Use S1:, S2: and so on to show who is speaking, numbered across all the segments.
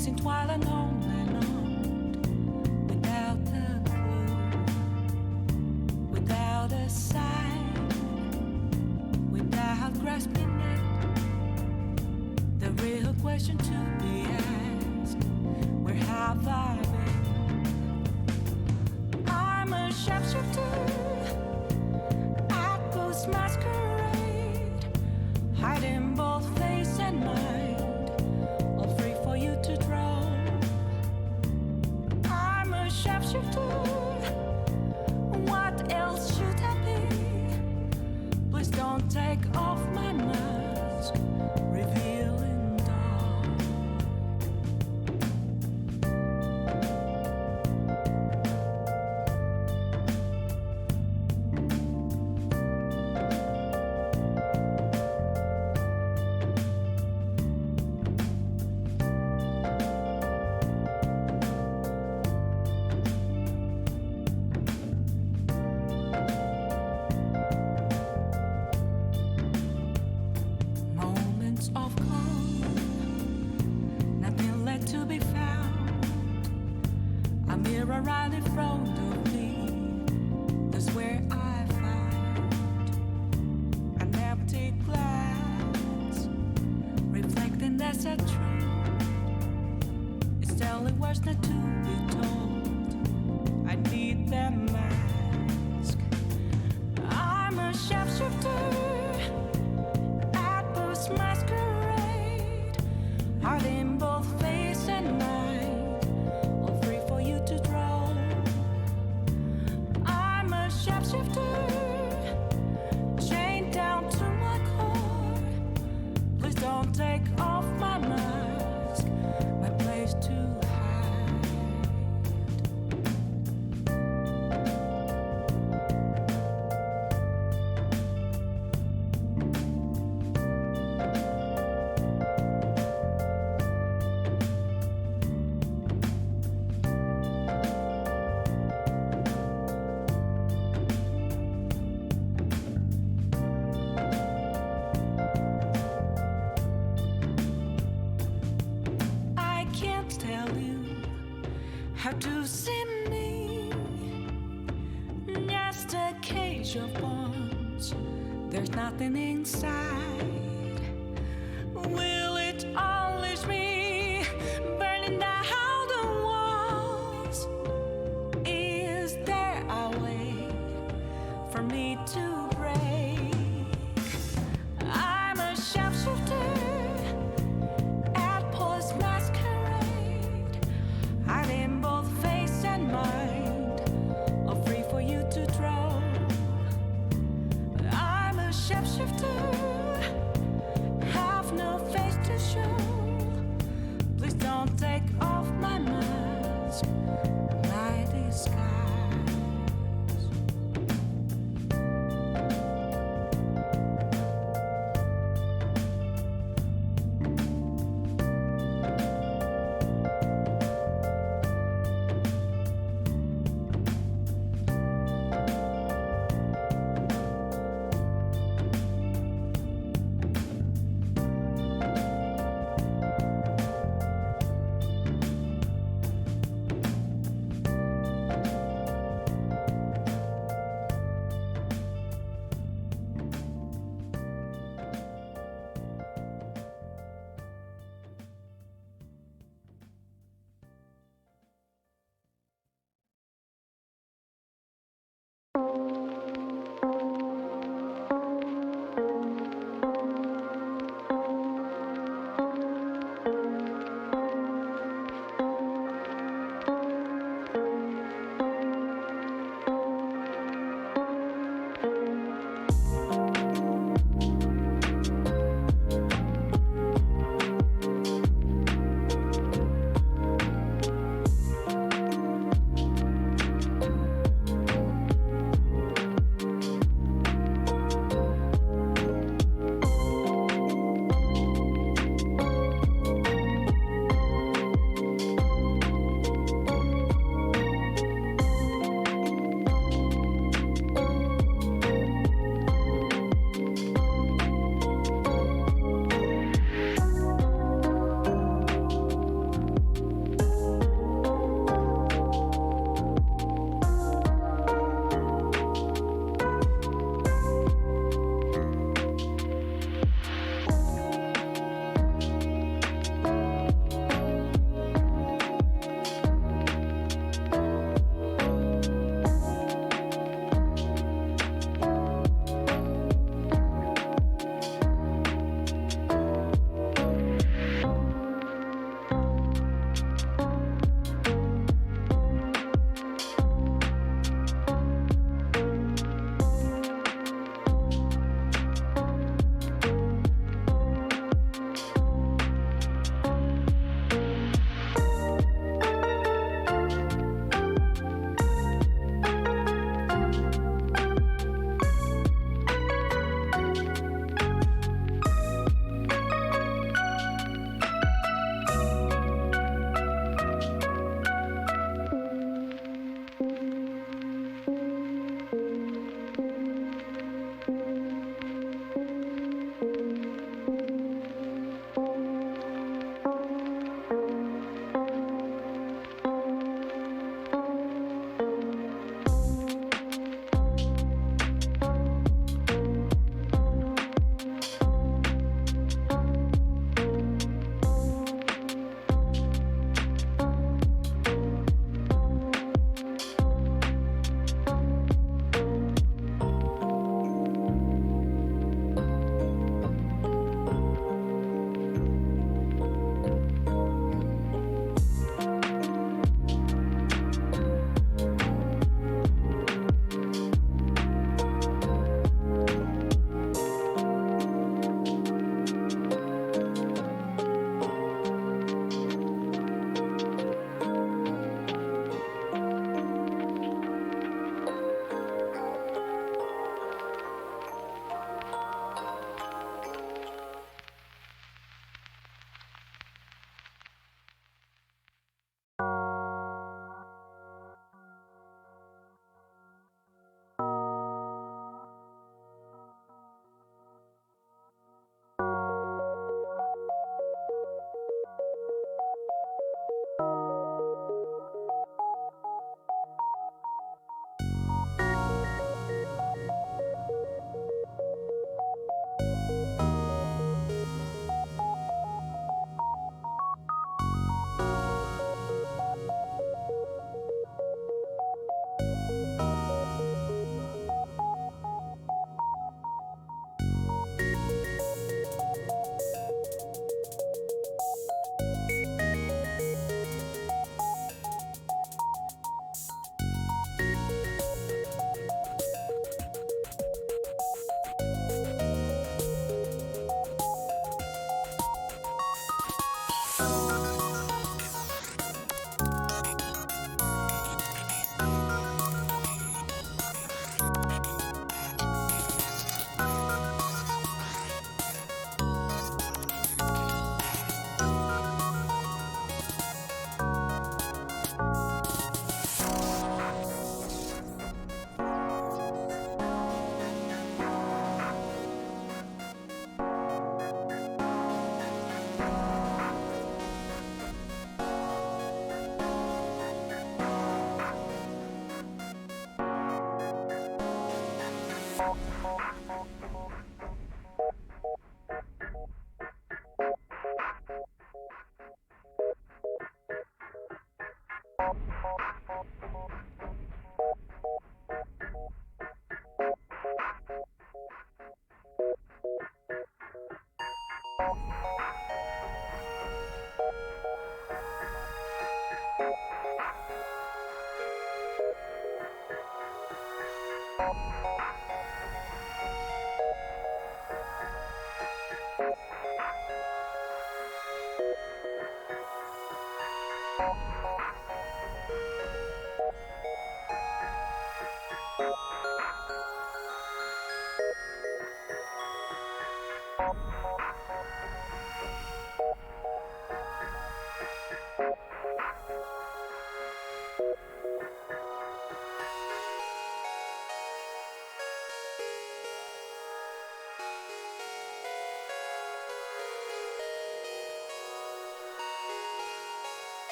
S1: chasing twilight on and on, without a clue, without a sign, without grasping it. The real question to be asked: where have I been? I'm a shapeshifter at Post Masquerade, hiding both face and mind, all free for you to draw. I'm a shapeshifter. What else should I be? Please don't take off my mask, revealing dark. Moments of calm, nothing left to be found. A mirror right in front of me, that's where I find an empty glass, reflecting that's a truth. It's telling words not to be told. I need that mask. I'm a shapeshifter at Post Masquerade, hiding both face and mind, all free for you to draw. I'm a shapeshifter, chained down to my core. Please don't take off my mask, my place to hide. I can't tell you how to see me, just a cage of bones. There's nothing inside. Will it unleash me, burning down the walls? Is there a way for me to break? I'm a shapeshifter at Post Masquerade, hiding both face and mind, all free for you to draw. I'm a shapeshifter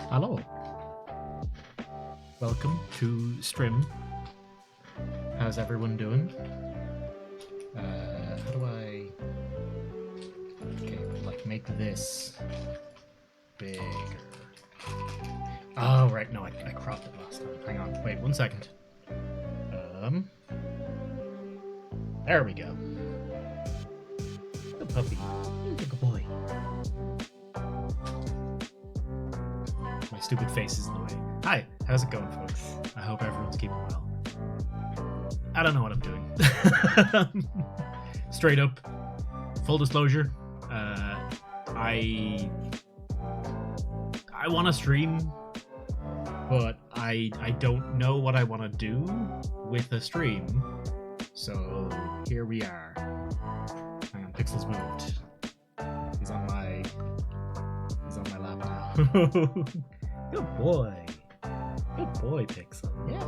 S2: Hello. Welcome to Stream. How's everyone doing? How do I... Okay, like make this bigger. Oh, right, no, I cropped it last time. Hang on, wait 1 second. There we go. Good puppy. He's a good boy. My stupid face is in the way. Hi, how's it going, folks? I hope everyone's keeping well. I don't know what I'm doing. Straight up, full disclosure, I want to stream, but I don't know what I want to do with a stream. So here we are. Hang on, Pixel's moved. He's on my lap now. Good boy. Good boy, Pixel. Yeah.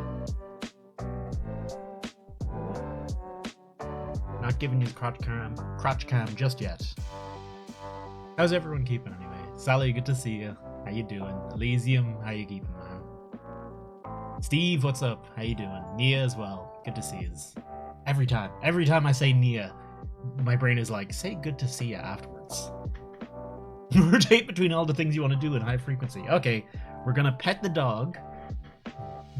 S2: Not giving you the crotch cam just yet. How's everyone keeping anyway? Sally, good to see you. How you doing? Elysium, how you keeping, man? Steve, what's up? How you doing? Nia as well. Good to see you. Every time I say Nia, my brain is like, say good to see you afterwards. Rotate between all the things you want to do in high frequency. Okay, we're gonna pet the dog,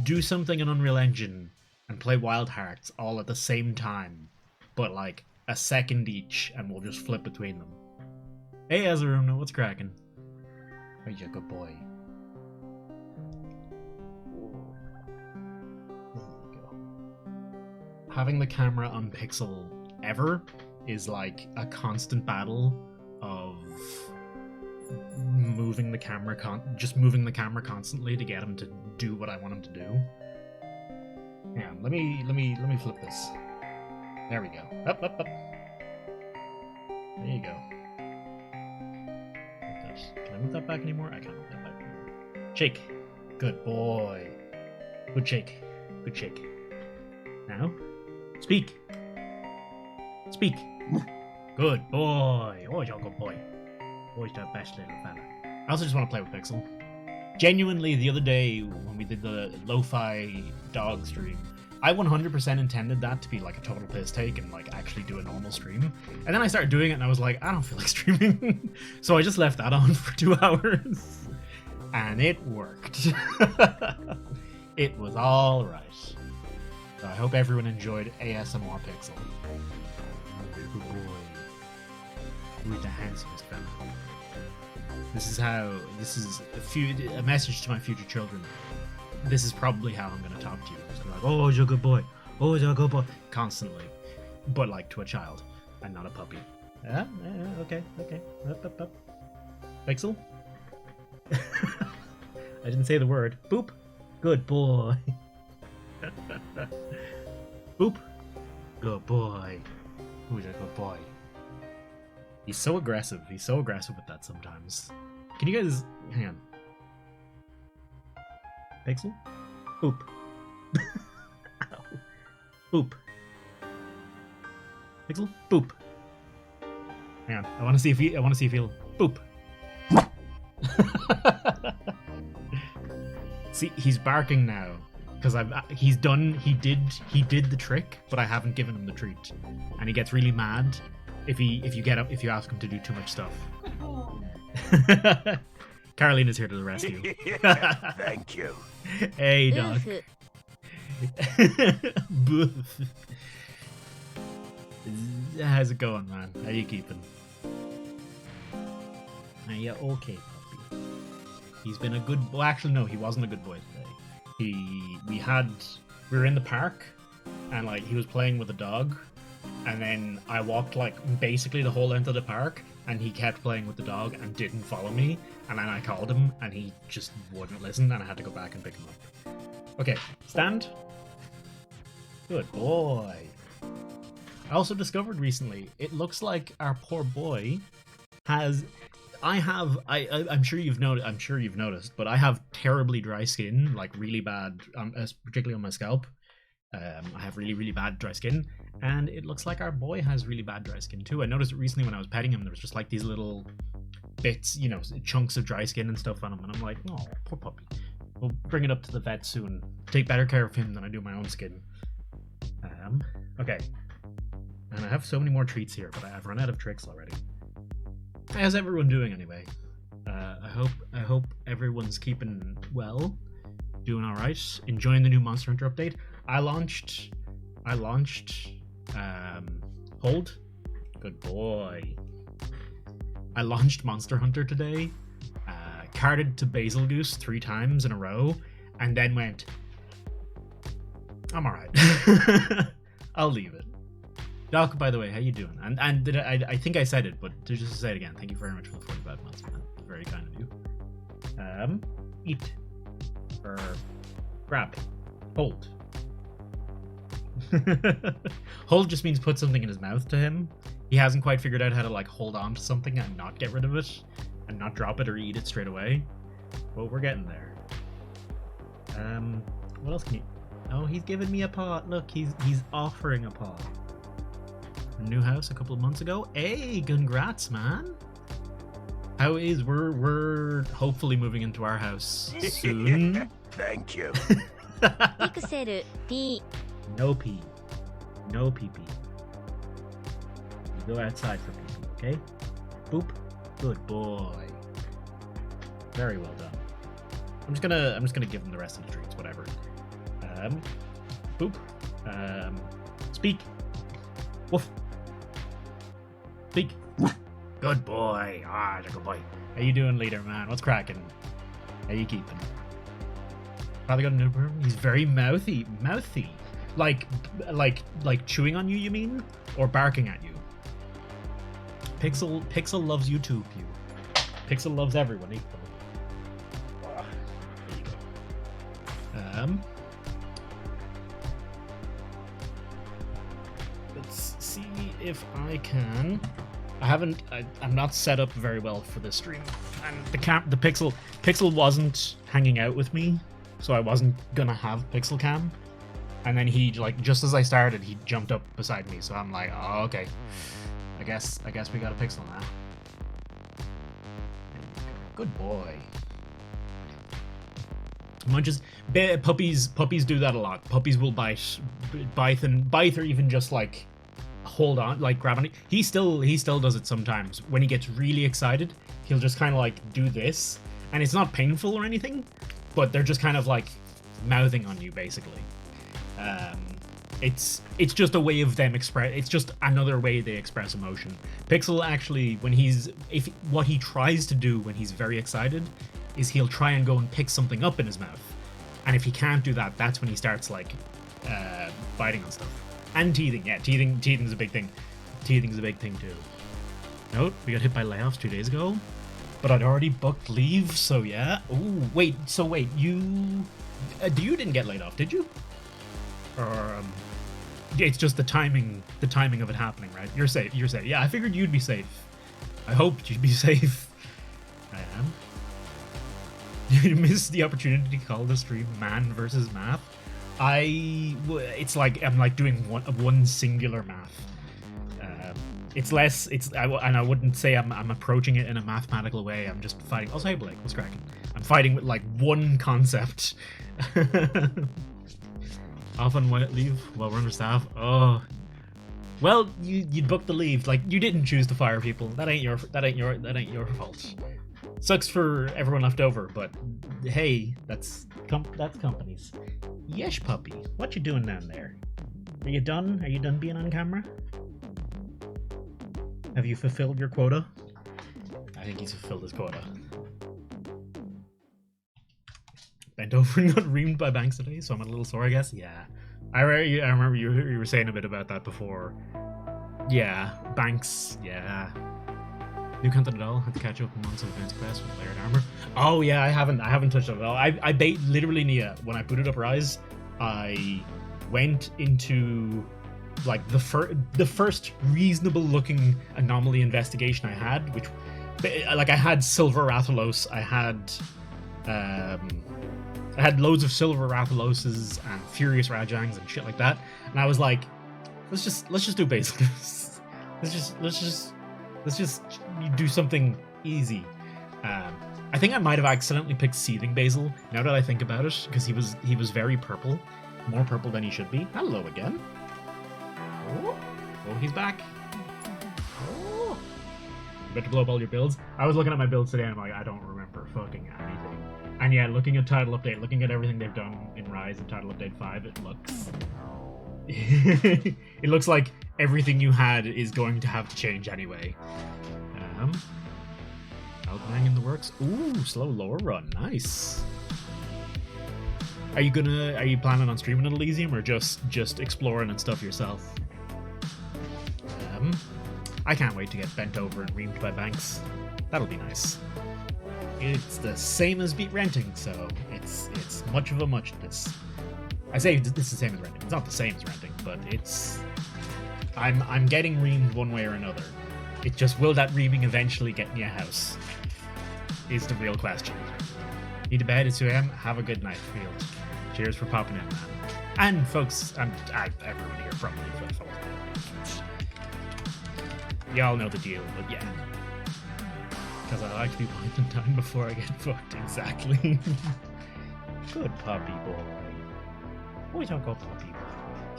S2: do something in Unreal Engine, and play Wild Hearts all at the same time, but like a second each, and we'll just flip between them. Hey Azaruna, what's cracking? Oh, you're a good boy. Having the camera on pixel ever is like a constant battle of moving the camera moving the camera constantly to get him to do what I want him to do. Yeah, let me flip this. There we go. Up. There you go. Can I move that back anymore? I can't move that back anymore. Shake. Good boy. Good shake. Good shake. Now, speak. Speak. Good boy. Oh, you're a good boy. Always the best little fella. I also just want to play with Pixel. Genuinely, the other day when we did the lo-fi dog stream, I 100% intended that to be like a total piss take and like actually do a normal stream. And then I started doing it and I was like, I don't feel like streaming. So I just left that on for 2 hours. And it worked. It was alright. So I hope everyone enjoyed ASMR Pixel. Good boy. With the handsomest fella. This is a message to my future children. This is probably how I'm going to talk to you. It's like, oh, you're a good boy. Oh, you're a good boy. Constantly. But like to a child and not a puppy. Yeah, okay. Up. Pixel? I didn't say the word. Boop. Good boy. Boop. Good boy. Who's a good boy? He's so aggressive. He's so aggressive with that sometimes. Can you guys... Hang on. Pixel? Boop. Ow. Boop. Pixel? Boop. Hang on. I want to see if he'll... Boop. See, he's barking now. Because he did the trick, but I haven't given him the treat. And he gets really mad if you ask him to do too much stuff. Caroline is here to the rescue.
S3: Thank you.
S2: Hey, dog. How's it going, man? How you keeping? Are you okay, puppy? He's been a good... Well, actually, no, he wasn't a good boy today. We were in the park, and like he was playing with a dog, and then I walked like basically the whole length of the park, and he kept playing with the dog and didn't follow me, and then I called him and he just wouldn't listen, and I had to go back and pick him up. Okay, stand. Good boy. I also discovered recently, it looks like our poor boy has... I'm sure you've noticed, but I have terribly dry skin, like really bad, particularly on my scalp. I have really, really bad dry skin, and it looks like our boy has really bad dry skin too. I noticed it recently when I was petting him, there was just like these little bits, chunks of dry skin and stuff on him, and I'm like, oh, poor puppy. We'll bring it up to the vet soon. Take better care of him than I do my own skin. Okay. And I have so many more treats here, but I've run out of tricks already. How's everyone doing anyway? I hope everyone's keeping well, doing all right, enjoying the new Monster Hunter update. I launched Hold. Good boy. I launched Monster Hunter today, carded to Basil Goose 3 times in a row, and then went, I'm all right. I'll leave it. Doc, by the way, how you doing? And I think I said it, but to just say it again, thank you very much for the 45 months, man. Very kind of you. Eat. Or grab. Hold. Hold just means put something in his mouth to him. He hasn't quite figured out how to like hold on to something and not get rid of it, and not drop it or eat it straight away. But we're getting there. What else can you... Oh, he's giving me a paw. Look, he's offering a paw. New house a couple of months ago. Hey, congrats, man. How is we're hopefully moving into our house soon.
S3: Thank you.
S4: ピクセル P
S2: No pee. No pee pee. You go outside for pee pee, okay? Boop. Good boy. Very well done. I'm just gonna give him the rest of the treats, whatever. Boop. Speak. Woof. Speak. Good boy. Ah, good boy. How you doing, leader man? What's cracking? How you keeping? Probably got a new room. He's very mouthy. Mouthy. Like chewing on you, you mean? Or barking at you? Pixel loves you too, Pew. Pixel loves everyone equally. There you go. Let's see if I can. I'm not set up very well for this stream, and the Pixel wasn't hanging out with me, so I wasn't gonna have Pixel Cam. And then he, like, just as I started, he jumped up beside me, so I'm like, oh, okay. I guess we got a Pixel now. Good boy. Munches. Puppies do that a lot. Puppies will bite or even just like hold on, like grab on it. He still does it sometimes. When he gets really excited, he'll just kind of like do this, and it's not painful or anything, but they're just kind of like mouthing on you basically. It's just a way of them it's just another way they express emotion. Pixel actually, what he tries to do when he's very excited is he'll try and go and pick something up in his mouth, and if he can't do that, that's when he starts like biting on stuff. And teething. Yeah, teething's a big thing. Teething's a big thing too. Note, we got hit by layoffs 2 days ago, but I'd already booked leave, so yeah. Ooh, wait, you didn't get laid off, did you? Or it's just the timing of it happening, right? You're safe. Yeah, I figured you'd be safe. I hoped you'd be safe. I am. You missed the opportunity to call the stream Man versus Math. It's like I'm like doing one singular math. I wouldn't say I'm approaching it in a mathematical way. I'm just fighting. Also, hey Blake, what's cracking? I'm fighting with like one concept. Off on leave while we're understaffed. Oh, well, you'd booked the leave. Like, you didn't choose to fire people. That ain't your fault. Sucks for everyone left over, but hey, that's companies. Yes, puppy. What you doing down there? Are you done? Are you done being on camera? Have you fulfilled your quota? I think he's fulfilled his quota. Bent over and got reamed by Banks today, so I'm a little sore, I guess. Yeah, I remember you were saying a bit about that before. Yeah, Banks. Yeah, new content at all. Had to catch up on months of Advanced Quest with layered armor. Oh yeah, I haven't touched it at all. I literally, Nia, when I booted up Rise, I went into like the first reasonable looking anomaly investigation I had, which like I had Silver Rathalos, I had loads of Silver Rathaloses and Furious Rajangs and shit like that, and I was like, let's just do basic. let's just do something easy. I think I might have accidentally picked Seething Basil, now that I think about it, because he was very purple, more purple than he should be. Hello again. Oh, he's back. Oh, you better blow up all your builds. I was looking at my builds today and I'm like, I don't remember fucking anything. And yeah, looking at Title Update, looking at everything they've done in Rise and Title Update 5, it looks... it looks like everything you had is going to have to change anyway. Outbang in the works. Ooh, slow lore run. Nice. Are you planning on streaming at Elysium or just exploring and stuff yourself? I can't wait to get bent over and reamed by Banks. That'll be nice. It's the same as beat renting, so it's much of a muchness. I say it's the same as renting. It's not the same as renting, but it's... I'm getting reamed one way or another. It just, will that reaming eventually get me a house? Is the real question. Need to bed, it's 2 a.m. Have a good night, Field. Cheers for popping in, man. And folks, everyone here probably, but y'all know the deal, but yeah. Because I like to be buying them time before I get fucked, exactly. Good puppy boy. Always talk about people.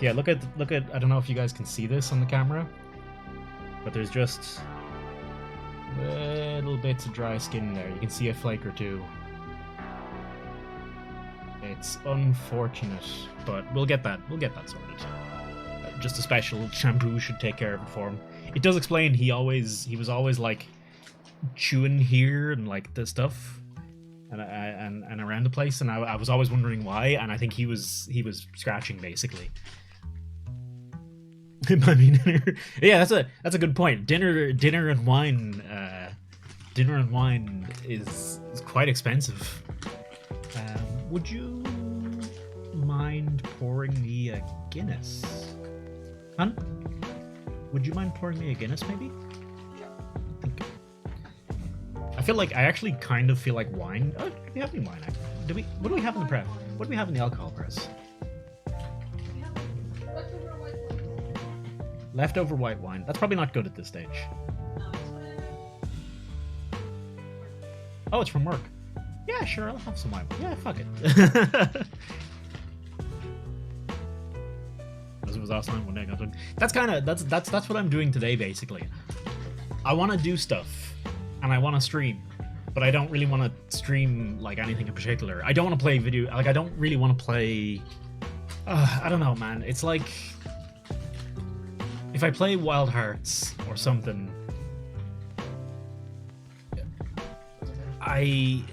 S2: Yeah, look at. I don't know if you guys can see this on the camera, but there's just little bits of dry skin there. You can see a flake or two. It's unfortunate, but we'll get that. We'll get that sorted. Just a special shampoo should take care of it for him. It does explain he was always like chewing here and like this stuff. And around the place, and I was always wondering why, and I think he was scratching basically. I mean, yeah, that's a good point. Dinner and wine is quite expensive. Would you mind pouring me a Guinness, hun? Would you mind pouring me a Guinness, maybe? I feel like I actually kind of feel like wine. Oh, do we have any wine? What do we have in the prep? What do we have in the alcohol press? Leftover white wine. That's probably not good at this stage. Oh, it's from work. Yeah, sure, I'll have some white wine. Yeah, fuck it. This was last time one day. That's what I'm doing today, basically. I want to do stuff. And I want to stream, but I don't really want to stream like anything in particular. I don't want to play video. Like I don't really want to play. I don't know, man. It's like if I play Wild Hearts or something, I'm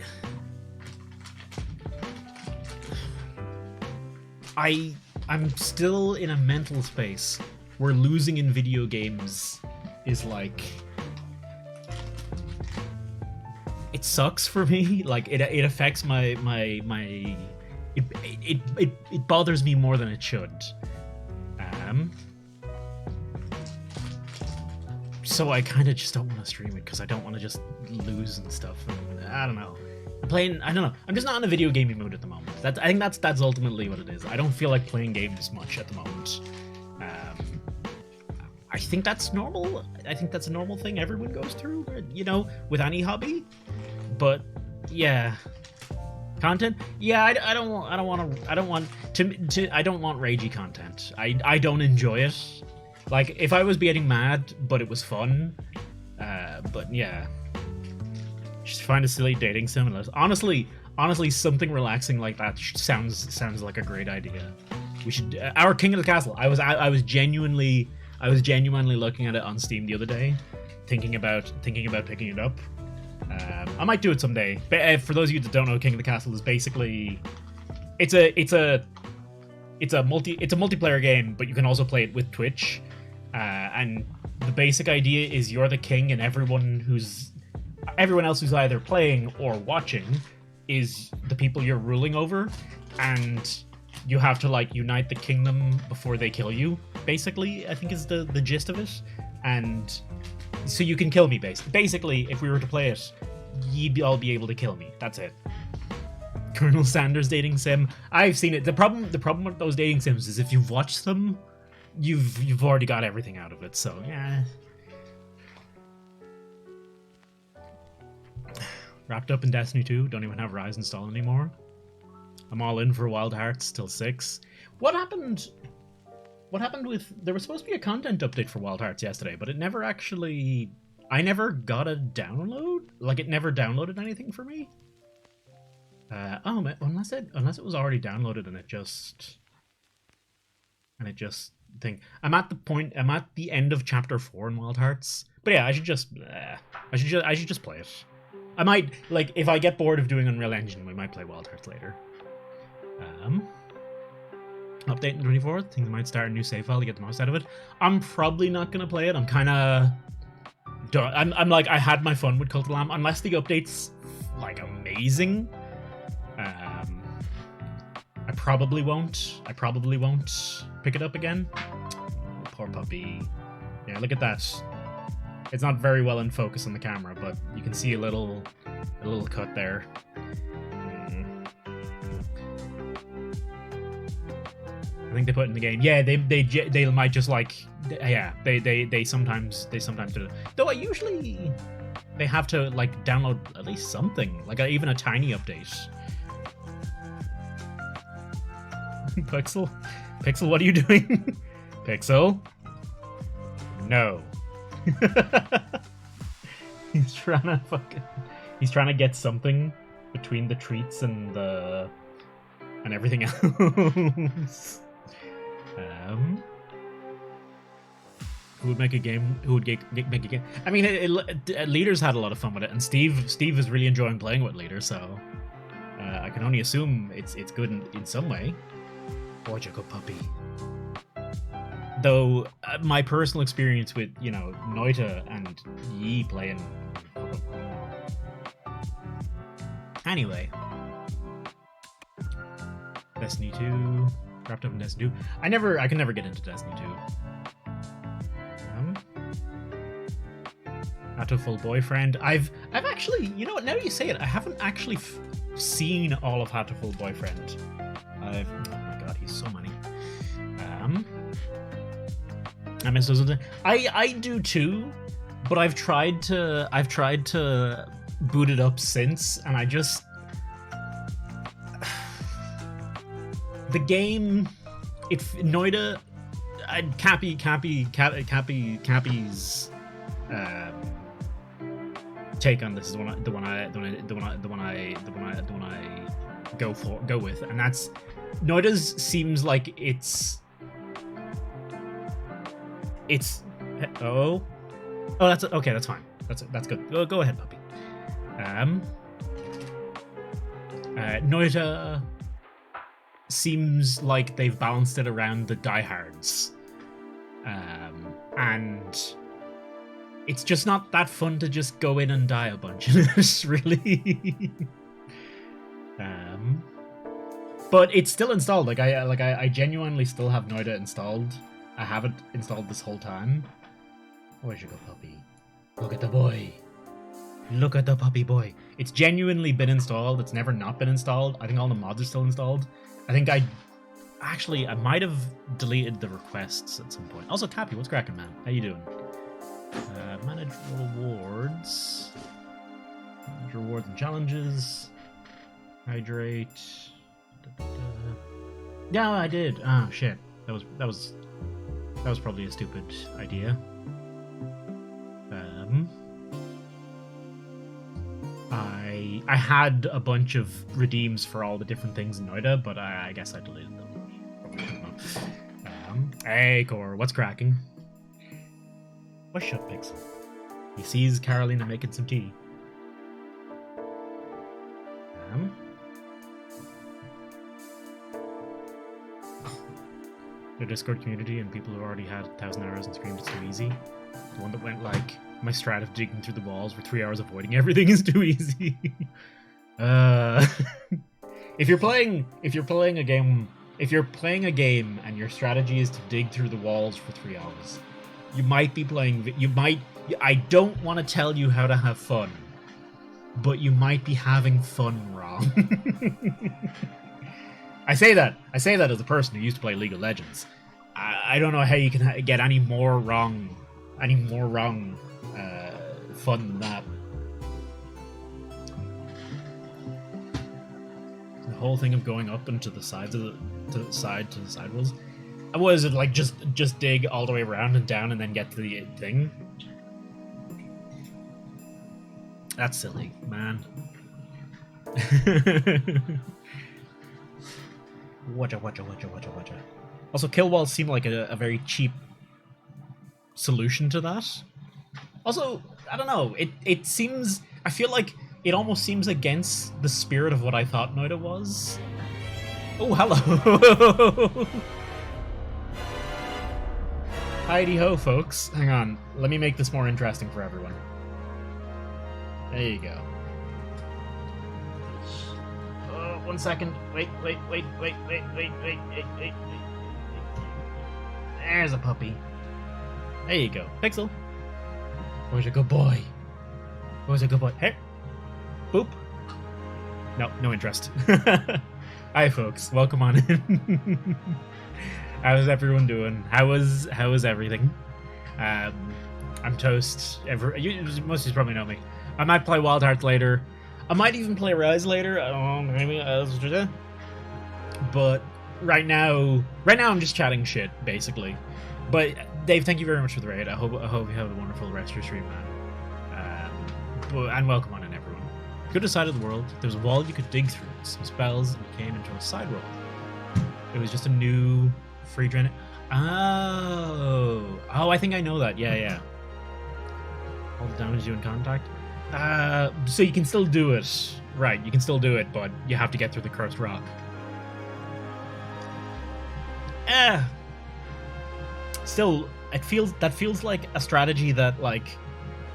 S2: still in a mental space where losing in video games is like. It sucks for me. Like it affects my it bothers me more than it should. So I kind of just don't want to stream it because I don't want to just lose and stuff. And I don't know. I don't know. I'm just not in a video gaming mood at the moment. I think that's ultimately what it is. I don't feel like playing games much at the moment. I think that's normal. I think that's a normal thing everyone goes through, you know, with any hobby. But yeah, content. Yeah, I don't want ragey content. I don't enjoy it. Like if I was getting mad, but it was fun. But yeah, just find a silly dating sim. Honestly, something relaxing like that sounds like a great idea. We should our King of the Castle. I was genuinely looking at it on Steam the other day, thinking about picking it up. I might do it someday. But for those of you that don't know, King of the Castle is basically it's a multiplayer game, but you can also play it with Twitch. And the basic idea is you're the king, and everyone else who's either playing or watching is the people you're ruling over, and you have to like unite the kingdom before they kill you. Basically, I think is the gist of it, and so you can kill me. Basically, if we were to play it, you'd all be able to kill me. That's it. Colonel Sanders dating sim. I've seen it. The problem with those dating sims is if you've watched them, you've already got everything out of it. So yeah. Wrapped up in Destiny 2. Don't even have Rise installed anymore. I'm all in for Wild Hearts till 6. What happened with... There was supposed to be a content update for Wild Hearts yesterday, but it never actually... I never got a download? Like, it never downloaded anything for me? Unless it was already downloaded and it just I'm at the end of chapter 4 in Wild Hearts. But yeah, I should just play it. I might, like, if I get bored of doing Unreal Engine, we might play Wild Hearts later. Update on the 24th. Think I might start a new save file to get the most out of it. I'm probably not gonna play it. I'm kind of done. I'm like, I had my fun with Cult of the Lamb. Unless the update's like amazing, I probably won't pick it up again. Oh, poor puppy. Yeah, look at that. It's not very well in focus on the camera, but you can see a little cut there. I think they put it in the game. Yeah, they might just like, yeah, they sometimes do it. Though they have to like download at least something, like even a tiny update. Pixel? Pixel, what are you doing? Pixel? No. He's trying to get something between the treats and everything else. Who would make a game? Who would make a game? I mean, Leaders had a lot of fun with it, and Steve is really enjoying playing with Leader, so I can only assume it's good in some way. Boy, you good puppy. Though my personal experience with Noita and Yi playing. Anyway, Destiny 2 wrapped up in Destiny 2. I can never get into Destiny 2. Not a full boyfriend. I've actually, now that you say it, I haven't actually seen all of Hatoful Boyfriend. Oh my god, he's so many. I miss those. I do too, but I've tried to boot it up since, and I just the game. Noita, Cappy's take on this is the one I go with, and that's Noita's seems like it's that's okay, that's fine, that's good. Go ahead, puppy. Noita seems like they've balanced it around the diehards, and it's just not that fun to just go in and die a bunch in this, really. But it's still installed. I genuinely still have Noita installed. I have it installed this whole time. Where'd you go, puppy? Look at the boy. Look at the puppy boy. It's genuinely been installed. It's never not been installed. I think all the mods are still installed. I think I might have deleted the requests at some point. Also, Cappy, what's cracking, man? How you doing? Manage rewards. Manage rewards and challenges. Hydrate. Yeah, I did. Oh shit. That was probably a stupid idea. I had a bunch of redeems for all the different things in Noita, but I guess I deleted them. Hey, Core, what's cracking? What's up, Pixel? He sees Carolina making some tea. The Discord community and people who already had 1,000 hours and screamed it's too easy. The one that went like, my strat of digging through the walls for 3 hours avoiding everything is too easy. If you're playing a game and your strategy is to dig through the walls for 3 hours, I don't want to tell you how to have fun, but you might be having fun wrong. I say that as a person who used to play League of Legends. I don't know how you can get any more wrong fun than that. The whole thing of going up and to the side walls. What is it like? Just dig all the way around and down and then get to the thing. That's silly, man. Watcha. Also, kill walls seem like a very cheap solution to that. Also, I don't know. It seems. I feel like it almost seems against the spirit of what I thought Noita was. Oh, hello. Heidi ho, folks. Hang on. Let me make this more interesting for everyone. There you go. 1 second. Wait. There's a puppy. There you go. Pixel. Where's a good boy? Where's a good boy? Hey. Boop. No interest. Hi, folks. Welcome on in. How's everyone doing? How is everything? I'm toast. Most of you probably know me. I might play Wild Hearts later. I might even play Rise later. I don't know, maybe. But right now I'm just chatting shit basically. But Dave, thank you very much for the raid. I hope you have a wonderful rest of your stream, man. And welcome on in, everyone. Good side of the world. There's a wall you could dig through. Some spells and came into a side road. It was just a new free drain. Oh, I think I know that. Yeah. All the damage you in contact. So you can still do it. Right, you can still do it, but you have to get through the cursed rock. Still, that feels like a strategy that like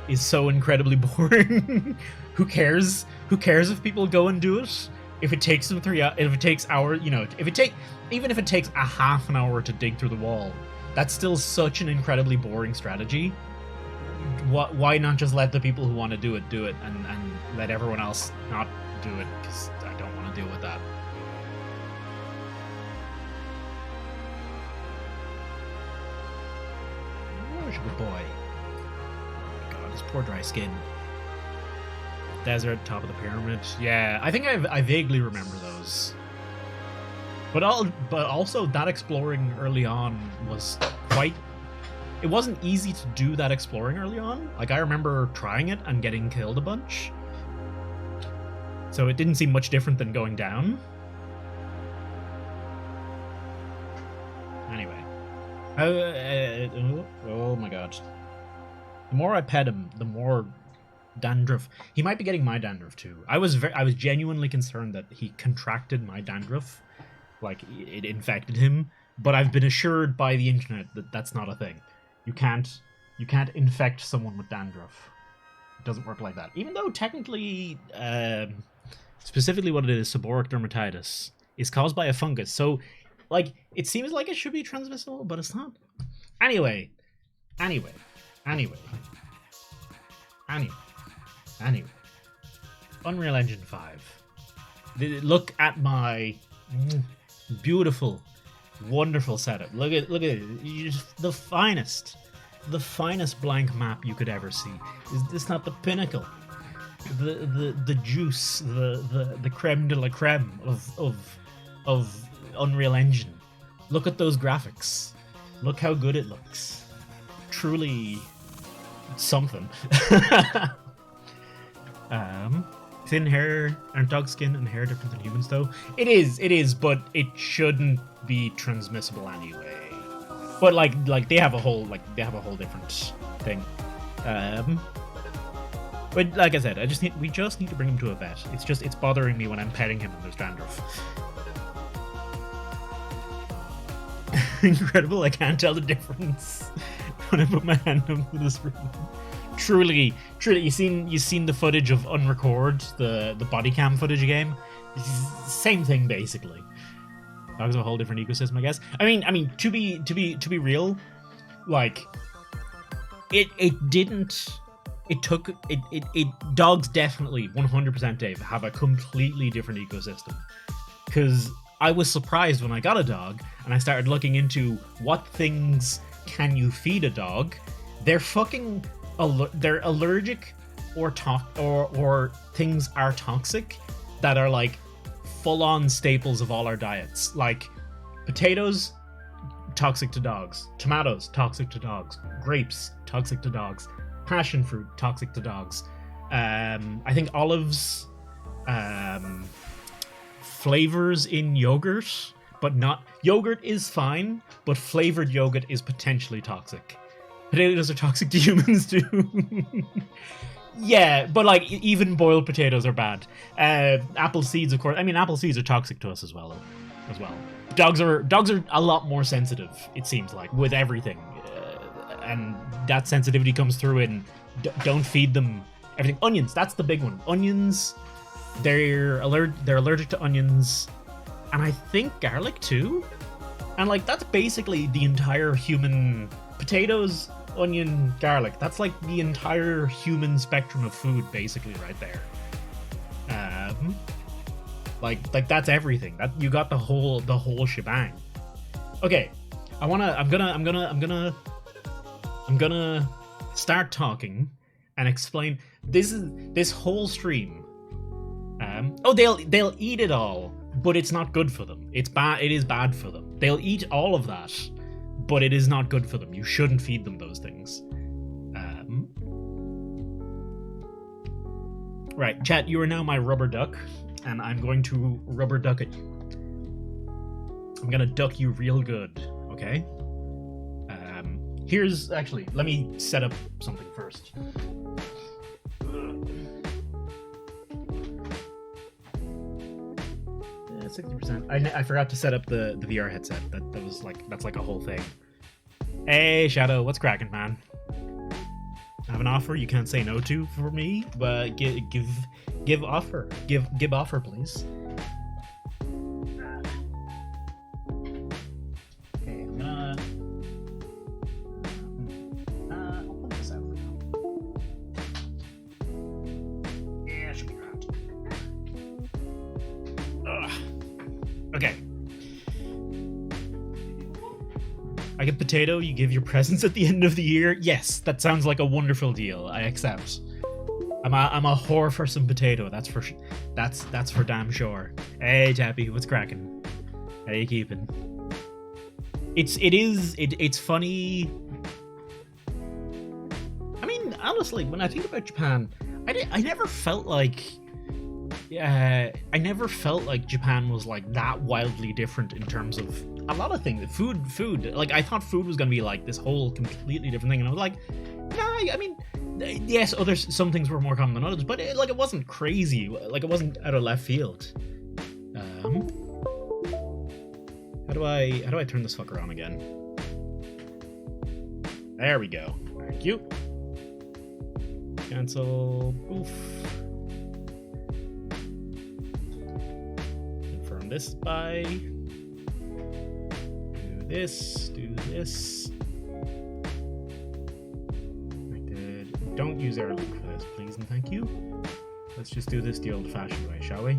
S2: is so incredibly boring. Who cares? Who cares if people go and do it? If it takes them if it takes hours, even if it takes a half an hour to dig through the wall, that's still such an incredibly boring strategy. Why not just let the people who want to do it, and let everyone else not do it? Because I don't want to deal with that. Oh, good boy. Oh, God, this poor dry skin. Desert, top of the pyramid. Yeah, I think I vaguely remember those. But also that exploring early on was quite. It wasn't easy to do that exploring early on. Like I remember trying it and getting killed a bunch. So it didn't seem much different than going down. Anyway. Oh my god. The more I pet him, the more dandruff. He might be getting my dandruff too. I was genuinely concerned that he contracted my dandruff, like it infected him. But I've been assured by the internet that that's not a thing. You can't infect someone with dandruff. It doesn't work like that. Even though technically, specifically what it is, seborrheic dermatitis, is caused by a fungus. So, like, it seems like it should be transmissible, but it's not. Anyway. Unreal Engine 5. Look at my beautiful, wonderful setup. Look at it. Just the finest blank map you could ever see. Is this not the pinnacle? The juice, the creme de la creme of Unreal Engine. Look at those graphics. Look how good it looks. Truly something. Thin hair and dog skin and hair different than humans though. It is, but it shouldn't be transmissible anyway. But like they have a whole different thing. But like I said, we just need to bring him to a vet. It's bothering me when I'm petting him and there's dandruff. Incredible, I can't tell the difference when I put my hand up to the screen. Truly, you seen the footage of Unrecord, the body cam footage game? Same thing basically. Dogs have a whole different ecosystem, I guess. I mean, to be real, like dogs definitely 100%, Dave, have a completely different ecosystem. Because I was surprised when I got a dog and I started looking into what things can you feed a dog. They're allergic or things are toxic that are like full-on staples of all our diets. Like potatoes, toxic to dogs. Tomatoes, toxic to dogs. Grapes, toxic to dogs. Passion fruit, toxic to dogs. I think olives, flavors in yogurt, but not... Yogurt is fine, but flavored yogurt is potentially toxic. Potatoes are toxic to humans too. Yeah, but like even boiled potatoes are bad. Apple seeds, of course. I mean, apple seeds are toxic to us as well. Dogs are a lot more sensitive, it seems like, with everything, and that sensitivity comes through in don't feed them everything. Onions, that's the big one. Onions, they're allergic to onions, and I think garlic too. And like that's basically the entire human. Potatoes, onion, garlic. That's like the entire human spectrum of food, basically, right there. Like that's everything. That you got the whole shebang. Okay, I'm gonna start talking and explain. This whole stream. They'll eat it all. but it's not good for them. It's bad. It is bad for them. They'll eat all of that, but it is not good for them. You shouldn't feed them those things. Right, chat, you are now my rubber duck, and I'm going to rubber duck at you. I'm gonna duck you real good, okay? Here's, actually, let me set up something first. 60%. I forgot to set up the VR headset. That's like a whole thing. Hey, Shadow, what's cracking, man? I have an offer you can't say no to for me, but give offer. Give offer, please. Okay, I'm gonna I'll put this out for now. Yeah, should be grand. Okay. I get potato, you give your presents at the end of the year. Yes, that sounds like a wonderful deal. I accept. I'm a whore for some potato. That's for damn sure. Hey, Tappy, what's cracking? How you keeping? It's funny. I mean, honestly, when I think about Japan, I never felt like Japan was like that wildly different in terms of a lot of things. Food. Like, I thought food was gonna be like this whole completely different thing, and I was like, nah. I mean, yes, some things were more common than others, but it wasn't crazy. Like, it wasn't out of left field. How do I turn this fucker on again? There we go. Thank you. Cancel. Oof. Confirm this by. Do this. Don't use Airlink for this, please and thank you. Let's just do this the old-fashioned way, shall we?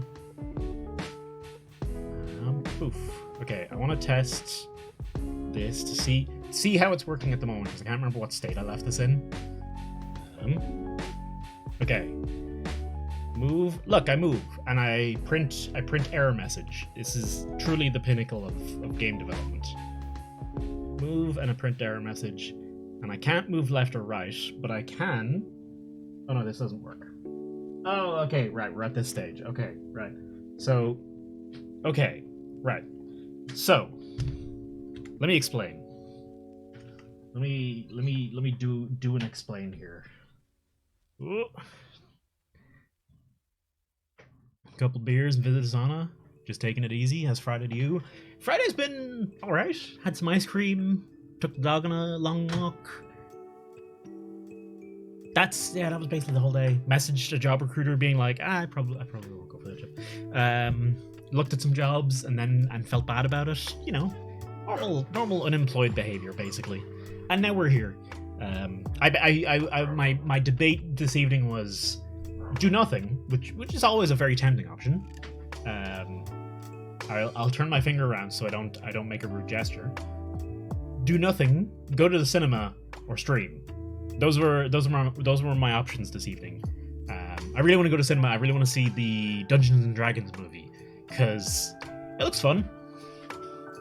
S2: Poof. Okay, I want to test this to see how it's working at the moment, because I can't remember what state I left this in. Okay. Move. Look, I move, and I print error message. This is truly the pinnacle of game development. Move, and I print error message. And I can't move left or right, but I can... Oh no, this doesn't work. Oh, okay, right, we're at this stage. Okay, right. So, okay, right. So, let me explain. Let me do an explain here. Ooh. Couple beers and visit Asana. Just taking it easy. How's Friday to you? Friday's been alright. Had some ice cream. Took the dog on a long walk. That was basically the whole day. Messaged a job recruiter being like, I probably won't go for that job. Looked at some jobs and felt bad about it. You know, normal unemployed behavior basically. And now we're here. My debate this evening was do nothing, which is always a very tempting option. I'll turn my finger around so I don't make a rude gesture. Do nothing, go to the cinema, or stream. Those were my options this evening. I really want to go to cinema. I really want to see the Dungeons and Dragons movie because it looks fun.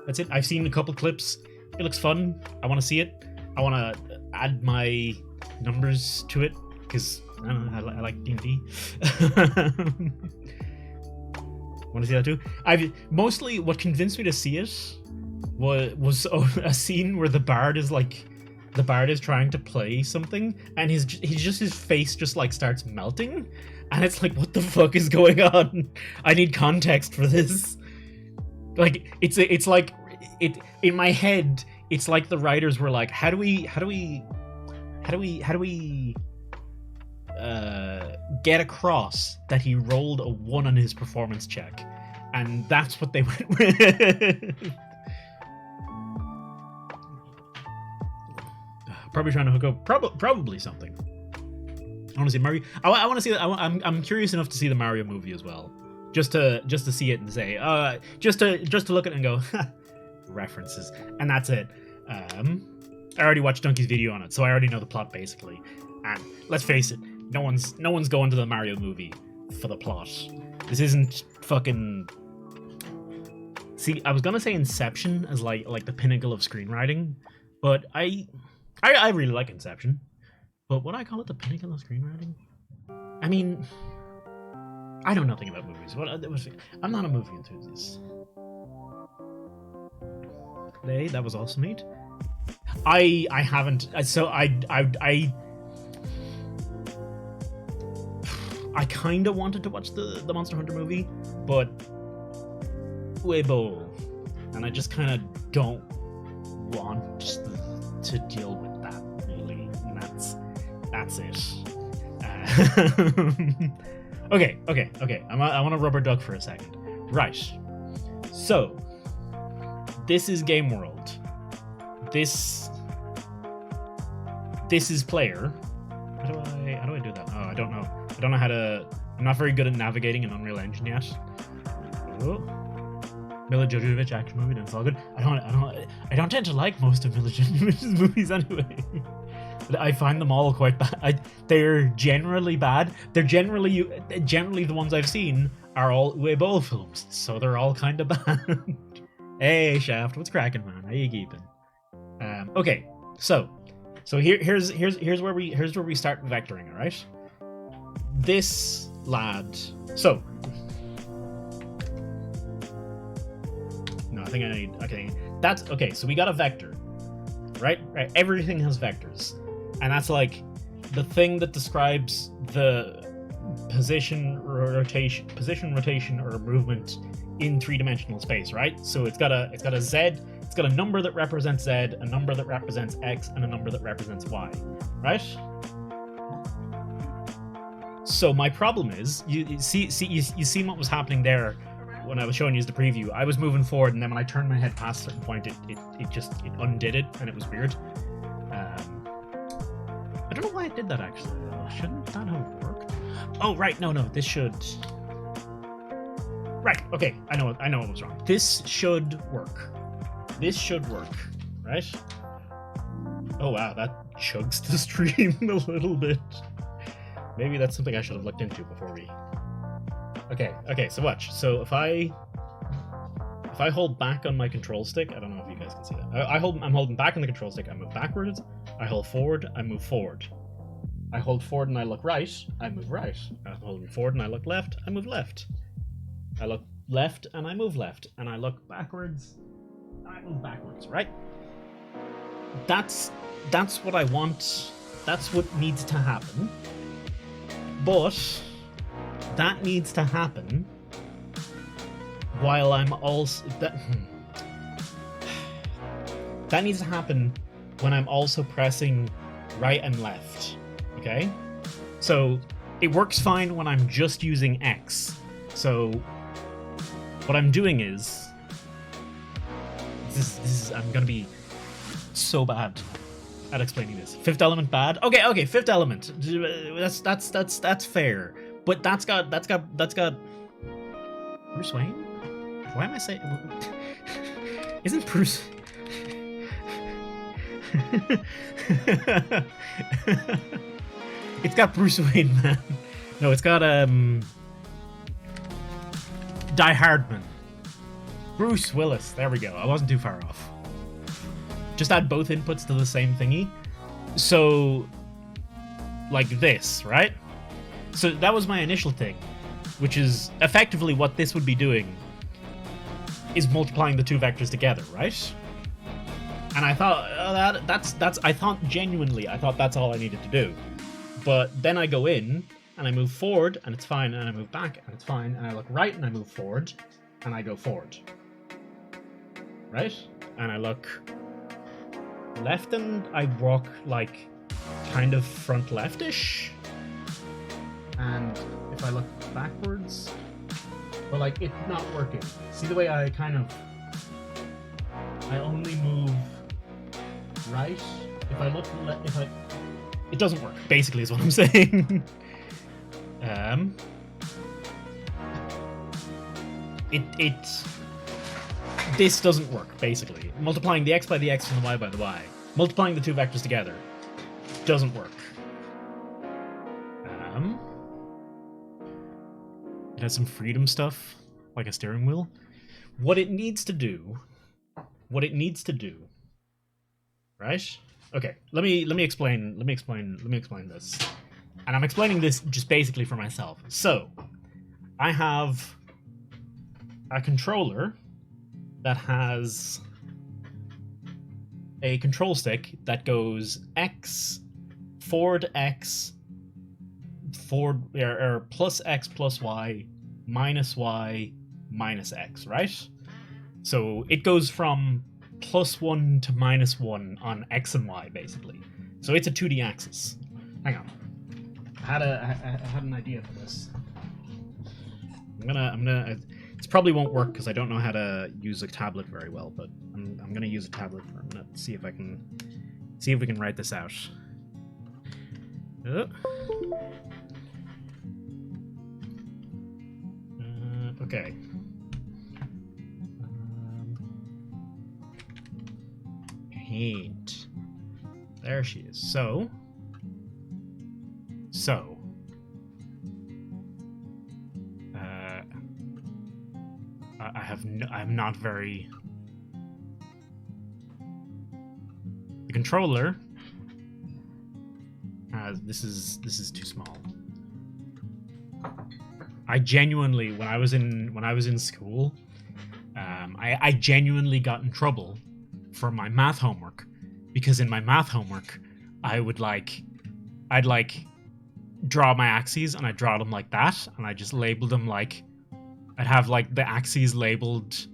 S2: That's it. I've seen a couple clips. It looks fun. I want to see it. I want to add my numbers to it because I don't know. I like D&D. Want to see that too? Mostly what convinced me to see it was a scene where the bard is trying to play something, and his face just like starts melting, and it's like, what the fuck is going on? I need context for this. Like, it's like it in my head. It's like the writers were like, how do we get across that he rolled a 1 on his performance check, and that's what they went with. Probably trying to hook up. Probably something. I want to see Mario. I want to see. I'm curious enough to see the Mario movie as well, just to see it and say, just to look at it and go, references, and that's it. I already watched Donkey's video on it, so I already know the plot basically. And let's face it, no one's going to the Mario movie for the plot. This isn't fucking See, I was gonna say Inception as like the pinnacle of screenwriting, but I really like Inception. But would I call it the pinnacle of screenwriting? I mean, I know nothing about movies. I'm not a movie enthusiast. Hey, that was also neat. I haven't. So I kind of wanted to watch the Monster Hunter movie, but Weibo, and I just kind of don't want to deal with that really. And that's it. Okay. I want to rubber duck for a second. Right. So this is Game World. This is player. How do I do that? Oh, I don't know. I don't know how to. I'm not very good at navigating an Unreal Engine yet. Oh. Mila Jovovich action movie, that's all good. I don't tend to like most of Mila Jovovich's movies anyway. I find them all quite bad. They're generally bad. They're generally the ones I've seen are all Weibo films, so they're all kind of bad. Hey Shaft, what's cracking, man? How you keeping? Okay, so here's where we start vectoring, all right? This lad. So no, I think I need. Okay, that's okay. So we got a vector, right? Right. Everything has vectors, and that's like the thing that describes the position, rotation, or movement in three-dimensional space, right? So it's got a Z, it's got a number that represents Z, a number that represents X, and a number that represents Y, right? So my problem is, you see what was happening there when I was showing you the preview. I was moving forward, and then when I turned my head past a certain point, it just undid it, and it was weird. I don't know why it did that actually. Shouldn't that have worked? Oh right, no, this should. Right, okay, I know what was wrong. This should work. This should work, right? Oh wow, that chugs the stream a little bit. Maybe that's something I should have looked into before we... Okay, so watch. So if I hold back on my control stick, I don't know if you guys can see that. I'm holding back on the control stick, I move backwards. I hold forward, I move forward. I hold forward and I look right, I move right. I'm holding forward and I look left, I move left. I look left and I move left, and I look backwards and I move backwards, right? That's what I want. That's what needs to happen. But that needs to happen while I'm also that needs to happen when I'm also pressing right and left. Okay? So it works fine when I'm just using X. So what I'm doing is I'm gonna be so bad at explaining this. Fifth element bad. Okay, fifth element. That's fair. But that's got Bruce Wayne? Why am I saying isn't Bruce It's got Bruce Wayne, man. No, it's got Die Hardman. Bruce Willis. There we go. I wasn't too far off. Just add both inputs to the same thingy. So, like this, right? So that was my initial thing, which is effectively what this would be doing is multiplying the two vectors together, right? And I thought, I thought that's all I needed to do. But then I go in, and I move forward, and it's fine, and I move back, and it's fine, and I look right, and I move forward, and I go forward. Right? And I look left, and I walk, like, kind of front leftish. And if I look backwards, well, like, it's not working. See the way I only move right? If I look it doesn't work, basically, is what I'm saying. This doesn't work, basically. Multiplying the x by the x and the y by the y. Multiplying the two vectors together doesn't work. It has some freedom stuff, like a steering wheel. what it needs to do, right? Okay, let me explain this. And I'm explaining this just basically for myself. So, I have a controller that has a control stick that goes X, forward X, forward or plus X plus Y, minus X, right? So it goes from +1 to -1 on X and Y, basically. So it's a 2D axis. Hang on. I had an idea for this. I'm gonna. This probably won't work because I don't know how to use a tablet very well, but I'm gonna use a tablet for a minute. See if we can write this out. Okay. Paint. There she is. So. I'm not very. The controller. This is too small. I genuinely, when I was in school, I genuinely got in trouble for my math homework, because in my math homework, I'd draw my axes and I'd draw them like that, and I just labeled them like, I'd have like the axes labeled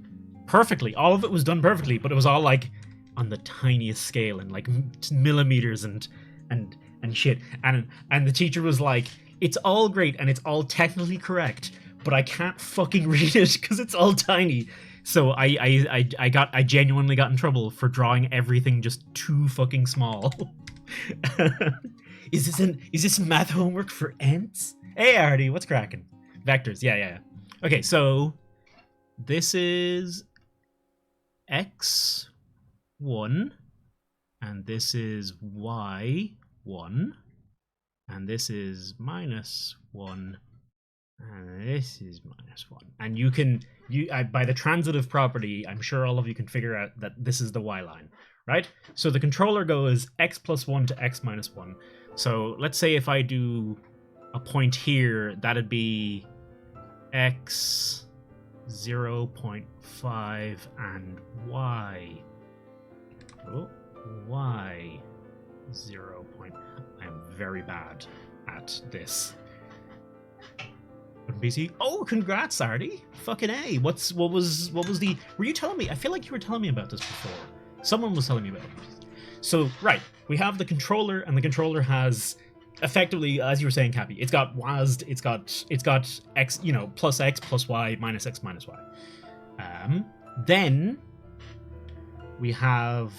S2: perfectly. All of it was done perfectly, but it was all like on the tiniest scale and like millimeters and shit. And the teacher was like, it's all great and it's all technically correct, but I can't fucking read it because it's all tiny. So I genuinely got in trouble for drawing everything just too fucking small. Is this math homework for ants? Hey Artie, what's cracking? Vectors, yeah. Okay, so this is x1, and this is y1, and this is -1, and this is -1. And by the transitive property, I'm sure all of you can figure out that this is the y line, right? So the controller goes x plus 1 to x minus 1. So let's say if I do a point here, that'd be x 0.5 and y. Oh, y 0. I am very bad at this. BC. Oh, congrats, Artie! Fucking A. What was the? Were you telling me? I feel like you were telling me about this before. Someone was telling me about it. So right, we have the controller, and the controller has effectively, as you were saying, Cappy, it's got WASD, it's got x, plus x plus y minus x minus y. Then we have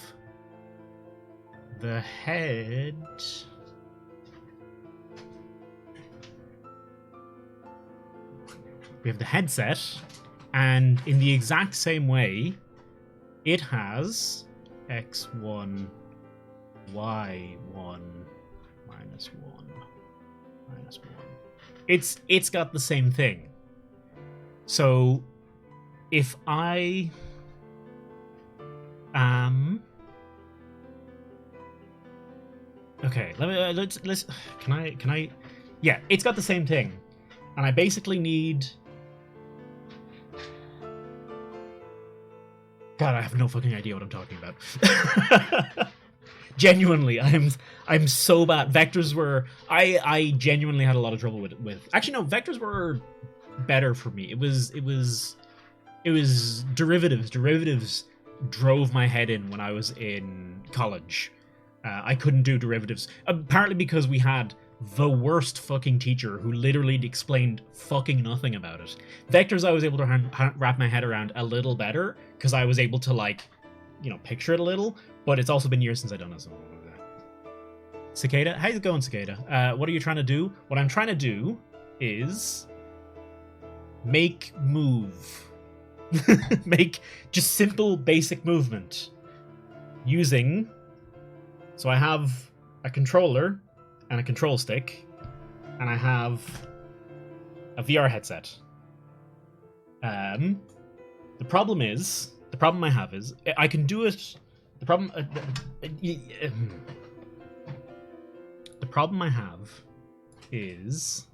S2: the head. We have the headset, and in the exact same way, it has x1, y1, minus 1, minus 1. It's got the same thing. So if I okay, let's can I yeah, it's got the same thing. And I basically need, God, I have no fucking idea what I'm talking about. Genuinely, I'm so bad. Vectors were, I genuinely had a lot of trouble with. Actually, no, vectors were better for me. It was derivatives. Derivatives drove my head in when I was in college. I couldn't do derivatives, apparently because we had the worst fucking teacher who literally explained fucking nothing about it. Vectors I was able to wrap my head around a little better because I was able to picture it a little, but it's also been years since I've done this. Cicada, how's it going, Cicada? What are you trying to do? What I'm trying to do is make move. Make just simple basic movement using, so I have a controller and a control stick, and I have a VR headset. The problem I have is I can do it. The problem I have is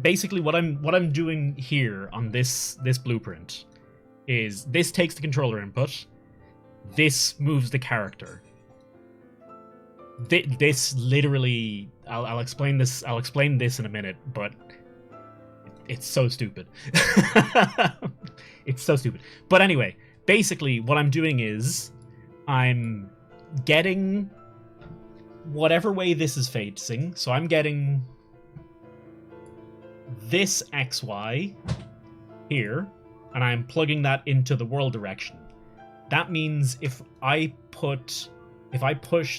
S2: basically what I'm doing here on this blueprint is this takes the controller input, this moves the character. This literally, I'll explain this. I'll explain this in a minute, but it's so stupid. It's so stupid. But anyway, basically, what I'm doing is I'm getting whatever way this is facing. So I'm getting this XY here, and I'm plugging that into the world direction. That means if I push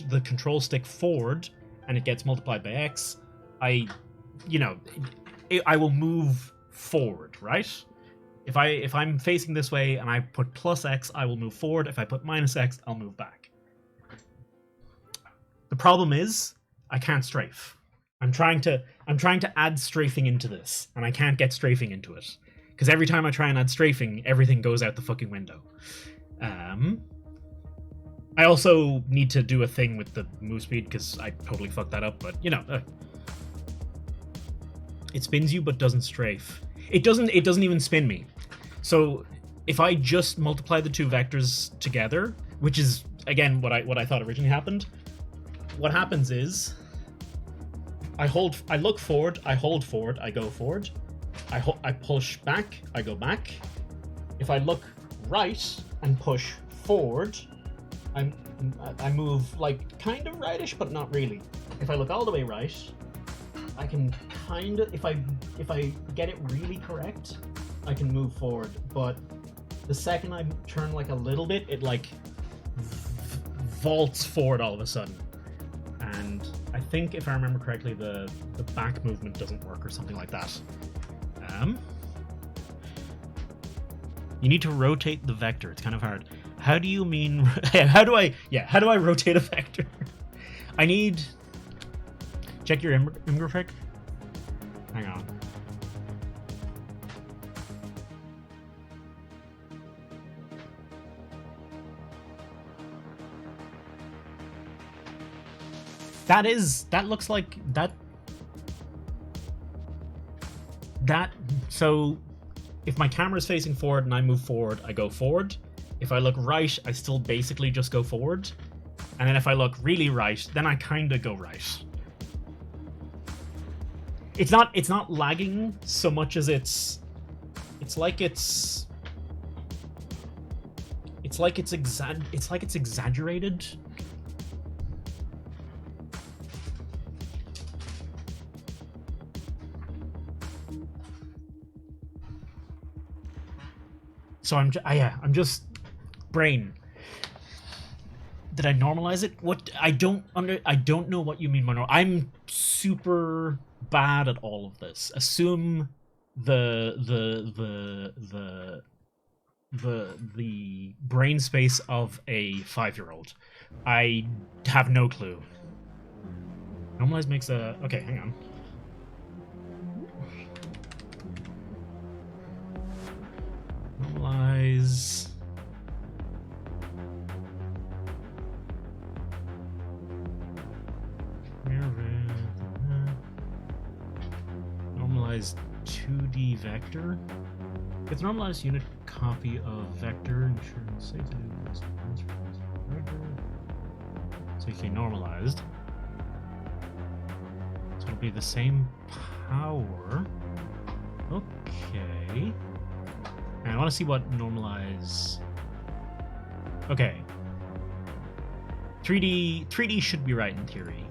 S2: the control stick forward and it gets multiplied by X, I will move forward, right? If I'm facing this way and I put plus X, I will move forward. If I put minus X, I'll move back. The problem is I can't strafe. I'm trying to add strafing into this, and I can't get strafing into it. Because every time I try and add strafing, everything goes out the fucking window. I also need to do a thing with the move speed because I totally fucked that up, but it spins you but doesn't strafe. It doesn't even spin me. So if I just multiply the two vectors together, which is again what I thought originally happened, what happens is I look forward, I hold forward, I go forward. I push back, I go back. If I look right and push forward, I move like kind of rightish, but not really. If I look all the way right, I can kind of, if I get it really correct, I can move forward. But the second I turn like a little bit, it like vaults forward all of a sudden. And I think if I remember correctly, the back movement doesn't work or something like that. You need to rotate the vector. It's kind of hard. How do you mean? How do I rotate a vector? I need. Check your imgraphic. Hang on. That looks like that. So if my camera's facing forward and I move forward, I go forward. If I look right, I still basically just go forward. And then if I look really right, then I kind of go right. It's not lagging so much as it's exaggerated. So I'm just brain. Did I normalize it? What I don't know what you mean by normal. I'm super bad at all of this. Assume the brain space of a 5-year-old. I have no clue. Normalize makes a okay. Hang on. Normalize. Normalize 2D vector. It's normalized unit copy of vector. So you say normalized. So it'll be the same power. Okay. And I want to see what normalize. Okay. 3D should be right in theory.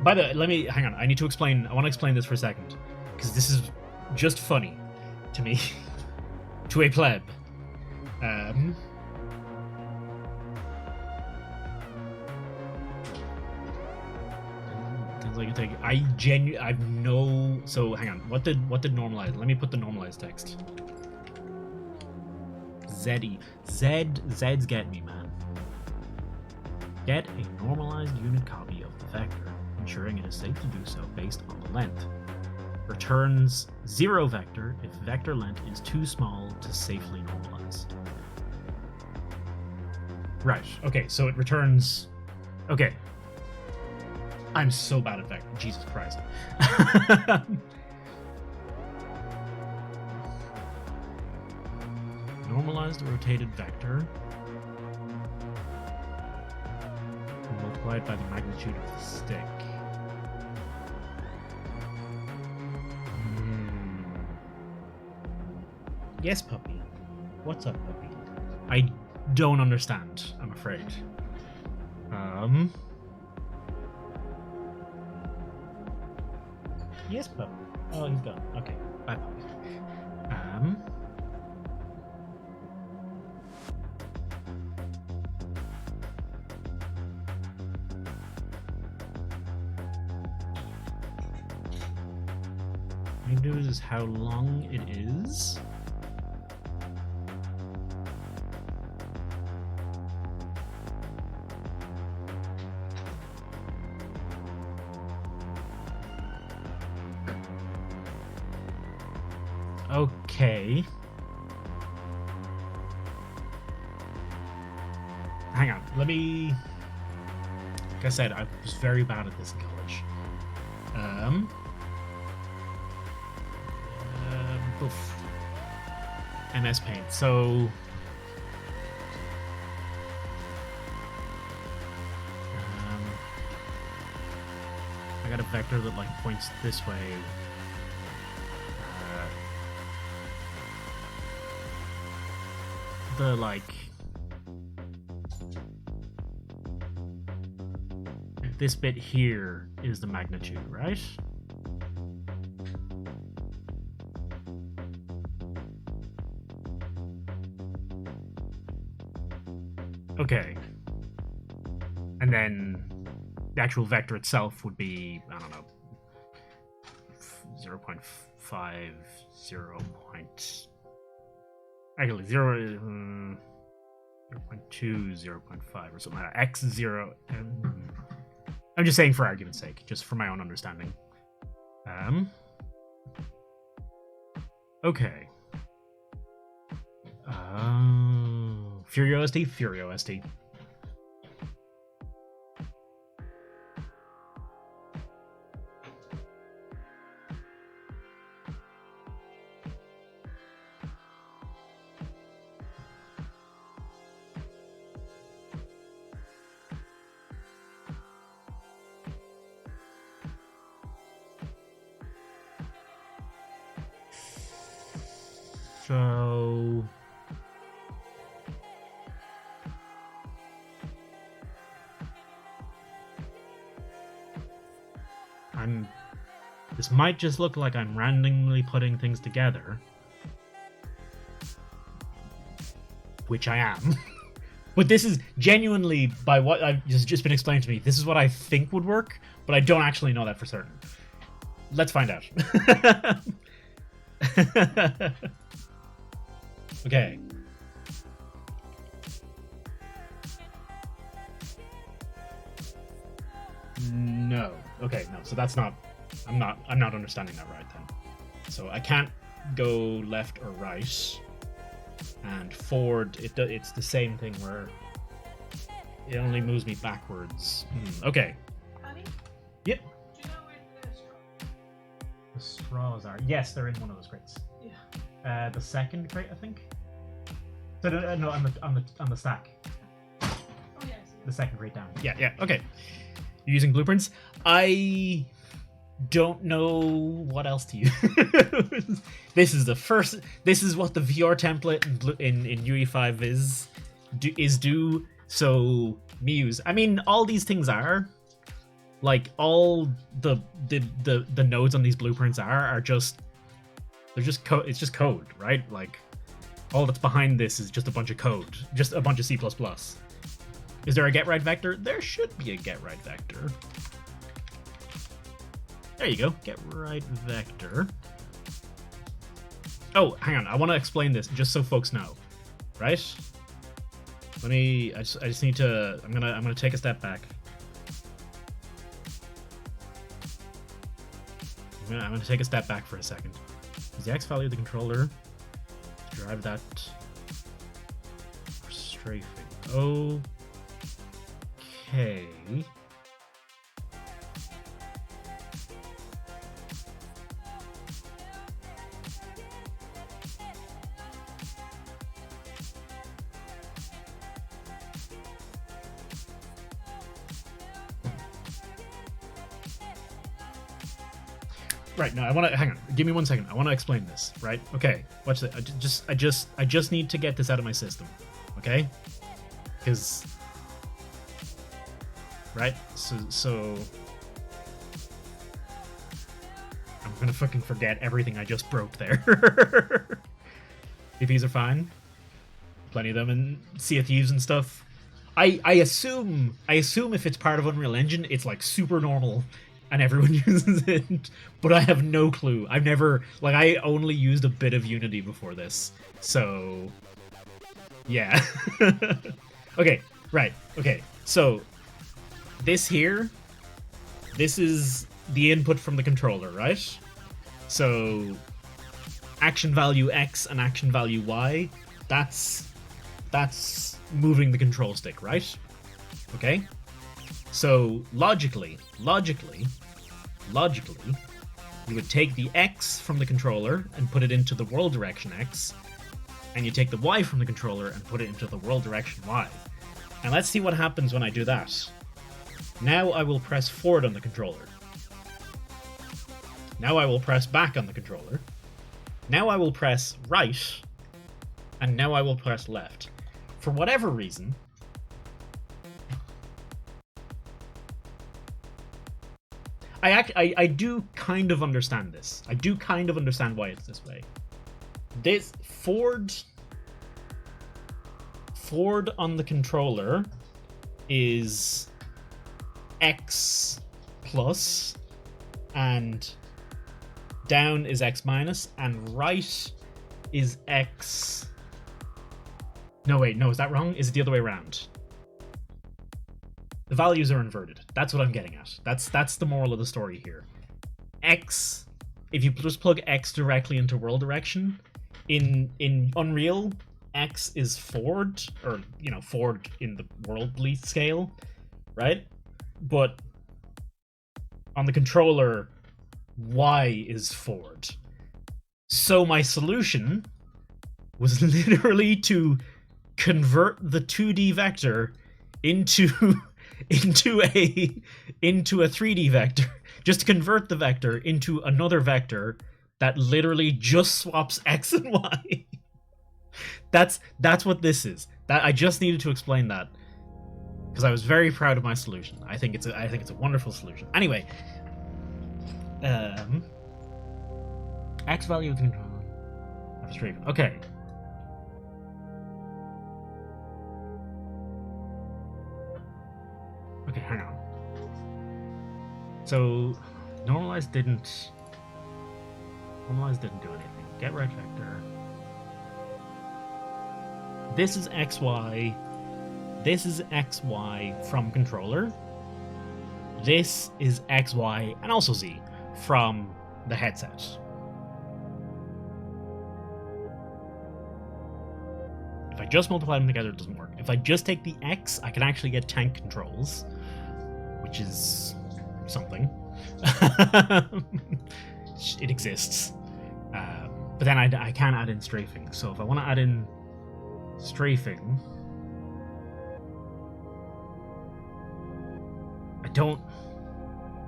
S2: By the way, hang on. I need to explain. I want to explain this for a second because this is just funny to me, to a pleb. I've no. So hang on. What did normalize? Let me put the normalized text. Zed's get me, man. Get a normalized unit copy of the vector. ensuring it is safe to do so based on the length. Returns 0 vector if vector length is too small to safely normalize. Right, okay, so it returns... Okay. I'm so bad at vector. Jesus Christ. Normalize the rotated vector. And multiply it by the magnitude of the stick. Yes, puppy. What's up, puppy? I don't understand, I'm afraid. Yes, puppy. Oh, he's gone. Okay. Bye, puppy. Magnitude is how long it is. Okay. Hang on, let me... Like I said, I was very bad at this in college. Oof. MS Paint, so... I got a vector that, like, points this way. The, like... This bit here is the magnitude, right? Okay. And then the actual vector itself would be, I don't know, 0.5, 0. Actually, 0.2, 0.5 or something like that. X0. I'm just saying for argument's sake, just for my own understanding. Okay. Furio ST. So... This might just look like I'm randomly putting things together. Which I am. But this is genuinely, by what I've just been explained to me, this is what I think would work, but I don't actually know that for certain. Let's find out. Okay. No. Okay, no. So that's not... I'm not understanding that right then. So I can't go left or right. And forward, it's the same thing where it only moves me backwards. Okay.
S5: Honey?
S2: Yep.
S5: Do you know where
S2: The straws are... Yes, they're in one of those crates.
S5: Yeah.
S2: The second crate, I think. So no, on the stack.
S5: Oh yeah, I see.
S2: The second crate down. Yeah. Okay. You're using blueprints. I don't know what else to use. This is the first. This is what the VR template in UE5 is do. So Muse. I mean, all these things are like all the nodes on these blueprints are just they're just code. It's just code, right? Like all that's behind this is just a bunch of code, just a bunch of C++. Is there a get right vector? There should be a get right vector. There you go, get right vector. Oh, hang on, I want to explain this just so folks know, right? Let me. I just need to. I'm gonna take a step back. I'm gonna take a step back for a second. Is the X value of the controller drive that for strafing? Okay. Right, no, I want to hang on. Give me 1 second. I want to explain this. Right? Okay. Watch this. I just need to get this out of my system. Okay? Because right? So I'm gonna fucking forget everything I just broke there. VPs are fine. Plenty of them in CFUs and stuff. I assume if it's part of Unreal Engine, it's like super normal and everyone uses it, but I have no clue. I've never, like, I only used a bit of Unity before this, so yeah. Okay, right, okay, so this here, this is the input from the controller, right? So action value X and action value Y, that's moving the control stick, right? Okay? So logically, you would take the X from the controller and put it into the world direction X, and you take the Y from the controller and put it into the world direction Y. And let's see what happens when I do that. Now I will press forward on the controller. Now I will press back on the controller. Now I will press right, and now I will press left. For whatever reason, I do kind of understand this. I do kind of understand why it's this way. This forward on the controller is X plus, and down is X minus, and right is X. No, wait, no, is that wrong? Is it the other way around? The values are inverted. That's what I'm getting at. That's the moral of the story here. X, if you just plug X directly into world direction, in Unreal, X is forward, or, you know, forward in the worldly scale, right? But on the controller, Y is forward. So my solution was literally to convert the 2D vector into a 3D vector. Just convert the vector into another vector that literally just swaps X and Y. That's what this is. That I just needed to explain that because I was very proud of my solution. I think it's a wonderful solution. Anyway, X value of the controller. Straight. Okay. Okay, hang on. So normalize didn't do anything. Get right vector. This is XY. This is XY from controller. This is XY and also Z from the headset. If I just multiply them together, it doesn't work. If I just take the X, I can actually get tank controls, which is something. It exists. But then I can add in strafing. So if I want to add in strafing, I don't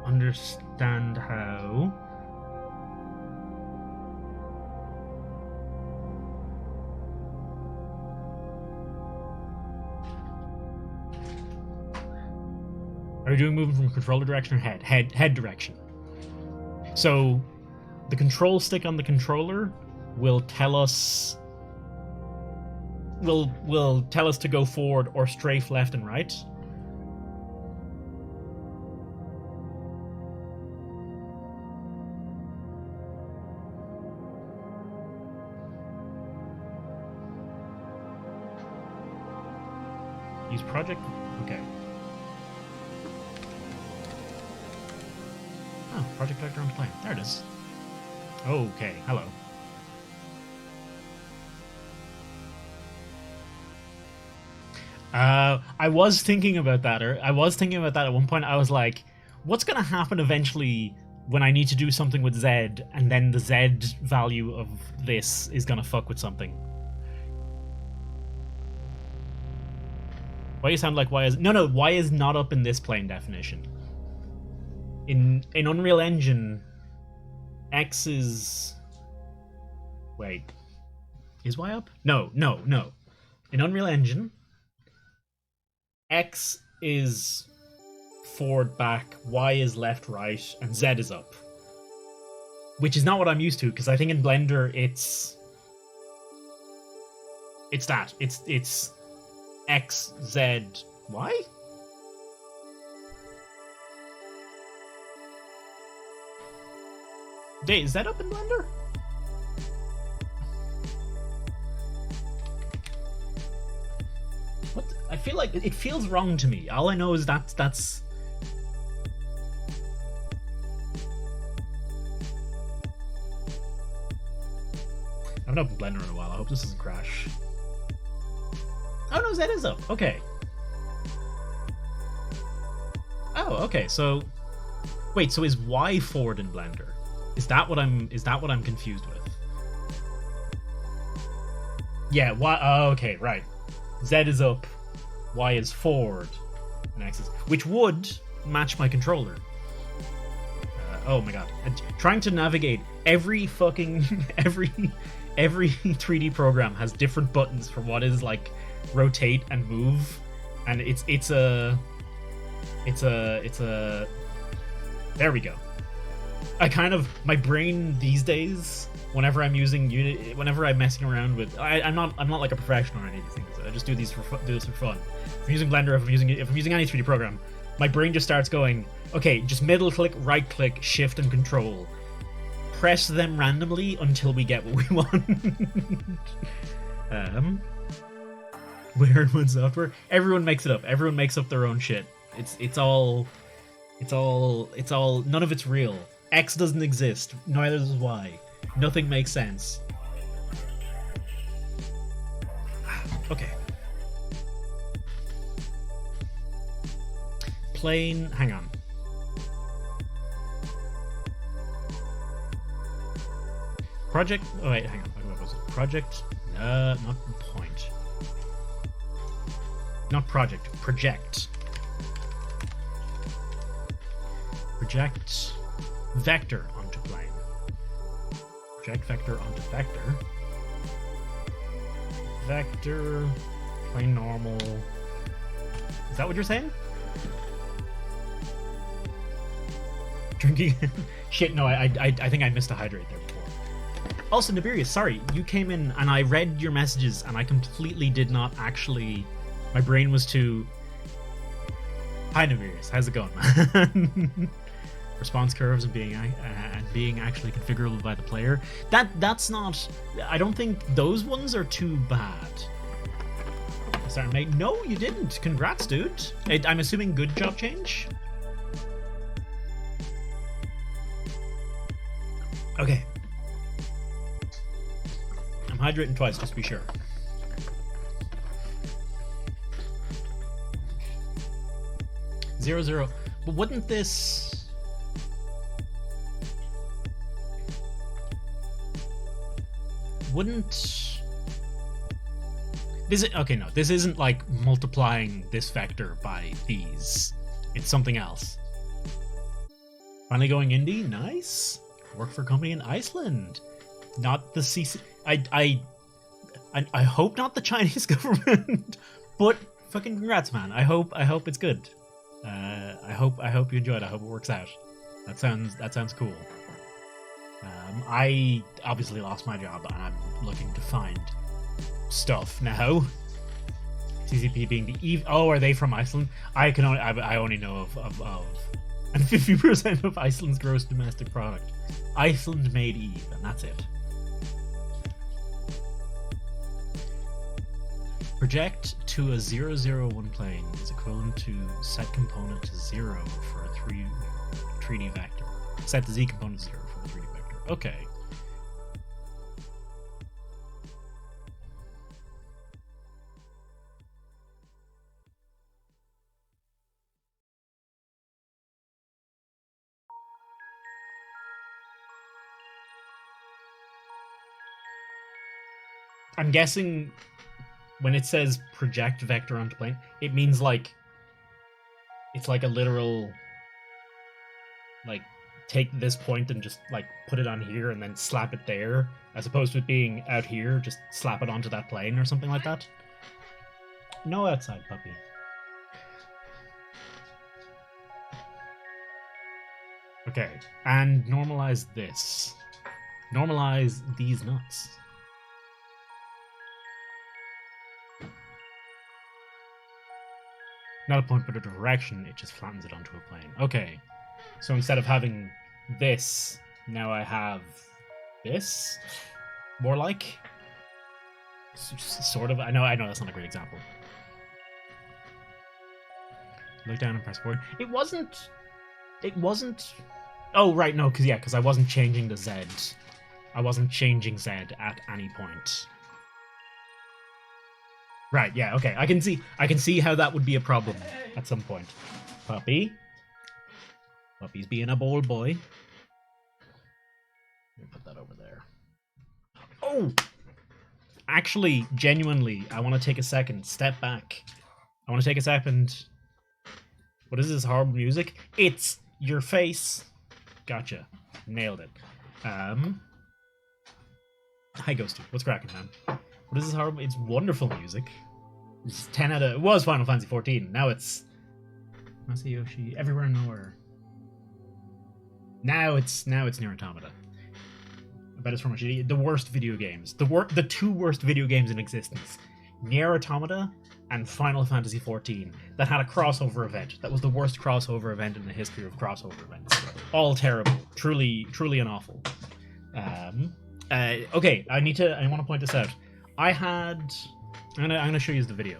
S2: understand how. Are we doing movement from controller direction or head? Head direction. So the control stick on the controller will tell us to go forward or strafe left and right. Use project. Okay. Oh, project vector on plane. There it is. Okay, hello. I was thinking about that. I was thinking about that at one point. I was like, what's going to happen eventually when I need to do something with Z, and then the Z value of this is going to fuck with something? Why you sound like Y is... No, Y is not up in this plane definition. In Unreal Engine, X is... Wait. Is Y up? No. In Unreal Engine, X is forward, back, Y is left, right, and Z is up. Which is not what I'm used to, because I think in Blender it's that. It's X, Z, Y? Is that up in Blender? What? I feel like it feels wrong to me. All I know is that's... I haven't opened Blender in a while. I hope this doesn't crash. Oh no, Z is up. Okay. Oh, okay. So, wait. So is Y forward in Blender? Is that what I'm confused with? Yeah. Y. Oh, okay. Right. Z is up. Y is forward. And X is, which would match my controller. Oh my god. And trying to navigate every 3D program has different buttons for what is like rotate and move, and it's a there we go. I kind of, my brain these days, whenever I'm using Unity, whenever I'm messing around with, I'm not like a professional or any of these things. I just do this for fun. If I'm using Blender, if I'm using any 3D program, my brain just starts going, okay, just middle click, right click, shift and control. Press them randomly until we get what we want. Where one software? Everyone makes it up. Everyone makes up their own shit. It's all none of it's real. X doesn't exist. Neither does Y. Nothing makes sense. Okay. Plane. Hang on. Project. Oh wait, hang on. What was it? Project. Not point. Not project. Project. Project vector onto plane. Project vector onto vector. Vector. Plane normal. Is that what you're saying? Drinking. Shit, no, I think I missed a hydrate there before. Also, Nibirius, sorry, you came in and I read your messages and I completely did not actually... My brain was too... Hi, Nibirius, how's it going, man? Response curves and being actually configurable by the player. That's not... I don't think those ones are too bad. Sorry, mate. No, you didn't. Congrats, dude. I'm assuming good job change? Okay. I'm hydrating twice, just to be sure. Zero, zero. But wouldn't this... Wouldn't... This is... Okay, no. This isn't like multiplying this vector by these. It's something else. Finally going indie? Nice. Work for a company in Iceland. Not the CC... I hope not the Chinese government, but fucking congrats, man. I hope it's good. I hope you enjoy it. I hope it works out. That sounds cool. I obviously lost my job and I'm looking to find stuff now. CCP being the Eve. Oh, are they from Iceland? I only know of and 50% of Iceland's gross domestic product. Iceland made Eve, and that's it. Project to a 001 plane is equivalent to set component to 0 for a 3D vector. Set the Z component to 0 for the 3D vector. Okay. I'm guessing when it says project vector onto plane, it means like it's like a literal like take this point and just like put it on here and then slap it there, as opposed to it being out here, just slap it onto that plane or something like that. No outside, puppy. Okay, and normalize this. Normalize these nuts. Not a point, but a direction, it just flattens it onto a plane. Okay, so instead of having this, now I have this? More like? Sort of. I know that's not a great example. Look down and press forward. It wasn't... Oh, right, no, because I wasn't changing the Z. I wasn't changing Z at any point. Right, yeah, okay. I can see how that would be a problem at some point. Puppy. Puppy's being a bold boy. Let me put that over there. Oh! Actually, genuinely, I want to take a second. Step back. I want to take a second. What is this horrible music? It's your face. Gotcha. Nailed it. Hi, Ghosty. What's cracking, man? What is this horrible? It's wonderful music. It's 10 out of... It was Final Fantasy 14. Now it's... Masayoshi. Everywhere and Nowhere. Now it's Nier Automata. I bet it's from the worst video games. The two worst video games in existence. Nier Automata and Final Fantasy 14. That had a crossover event. That was the worst crossover event in the history of crossover events. All terrible. Truly an awful. Okay, I want to point this out. I'm gonna show you the video,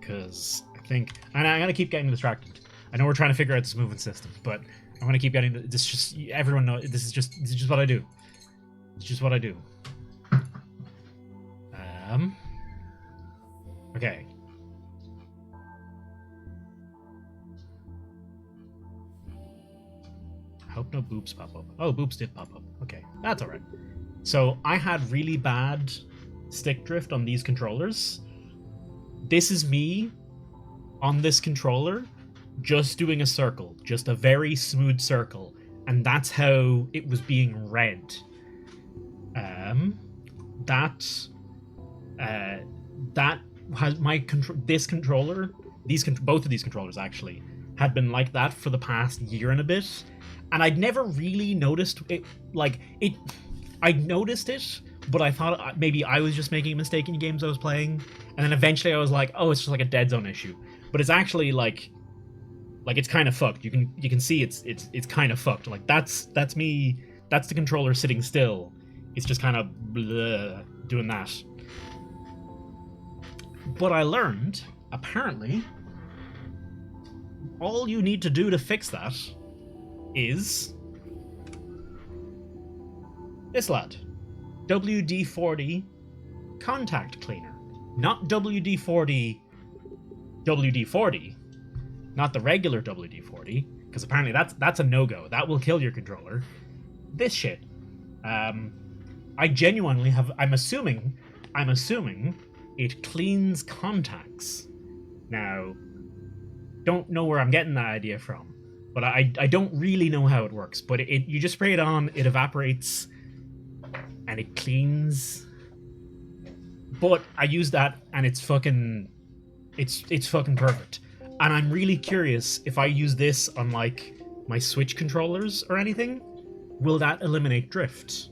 S2: because I think I'm gonna keep getting distracted. I know we're trying to figure out this movement system, but I'm gonna keep getting this. Just everyone knows this is just what I do. It's just what I do. Okay. I hope no boobs pop up. Oh, boobs did pop up. Okay, that's all right. So I had really bad stick drift on these controllers. This is me on this controller just doing a circle, just a very smooth circle, and that's how it was being read. That has my this controller, both of these controllers actually had been like that for the past year and a bit, and I'd never really noticed it. I noticed it, but I thought maybe I was just making a mistake in games I was playing, and then eventually I was like, oh, it's just like a dead zone issue. But it's actually like it's kind of fucked. You can see it's kind of fucked. Like that's me. That's the controller sitting still. It's just kind of doing that. But I learned, apparently, all you need to do to fix that is this lad. WD-40 contact cleaner. Not WD-40 WD-40. Not the regular WD-40, because apparently that's a no-go. That will kill your controller. This shit. I genuinely have... I'm assuming it cleans contacts. Now, don't know where I'm getting that idea from, but I don't really know how it works. But you just spray it on, it evaporates, and it cleans. But I use that, and it's fucking perfect. And I'm really curious if I use this on like my Switch controllers or anything, will that eliminate drift?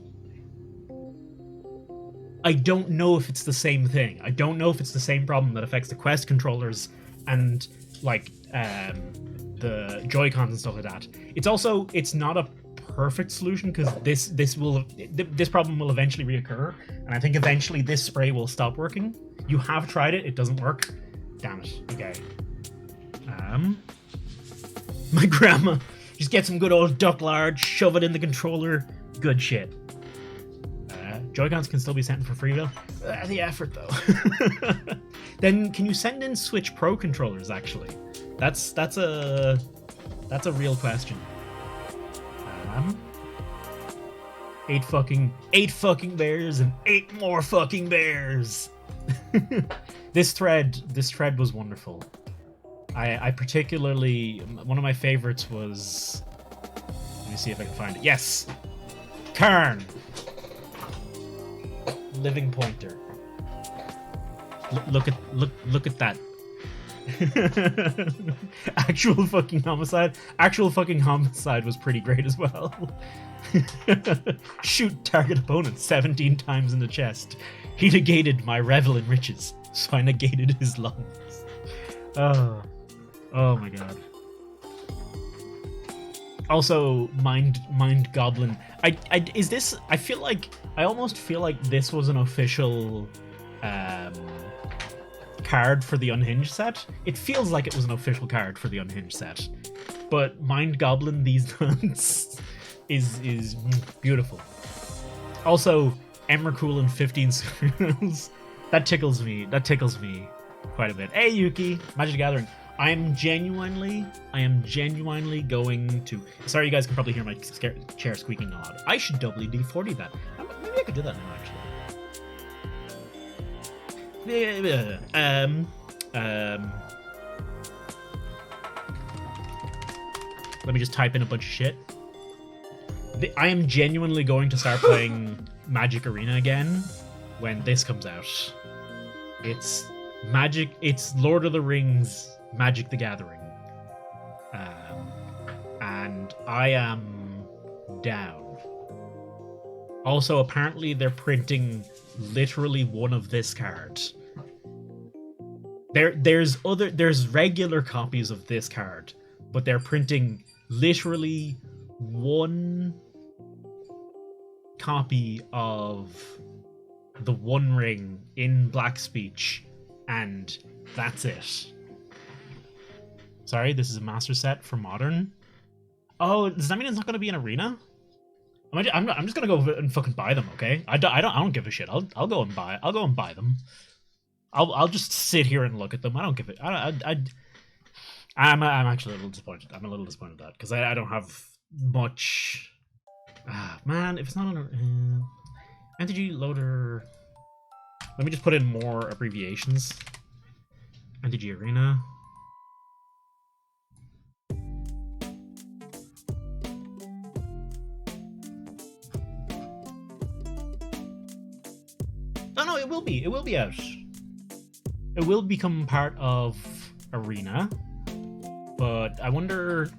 S2: I don't know if it's the same thing. I don't know if it's the same problem that affects the Quest controllers and like the Joy-Cons and stuff like that. It's not a perfect solution, because this problem will eventually reoccur, and I think eventually this spray will stop working. You have tried it, it doesn't work. Damn it. Okay. My grandma Just get some good old duck lard, shove it in the controller. Good shit. Joy-Cons can still be sent for free though. The effort though. Then can you send in Switch Pro controllers actually? That's a real question. 8 fucking bears and 8 more fucking bears. This thread was wonderful. I particularly, one of my favorites was, let me see if I can find it. Yes, Karn, living pointer. Look at that. Actual fucking homicide was pretty great as well. Shoot target opponent 17 times in the chest. He negated my revel in riches, so I negated his lungs. Oh my god. Also, Mind Goblin. I almost feel like this was an official card for the Unhinged set. It feels like it was an official card for the Unhinged set. But Mind Goblin these nuts is beautiful. Also, Emrakul and 15 Squirrels. That tickles me quite a bit. Hey Yuki, Magic the Gathering. I am genuinely going to... Sorry, you guys can probably hear my chair squeaking a lot. I should doubly D40 that. Maybe I could do that now, actually. Let me just type in a bunch of shit. I am genuinely going to start playing Magic Arena again when this comes out. It's Lord of the Rings Magic the Gathering. And I am down. Also, apparently they're printing literally one of this card. There's regular copies of this card, but they're printing literally one copy of the One Ring in Black Speech, and that's it. Sorry, this is a master set for Modern. Oh, does that mean it's not going to be an arena? I'm just gonna go and fucking buy them, okay? I don't give a shit. I'll go and buy them. I'll just sit here and look at them. I don't give it. I'm actually a little disappointed. I'm a little disappointed at that because I don't have much. Man, if it's not an NTG loader, let me just put in more abbreviations. NTG Arena. No, it will be. It will be out. It will become part of Arena, but I wonder.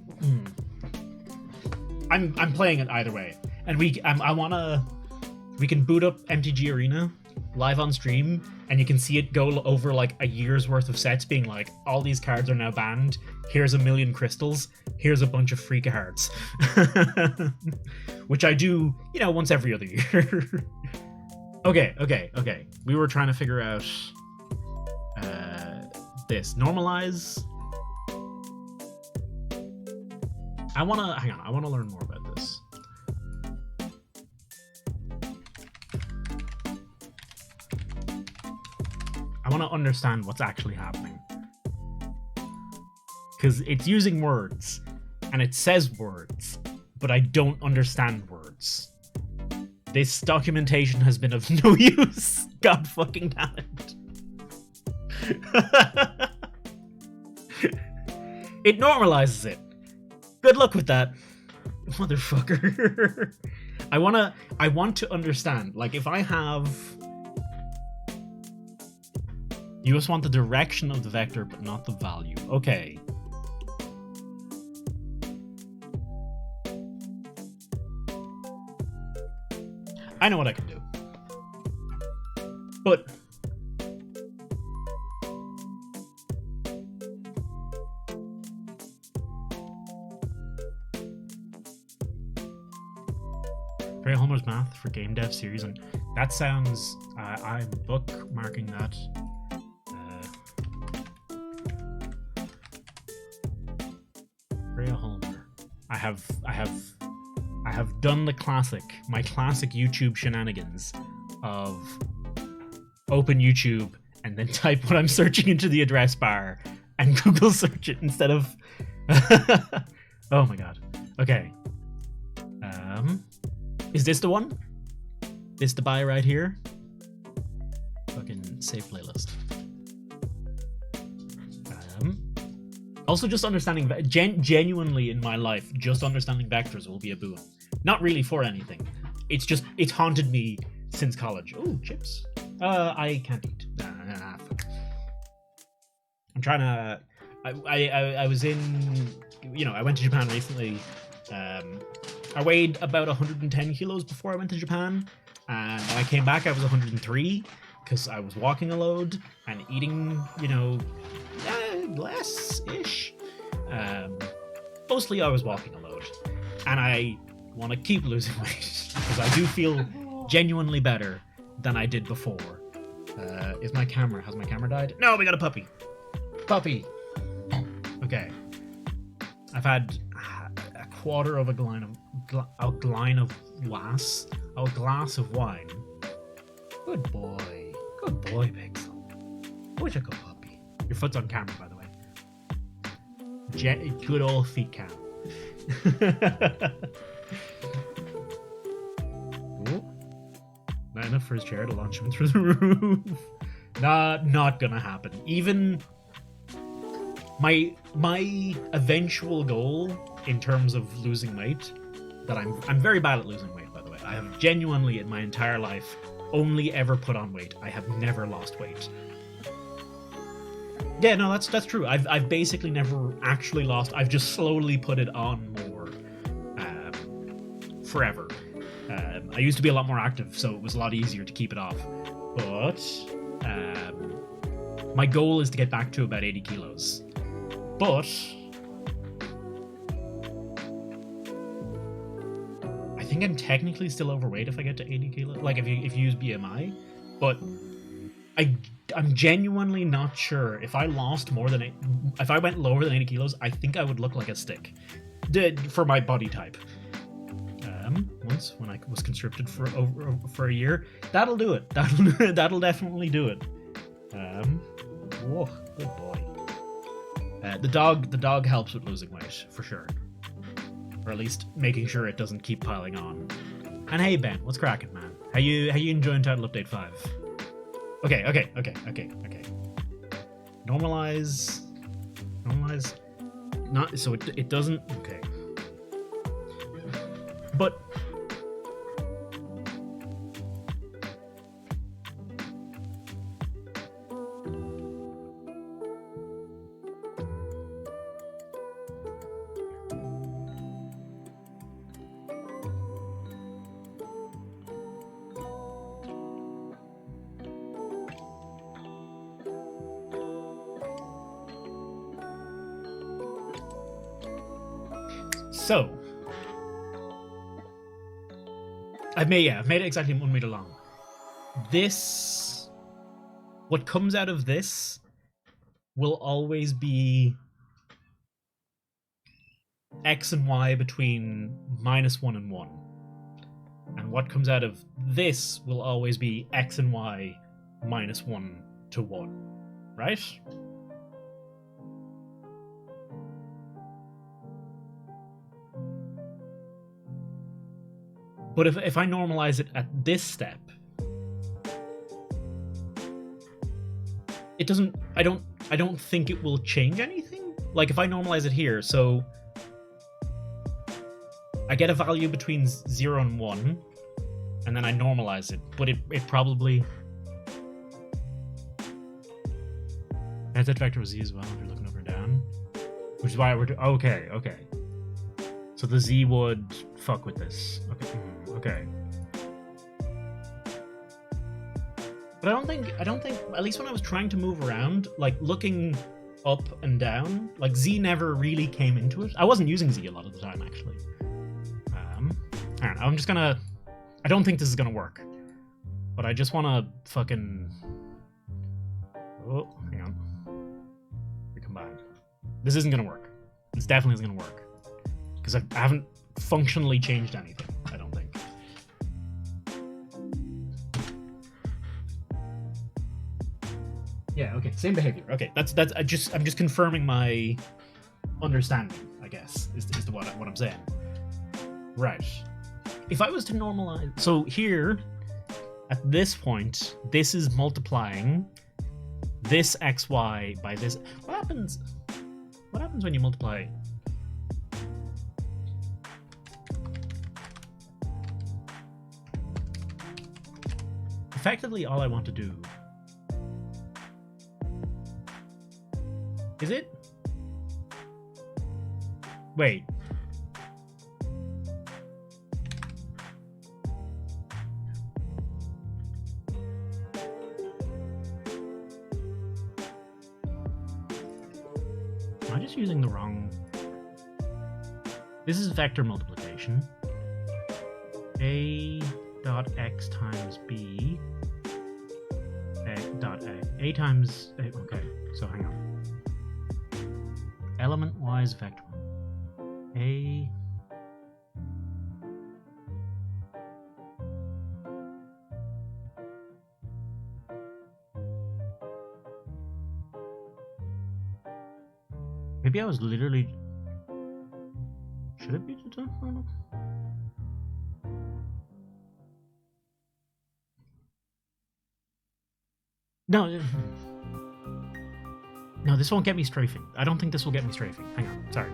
S2: I'm playing it either way, and we can boot up MTG Arena live on stream, and you can see it go over like a year's worth of sets, being like, all these cards are now banned. Here's a million crystals. Here's a bunch of free cards, which I do, once every other year. Okay. We were trying to figure out this. Normalize. I want to learn more about this. I want to understand what's actually happening. Because it's using words, and it says words, but I don't understand words. This documentation has been of no use. God fucking damn it. It normalizes it. Good luck with that, motherfucker. I want to understand. Like, if I have... You just want the direction of the vector, but not the value. Okay. I know what I can do. But... Barry Homer's math for game dev series, and that sounds... I'm bookmarking that. Rhea Homer. I have done my classic YouTube shenanigans of open YouTube and then type what I'm searching into the address bar and Google search it instead of. Oh my god. Okay. Is this the one? This the buy right here? Fucking save playlist. Also, just understanding genuinely in my life, just understanding vectors will be a boon. Not really for anything. It's haunted me since college. Oh, chips. I can't eat. Fuck. I'm trying to. I was in. I went to Japan recently. I weighed about 110 kilos before I went to Japan, and when I came back, I was 103 because I was walking a load and eating, less-ish. Mostly I was walking a load, and I want to keep losing weight because I do feel genuinely better than I did before. Has my camera died? No, we got a puppy. Okay. I've had a quarter of a glass of wine. Good boy, Pixel. Wish a good puppy. Your foot's on camera, by the way. Good old feet cam. Not enough for his chair to launch him through the roof. Not gonna happen. Even my eventual goal in terms of losing weight, that I'm very bad at losing weight, by the way. I have genuinely in my entire life only ever put on weight. I have never lost weight. Yeah, no, that's true. I've basically never actually lost. I've just slowly put it on more, forever. I used to be a lot more active, so it was a lot easier to keep it off. But my goal is to get back to about 80 kilos. But I think I'm technically still overweight if I get to 80 kilos. Like if you use BMI, but I'm genuinely not sure if I lost if I went lower than 80 kilos, I think I would look like a stick for my body type. Once when I was conscripted for a year, that'll do it. That'll definitely do it. Whoa, good boy. The dog helps with losing weight for sure, or at least making sure it doesn't keep piling on. And hey Ben, what's cracking, man? How you enjoying Title Update 5? Okay. Normalize. Not so it doesn't. Okay. But so I've made it exactly 1 meter long. What comes out of this will always be X and Y between -1 and 1. And what comes out of this will always be X and Y -1 to 1. Right? But if I normalize it at this step, it doesn't. I don't think it will change anything. Like if I normalize it here, so I get a value between 0 and 1, and then I normalize it. But it probably has that vector with z as well if you're looking up or down, which is why we're okay. So the z would fuck with this. Okay. But I don't think, at least when I was trying to move around, like looking up and down, like Z never really came into it. I wasn't using Z a lot of the time, actually. I don't know, I'm just gonna, I don't think this is gonna work. But I just wanna fucking, oh, hang on. Recombine. This isn't gonna work. This definitely isn't gonna work. because I haven't functionally changed anything, I don't think. Yeah, okay, same behavior. Okay, that's I'm just confirming my understanding, I guess, is what I'm saying. Right. If I was to normalize, so here at this point, this is multiplying this xy by this. What happens when you multiply? Effectively, all I want to do is it? Wait. Am I just using the wrong? This is vector multiplication. A dot x times b dot a times a. Okay, so hang on. Element-wise vector. A maybe I was literally. Should it be just? No. No, this won't get me strafing. I don't think this will get me strafing. Hang on, sorry.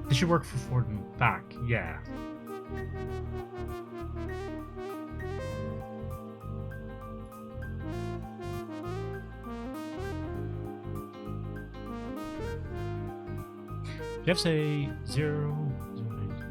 S2: This should work for forward and back, yeah. You have to say 0, 0, 8.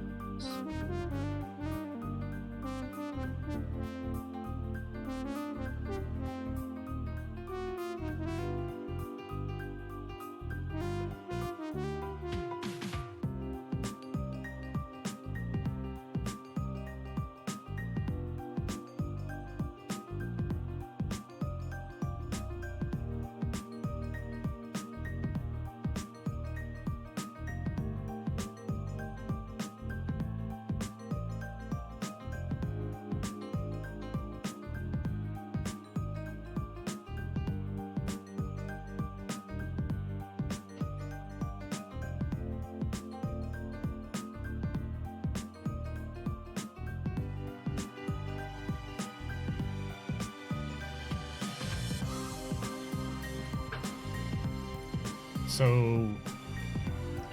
S2: So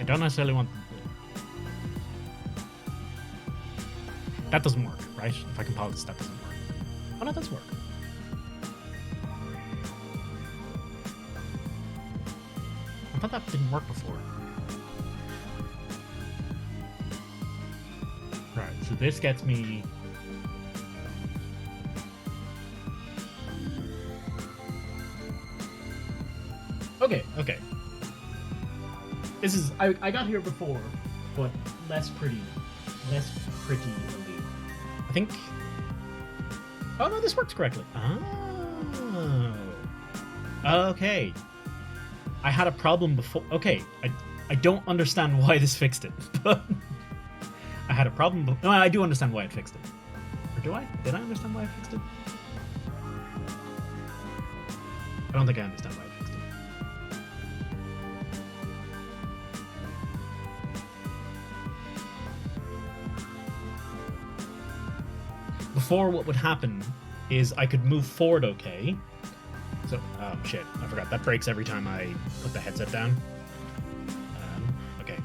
S2: I don't necessarily want that doesn't work, right? If I compile this, that doesn't work. Oh no, that does work. I thought that didn't work before. Right, so this gets me okay. This is I got here before, but less pretty elite. I think. Oh no, this works correctly. Oh. Okay. I had a problem before. Okay, I don't understand why this fixed it, but I had a problem. No, I do understand why it fixed it. Or do I? Did I understand why I fixed it? I don't think I understand why I fixed it. Before, what would happen is I could move forward okay. So, oh shit, I forgot. That breaks every time I put the headset down. Okay.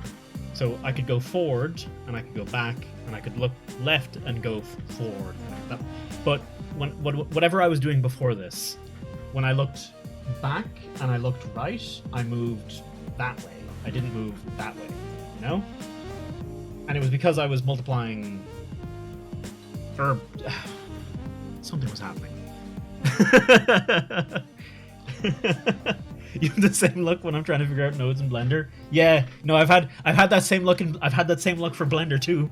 S2: So I could go forward, and I could go back, and I could look left and go forward. But whatever I was doing before this, when I looked back and I looked right, I moved that way. I didn't move that way, you know? And it was because I was multiplying... Or something was happening. You have the same look when I'm trying to figure out nodes in Blender. Yeah, no, I've had that same look for Blender too.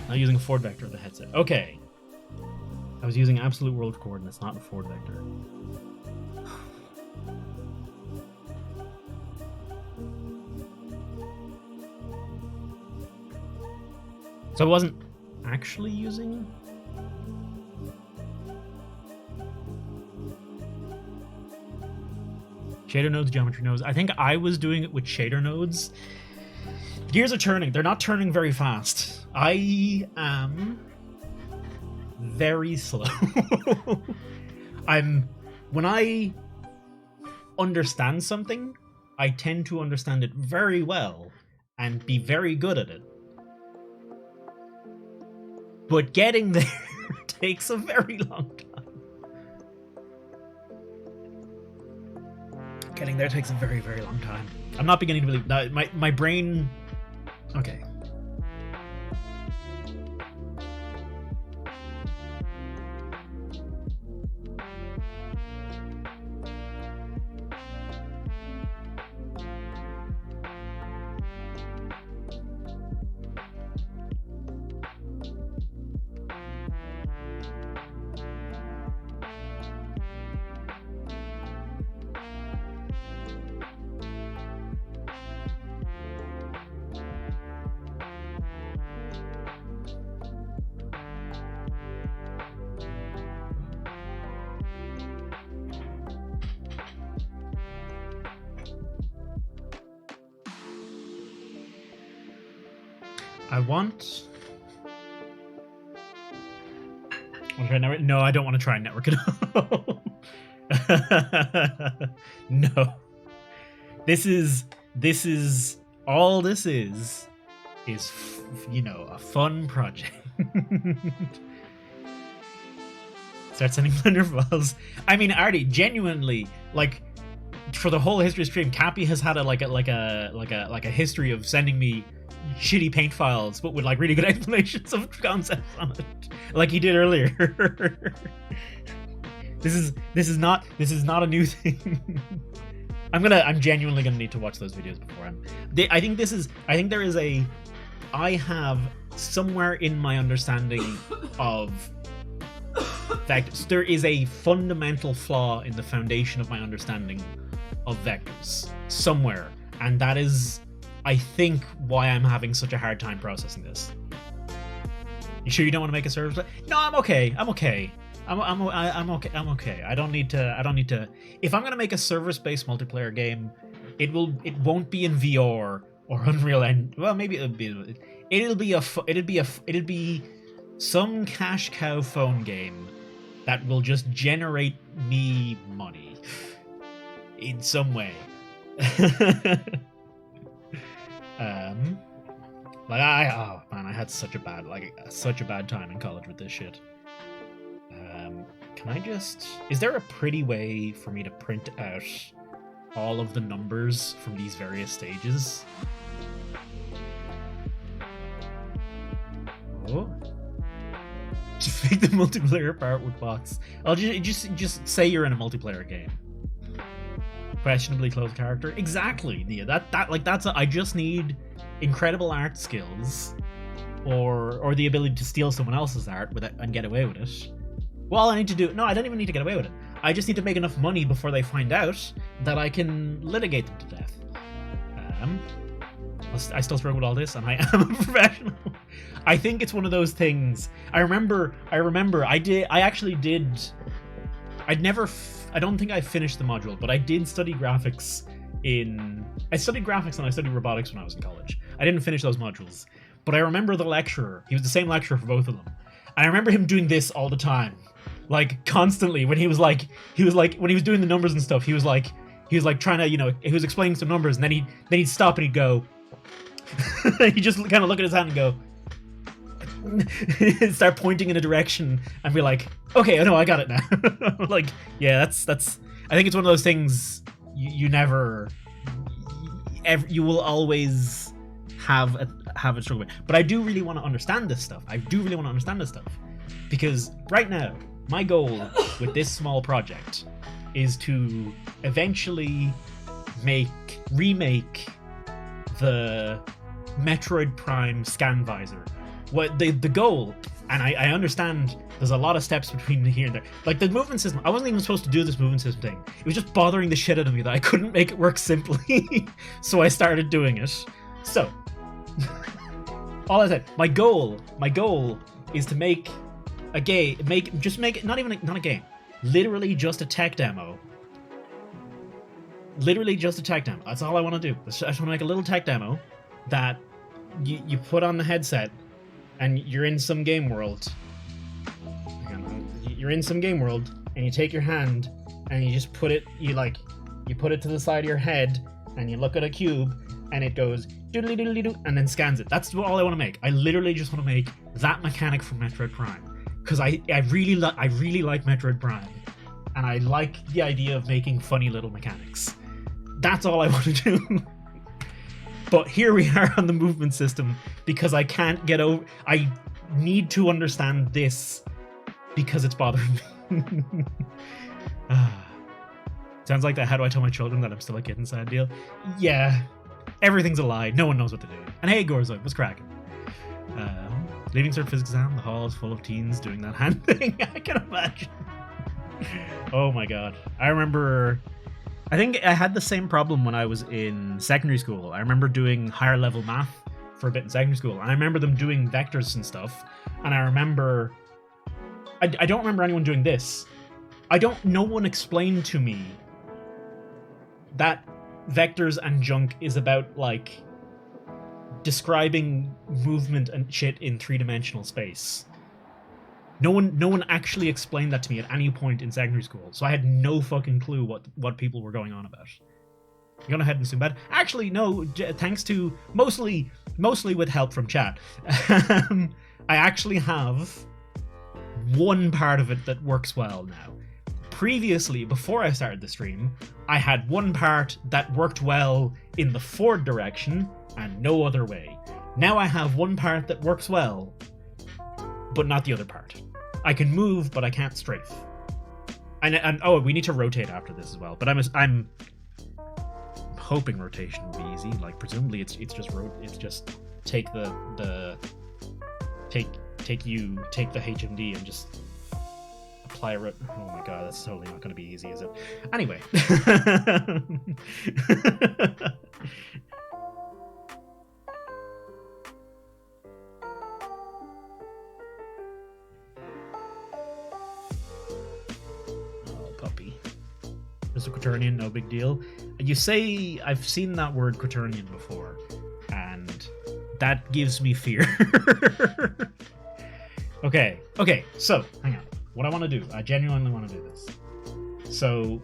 S2: Not using a forward vector of the headset. Okay. I was using absolute world coordinates, not a forward vector. So I wasn't actually using... Shader nodes, geometry nodes. I think I was doing it with shader nodes. Gears are turning. They're not turning very fast. I am very slow. When I understand something, I tend to understand it very well and be very good at it. But getting there takes a very long time. Getting there takes a very, very long time. I'm not beginning to believe that my brain... Okay. I want... No, I don't want to try and network it all. No. This is all this is, you know, a fun project. Start sending Blender files. I mean, Artie, genuinely, like, for the whole history of stream, Cappy has had a history of sending me shitty paint files, but with like really good explanations of concepts on it, like he did earlier. This is not a new thing. I'm genuinely gonna need to watch those videos beforehand. I have somewhere in my understanding of vectors, there is a fundamental flaw in the foundation of my understanding of vectors somewhere, and that is, I think, why I'm having such a hard time processing this. You sure you don't want to make a service? No, I'm okay. I'm okay. I'm okay. I don't need to. If I'm gonna make a service-based multiplayer game, it won't be in VR or Unreal Engine. Well, maybe it'll be some cash cow phone game that will just generate me money in some way. I had such a bad time in college with this shit. Is there a pretty way for me to print out all of the numbers from these various stages? Oh. To fake the multiplayer part with bots. I'll just say you're in a multiplayer game. Questionably close character. Exactly, Nia. I just need incredible art skills, or the ability to steal someone else's art with it and get away with it. Well, all I need to do... No, I don't even need to get away with it. I just need to make enough money before they find out that I can litigate them to death. I still struggle with all this, and I am a professional. I think it's one of those things. I remember. I don't think I finished the module, but I did study graphics I studied graphics and I studied robotics when I was in college. I didn't finish those modules, but I remember the lecturer. He was the same lecturer for both of them. And I remember him doing this all the time. Like, constantly, when when he was doing the numbers and stuff, he was like trying to, he was explaining some numbers, and then he'd stop and he'd go, he'd just kind of look at his hand and go, start pointing in a direction and be like, okay, no, I got it now. Like, yeah, that's, I think it's one of those things you will always have a struggle with. But I do really want to understand this stuff. Because right now, my goal with this small project is to eventually remake the Metroid Prime scan visor. What the goal, and I understand there's a lot of steps between here and there. Like, the movement system, I wasn't even supposed to do this movement system thing. It was just bothering the shit out of me that I couldn't make it work simply. So I started doing it. So all I said. My goal is to make a game. Make it not a game. Literally just a tech demo. Literally just a tech demo. That's all I want to do. I just want to make a little tech demo that you put on the headset and you're in some game world. You're in some game world and you take your hand and you just put it. You put it to the side of your head and you look at a cube and it goes doodly doodly doo and then scans it. That's all I want to make. I literally just want to make that mechanic from Metroid Prime because I really like Metroid Prime and I like the idea of making funny little mechanics. That's all I want to do. But here we are on the movement system because I can't get over. I need to understand this because it's bothering me. Sounds like that. How do I tell my children that I'm still a kid inside deal? Yeah, everything's a lie. No one knows what to do. And hey, Gorzo, what's cracking? Leaving cert physics exam, the hall is full of teens doing that hand thing. I can imagine. Oh my god. I remember. I think I had the same problem when I was in secondary school. I remember doing higher level math for a bit in secondary school. And I remember them doing vectors and stuff. And I remember. I don't remember anyone doing this. No one explained to me that vectors and junk is about, like, describing movement and shit in three-dimensional space. No one actually explained that to me at any point in secondary school, so I had no fucking clue what people were going on about. You're going ahead and assume bad. Actually, no, thanks to mostly with help from chat. I actually have one part of it that works well now. Previously, before I started the stream, I had one part that worked well in the forward direction and no other way. Now I have one part that works well, but not the other part. I can move, but I can't strafe. And oh, we need to rotate after this as well. But I'm hoping rotation will be easy. Like presumably it's just take the HMD and just apply a oh my god, that's totally not going to be easy, is it? Anyway. Oh, puppy. Just a Quaternion, no big deal. You say I've seen that word Quaternion before, and that gives me fear. Okay, so hang on. What I want to do, I genuinely want to do this. So,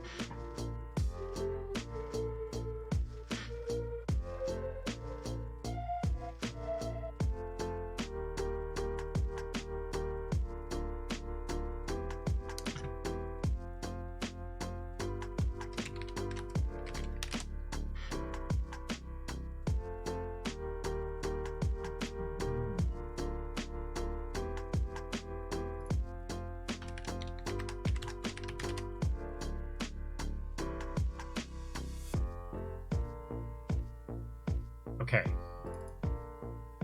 S2: okay.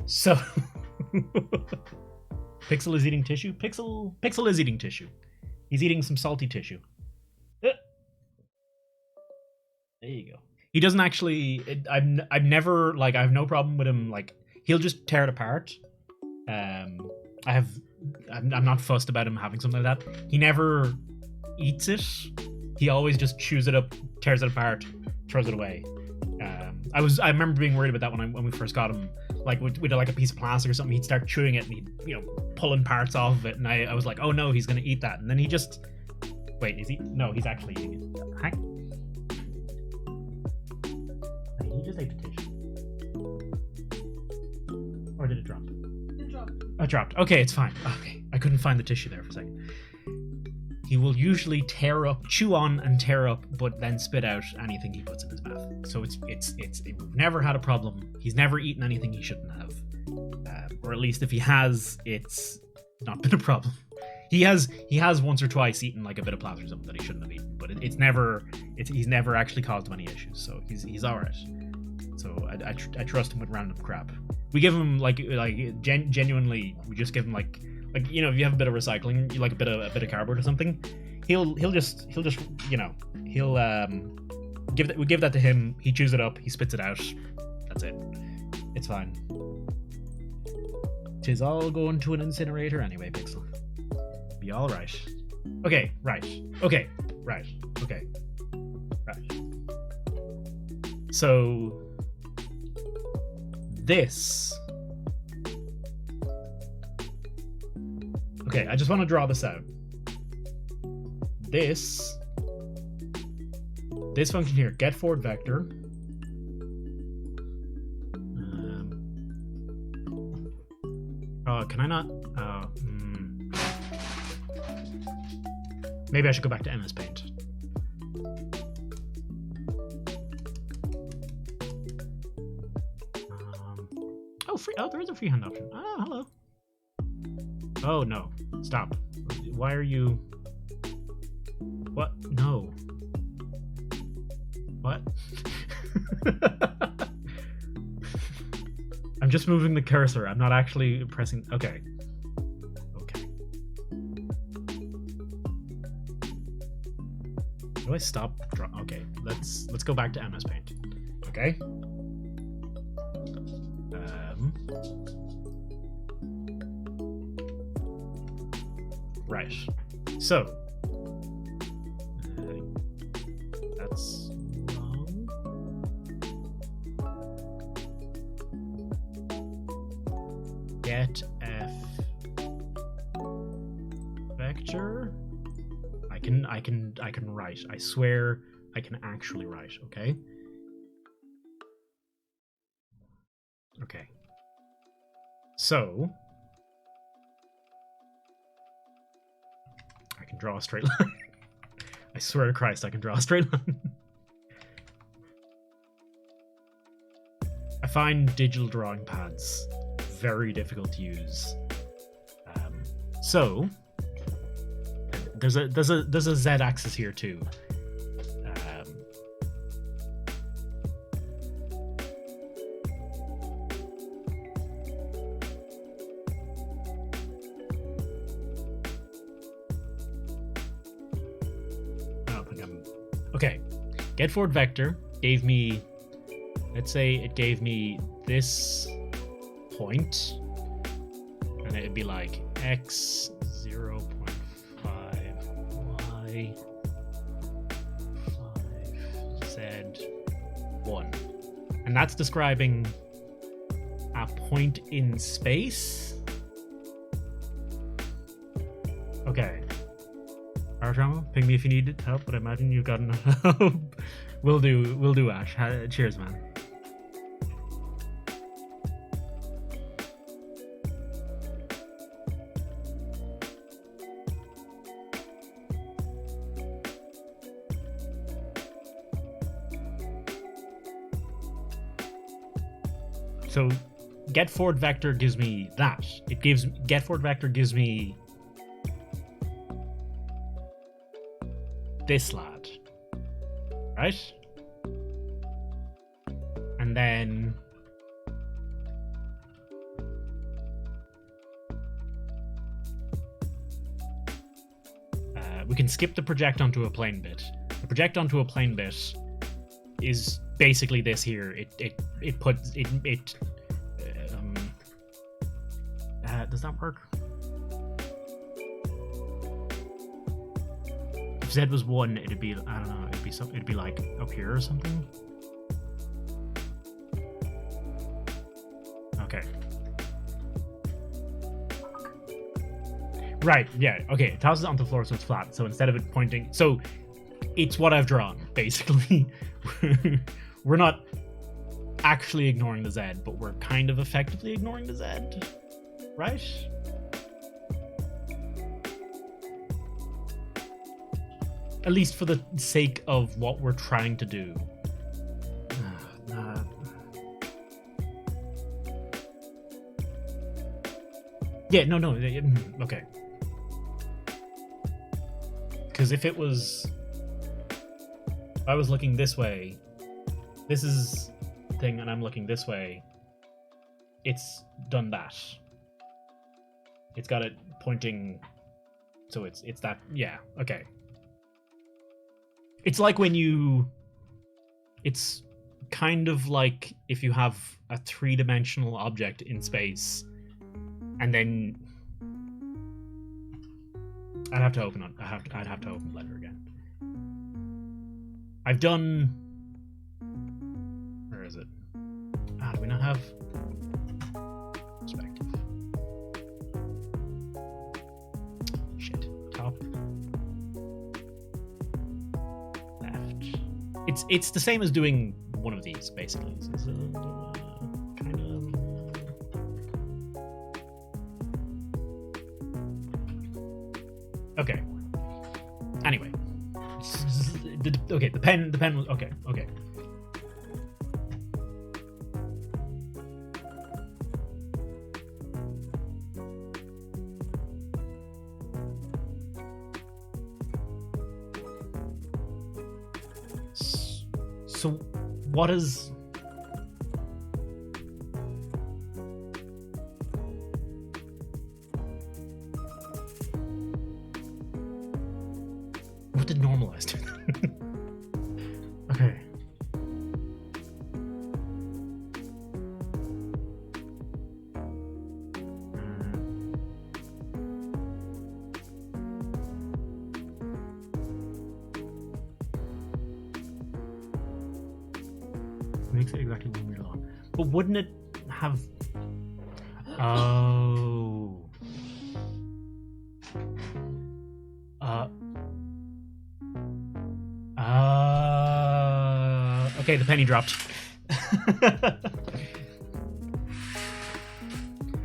S2: So, Pixel is eating tissue. Pixel is eating tissue. He's eating some salty tissue. There you go. He doesn't actually. I've never like. I have no problem with him. Like he'll just tear it apart. I'm not fussed about him having something like that. He never eats it. He always just chews it up, tears it apart, throws it away. I remember being worried about that when we first got him. Like with like a piece of plastic or something, he'd start chewing it and he'd pulling parts off of it, and I was like, oh no, he's gonna eat that, and then he just wait, is he? No, he's actually eating it. Hi. He just ate the tissue, or did it drop?
S5: It dropped.
S2: Oh, it dropped. Okay, it's fine. Okay, I couldn't find the tissue there for a second. He will usually chew on and tear up, but then spit out anything he puts in his mouth. So we've never had a problem. He's never eaten anything he shouldn't have, or at least if he has, it's not been a problem. He has once or twice eaten like a bit of plaster or something that he shouldn't have eaten, but he's never actually caused him any issues. So he's all right. So I trust him with random crap. We give him genuinely. We just give him like if you have a bit of recycling, like a bit of cardboard or something, he'll just we give that to him. He chews it up. He spits it out. That's it. It's fine. 'tis all going to an incinerator anyway, Pixel. Be all right. Okay, right. Okay, right. Okay, right. So this. Okay, I just want to draw this out. This function here, get forward vector. Can I not? Maybe I should go back to MS Paint. Oh, there is a freehand option. Oh, hello. Oh no! Stop. Why are you? What? No. What? I'm just moving the cursor. I'm not actually pressing. Okay. Okay. Do I stop? Okay. Let's go back to MS Paint. Okay. Right. So. That's wrong. Get F vector. I can write. I swear I can actually write, okay? Okay. So I can draw a straight line. I swear to Christ, I can draw a straight line. I find digital drawing pads very difficult to use. So there's a z-axis here too. Okay, get forward vector gave me, let's say it gave me this point, and it'd be like x 0.5, y 5, z 1, and that's describing a point in space. Okay. Drama, ping me if you need help, but I imagine you've got enough help. Will do, Ash. Cheers, man. So, get forward vector gives me that. Get forward vector gives me this lad, right? And then we can skip the project onto a plane bit. The project onto a plane bit is basically this here. It puts it does that work? If Z was 1, it'd be, I don't know, it'd be like up here or something. Okay. Right, yeah, okay, it tosses it onto the floor so it's flat. So instead of it pointing, so it's what I've drawn, basically. We're not actually ignoring the Z, but we're kind of effectively ignoring the Z, right? At least for the sake of what we're trying to do. Yeah, no, okay. Because if I was looking this way, this is thing, and I'm looking this way, it's done that. It's got it pointing, so it's that, yeah, okay. It's like it's kind of like if you have a 3-dimensional object in space and then I'd have to open it. I'd have to open the letter again. I've done. Where is it? Ah, do we not have perspective? Shit. Top. Left. It's the same as doing one of these basically. So it's, kind of. Okay. Anyway. Okay, the pen was okay. So what is what did normalize do? Okay. Makes it exactly 1 meter long. But wouldn't it have... Oh. Okay, the penny dropped.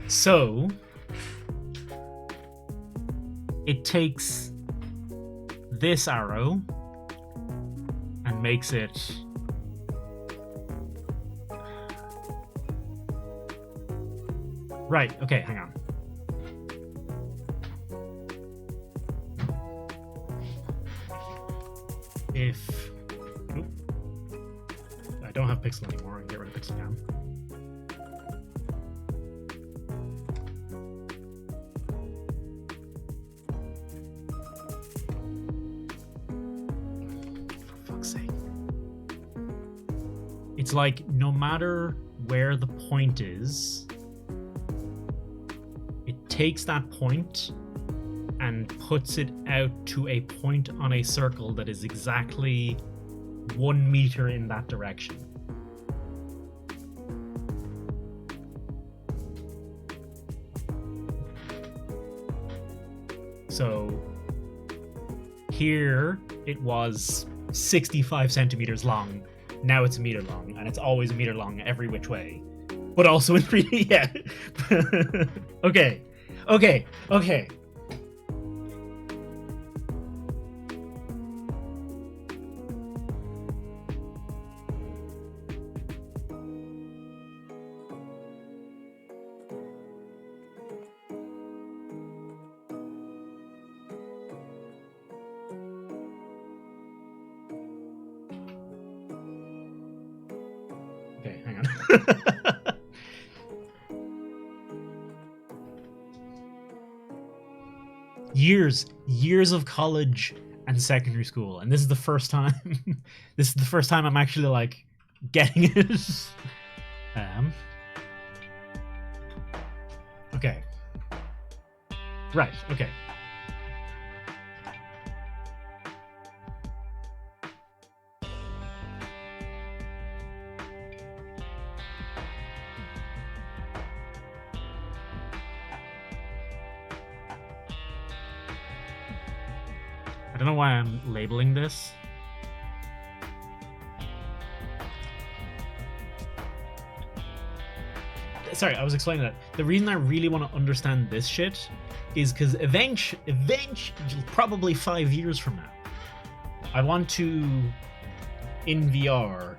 S2: So... It takes this arrow and makes it... Right, okay, hang on. If... Oop. I don't have pixel anymore, I can get rid of pixel cam. For fuck's sake. It's like, no matter where the point is, takes that point and puts it out to a point on a circle that is exactly 1 meter in that direction. So here it was 65 centimeters long. Now it's a meter long, and it's always a meter long every which way. But also in 3D, yeah. Okay. Okay. Okay, hang on. years of college and secondary school, and this is the first time I'm actually like getting it. Okay. Right, okay. I don't know why I'm labeling this. Sorry, I was explaining that. The reason I really want to understand this shit is because eventually, probably 5 years from now, I want to, in VR,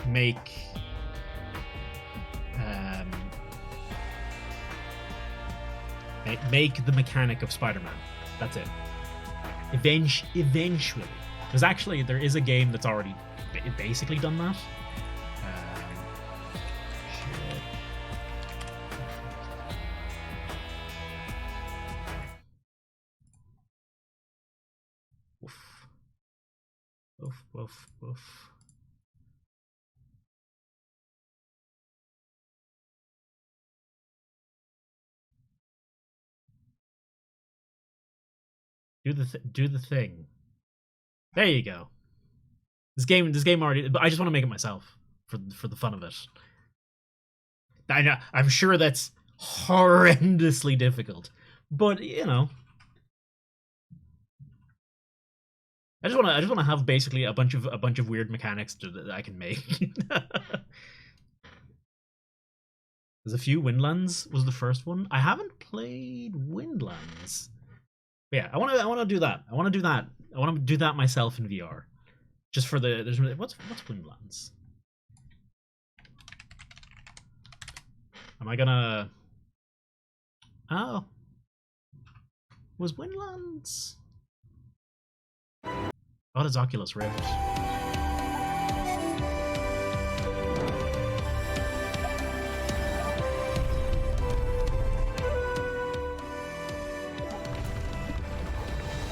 S2: make the mechanic of Spider-Man. That's it. Eventually. Because actually, there is a game that's already basically done that. Shit. Woof. Do the thing. There you go. This game already. But I just want to make it myself for the fun of it. I know. I'm sure that's horrendously difficult, but you know, I just want to have basically a bunch of weird mechanics that I can make. There's a few. Windlands was the first one. I haven't played Windlands. But yeah, I want to do that. I want to do that. I want to do that myself in VR. Just for the what's Windlands? Am I gonna? Oh, was Windlands? Oh, it's Oculus Rift.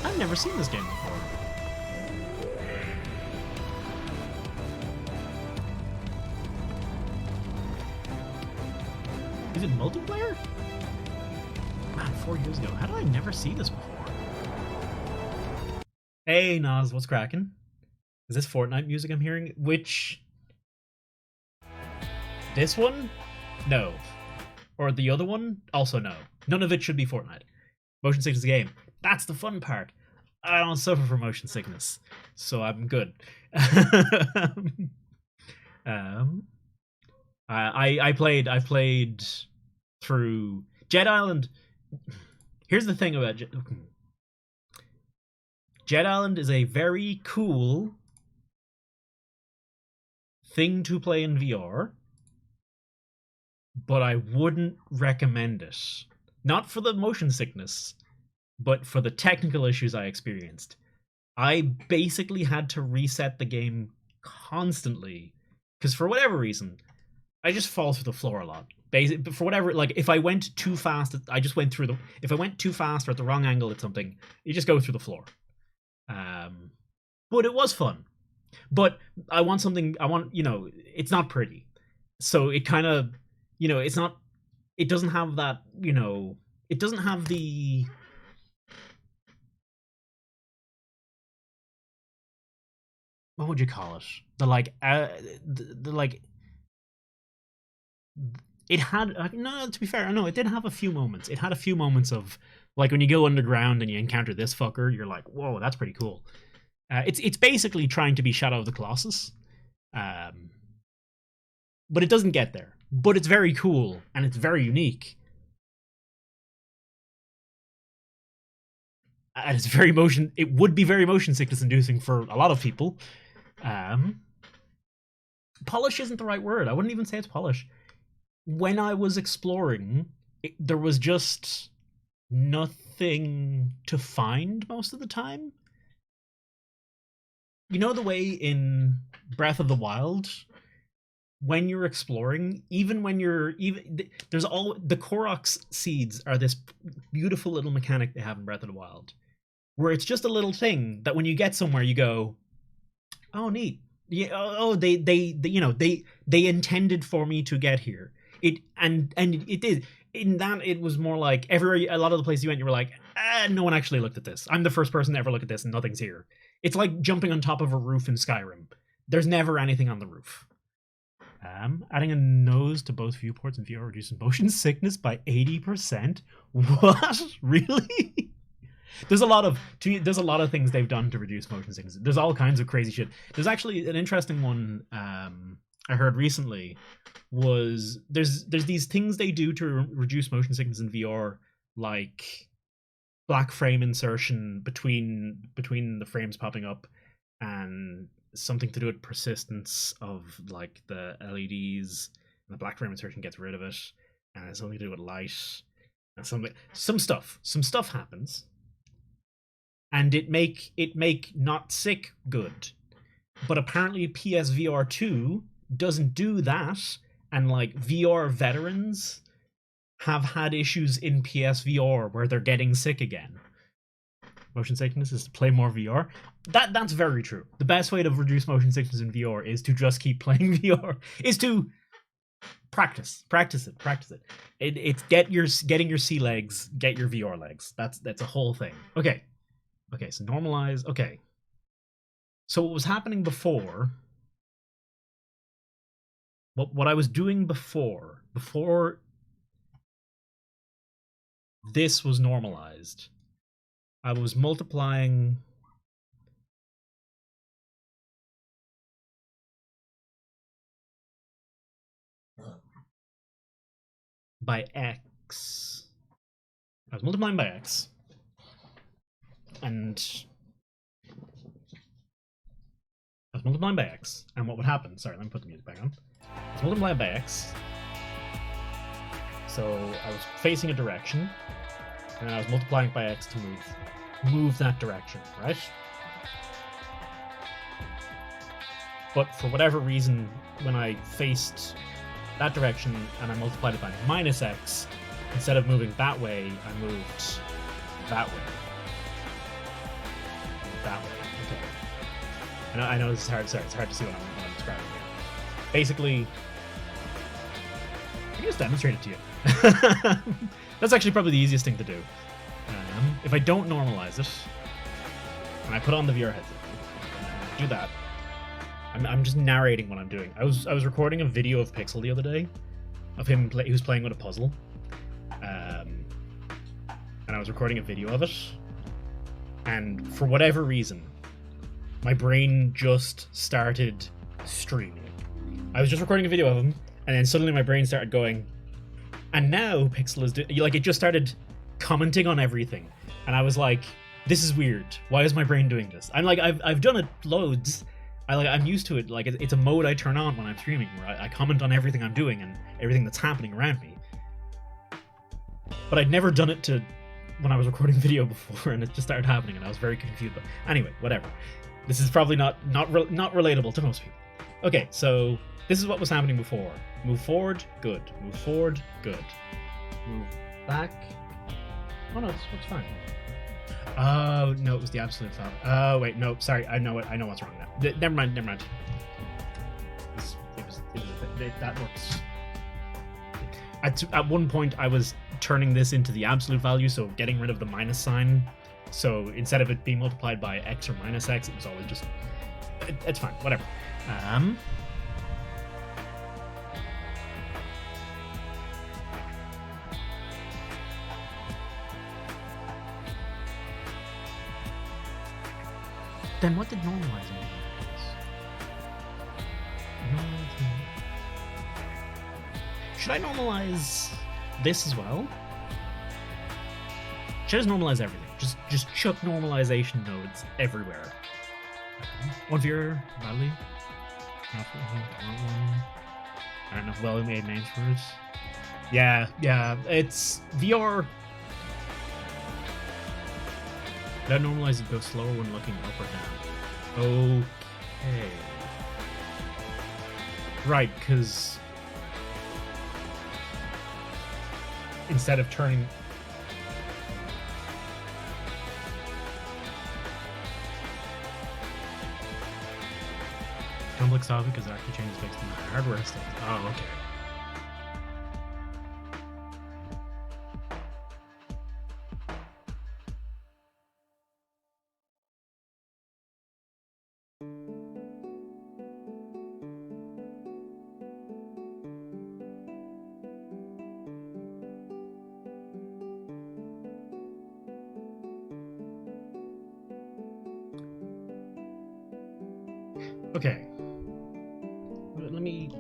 S2: I've never seen this game before. Is it multiplayer? Man, 4 years ago. How did I never see this before? Hey, Nas, what's cracking? Is this Fortnite music I'm hearing? Which... This one? No. Or the other one? Also no. None of it should be Fortnite. Motion sickness game. That's the fun part. I don't suffer from motion sickness, so I'm good. I played through Jet Island. Here's the thing about Jet Island is a very cool thing to play in VR, but I wouldn't recommend it. Not for the motion sickness, but for the technical issues I experienced. I basically had to reset the game constantly because for whatever reason, I just fall through the floor a lot. For whatever, like if I went too fast, I just went through the. If I went too fast or at the wrong angle at something, you just go through the floor. But it was fun. But I want something. I want, it's not pretty, so it kind of, it's not. It doesn't have that, It doesn't have the. What would you call it? The like. It had no. To be fair, no, it did have a few moments. It had a few moments of like when you go underground and you encounter this fucker, you're like, whoa, that's pretty cool. It's basically trying to be Shadow of the Colossus, but it doesn't get there. But it's very cool and it's very unique, and it's very motion. It would be very motion sickness inducing for a lot of people. Polish isn't the right word. I wouldn't even say it's polish. When I was exploring, there was just nothing to find most of the time. You know the way in Breath of the Wild, when you're exploring, there's all the Koroks seeds are this beautiful little mechanic they have in Breath of the Wild, where it's just a little thing that when you get somewhere you go, oh neat, yeah, oh they intended for me to get here. And it did. In that, it was more like a lot of the places you went, you were like, no one actually looked at this. I'm the first person to ever look at this, and nothing's here. It's like jumping on top of a roof in Skyrim. There's never anything on the roof. Adding a nose to both viewports in VR reduces motion sickness by 80%. What? Really? There's a lot of things they've done to reduce motion sickness. There's all kinds of crazy shit. There's actually an interesting one I heard recently. Was there's these things they do to reduce motion sickness in VR, like black frame insertion between the frames popping up, and something to do with persistence of like the LEDs, and the black frame insertion gets rid of it, and it's something to do with light, and some stuff happens, and it make not sick good, but apparently PSVR 2 doesn't do that. And like VR veterans have had issues in PSVR where they're getting sick again. Motion sickness is to play more VR. That's very true. The best way to reduce motion sickness in VR is to just keep playing VR. Is to practice it. It's getting your C legs, get your VR legs. That's a whole thing. Okay. Okay, so normalize. Okay. So what was happening before? What I was doing before this was normalized, I was multiplying by x. I was multiplying by x, and I was multiplying by x, and what would happen? Sorry, let me put the music back on. I was multiplying by x, so I was facing a direction, and then I was multiplying by x to move that direction, right? But for whatever reason, when I faced that direction and I multiplied it by minus x, instead of moving that way, I moved that way. That way. Okay. I know this is hard. Sorry, it's hard to see what I'm describing here. Basically, I can just demonstrate it to you. That's actually probably the easiest thing to do. If I don't normalize it, and I put on the VR headset, do that. I'm just narrating what I'm doing. I was recording a video of Pixel the other day, of him he was playing with a puzzle, and I was recording a video of it, and for whatever reason, my brain just started streaming. I was just recording a video of him, and then suddenly my brain started going, and now Pixel is like, it just started commenting on everything, and I was like, this is weird. Why is my brain doing this? I'm like, I've done it loads. I'm used to it. Like, it's a mode I turn on when I'm streaming, where I comment on everything I'm doing and everything that's happening around me. But I'd never done it to when I was recording video before, and it just started happening, and I was very confused. But anyway, whatever. This is probably not relatable to most people. Okay, so this is what was happening before. Move forward, good. Move forward, good. Move back. Oh no, it's fine. Oh no, it was the absolute value. Oh wait, no, sorry, I know what's wrong now. Never mind. That works. At one point, I was turning this into the absolute value, so getting rid of the minus sign. So instead of it being multiplied by x or minus x, it was always just. It's fine, whatever. Then what did normalizing mean? Should I normalize this as well? Should I just normalize everything? Just chuck normalization nodes everywhere. One viewer, badly. I don't know if well made names for it. Yeah, it's VR. That normalizing goes slower when looking up or down. Okay. Right, because instead of turning. Don't look soft because it actually changes based on the hardware stuff. Oh, okay. Okay. Let me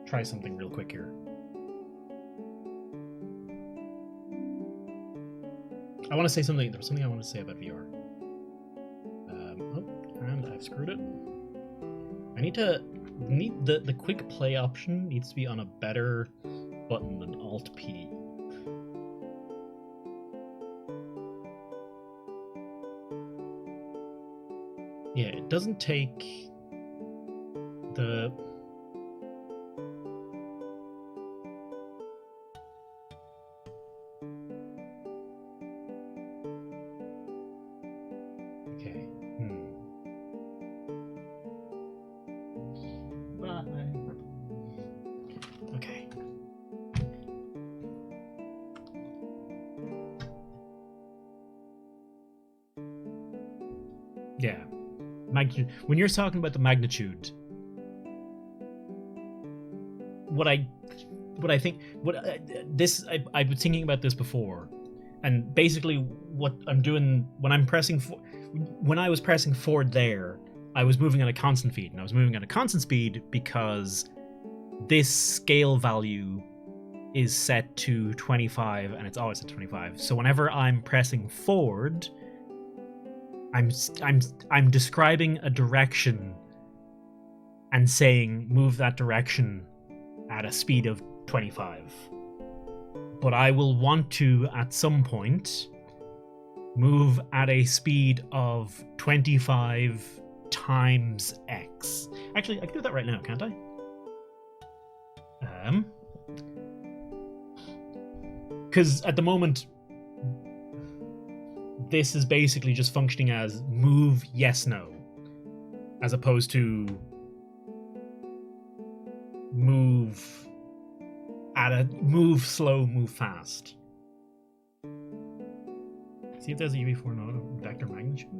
S2: try something real quick here. I want to say something. There's something I want to say about VR. And I've screwed it. I need the quick play option needs to be on a better button than Alt P. Yeah, it doesn't take the. Okay. Okay. Yeah. Magnitude. When you're talking about the magnitude, I've been thinking about this before, and basically what I'm doing when I was pressing forward there, I was moving at a constant speed, and I was moving at a constant speed because this scale value is set to 25, and it's always at 25. So whenever I'm pressing forward, I'm describing a direction and saying move that direction at a speed of 25. But I will want to, at some point, move at a speed of 25 times x. Actually, I can do that right now, can't I? Because at the moment, this is basically just functioning as move yes no, as opposed to move slow, move fast. See if there's a UE4 node of vector magnitude.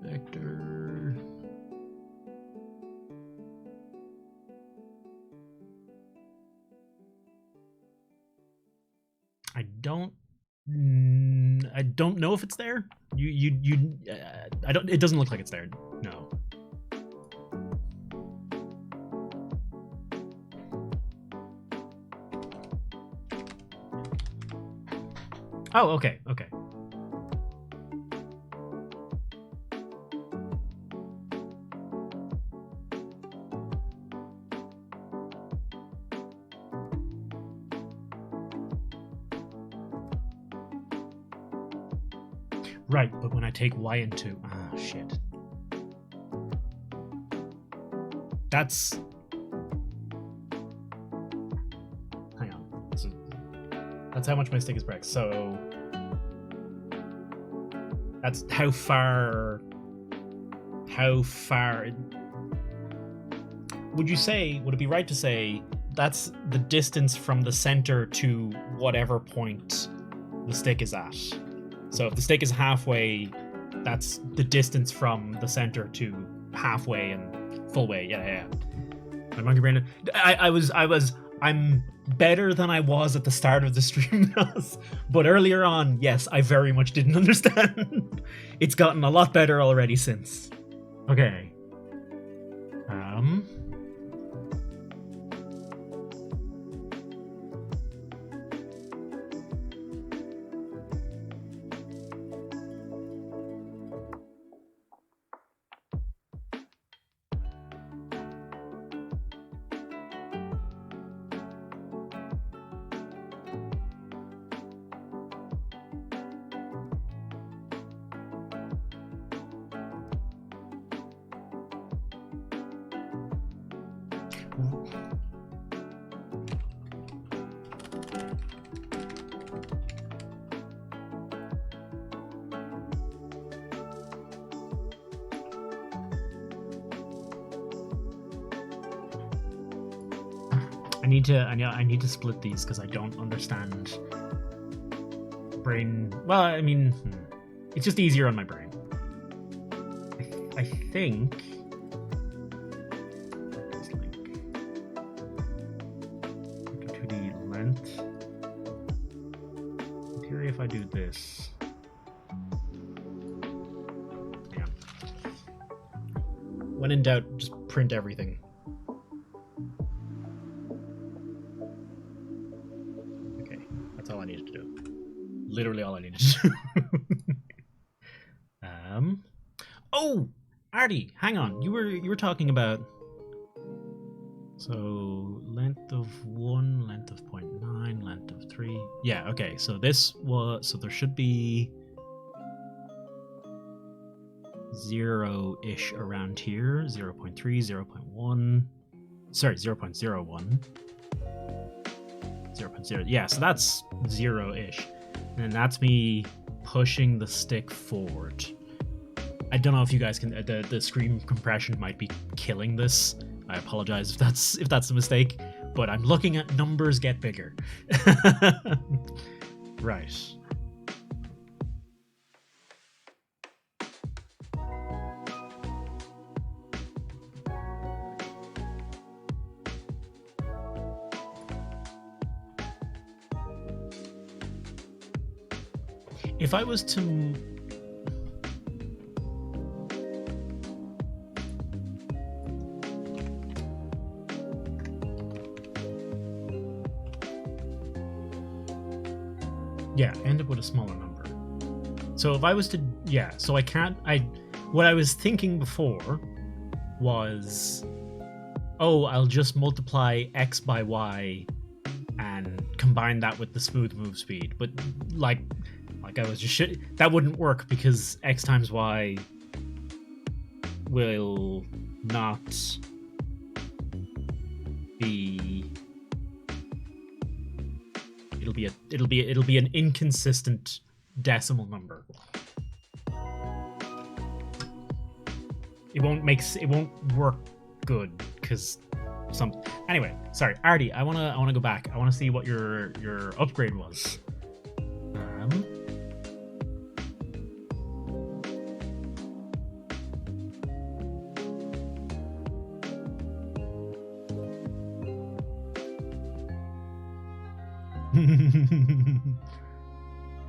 S2: Vector. I don't know if it's there. I don't. It doesn't look like it's there. No. Oh, okay. Right, but when I take y into... Ah, shit. That's... Hang on. So, that's how much my stick is break. So... That's how far... Would it be right to say that's the distance from the center to whatever point the stick is at? So if the stick is halfway, that's the distance from the center to halfway and full way. Yeah. My monkey brain. I'm better than I was at the start of the stream, but earlier on, yes, I very much didn't understand. It's gotten a lot better already since. Okay. I need to split these because I don't understand brain. Well, I mean, it's just easier on my brain. I think it's like 2D length. In theory, if I do this, yeah. When in doubt, just print everything. Literally all I needed to do. Oh, Artie, hang on. You were talking about so length of 1, length of 0.9, length of 3. Yeah, okay. So there should be 0-ish around here. 0.3, 0.1. Sorry, 0.01. 0.0. Yeah, so that's 0-ish. And that's me pushing the stick forward. I don't know if you guys can. The screen compression might be killing this. I apologize if that's a mistake. But I'm looking at numbers get bigger. Right. If I was to... Yeah, end up with a smaller number. So if I was to... Yeah, so I can't... What I was thinking before was... Oh, I'll just multiply x by y and combine that with the smooth move speed. But like I was just that wouldn't work because x times y will not be. It'll be an inconsistent decimal number. It won't work good because anyway, sorry, Artie, I wanna go back. I wanna see what your upgrade was.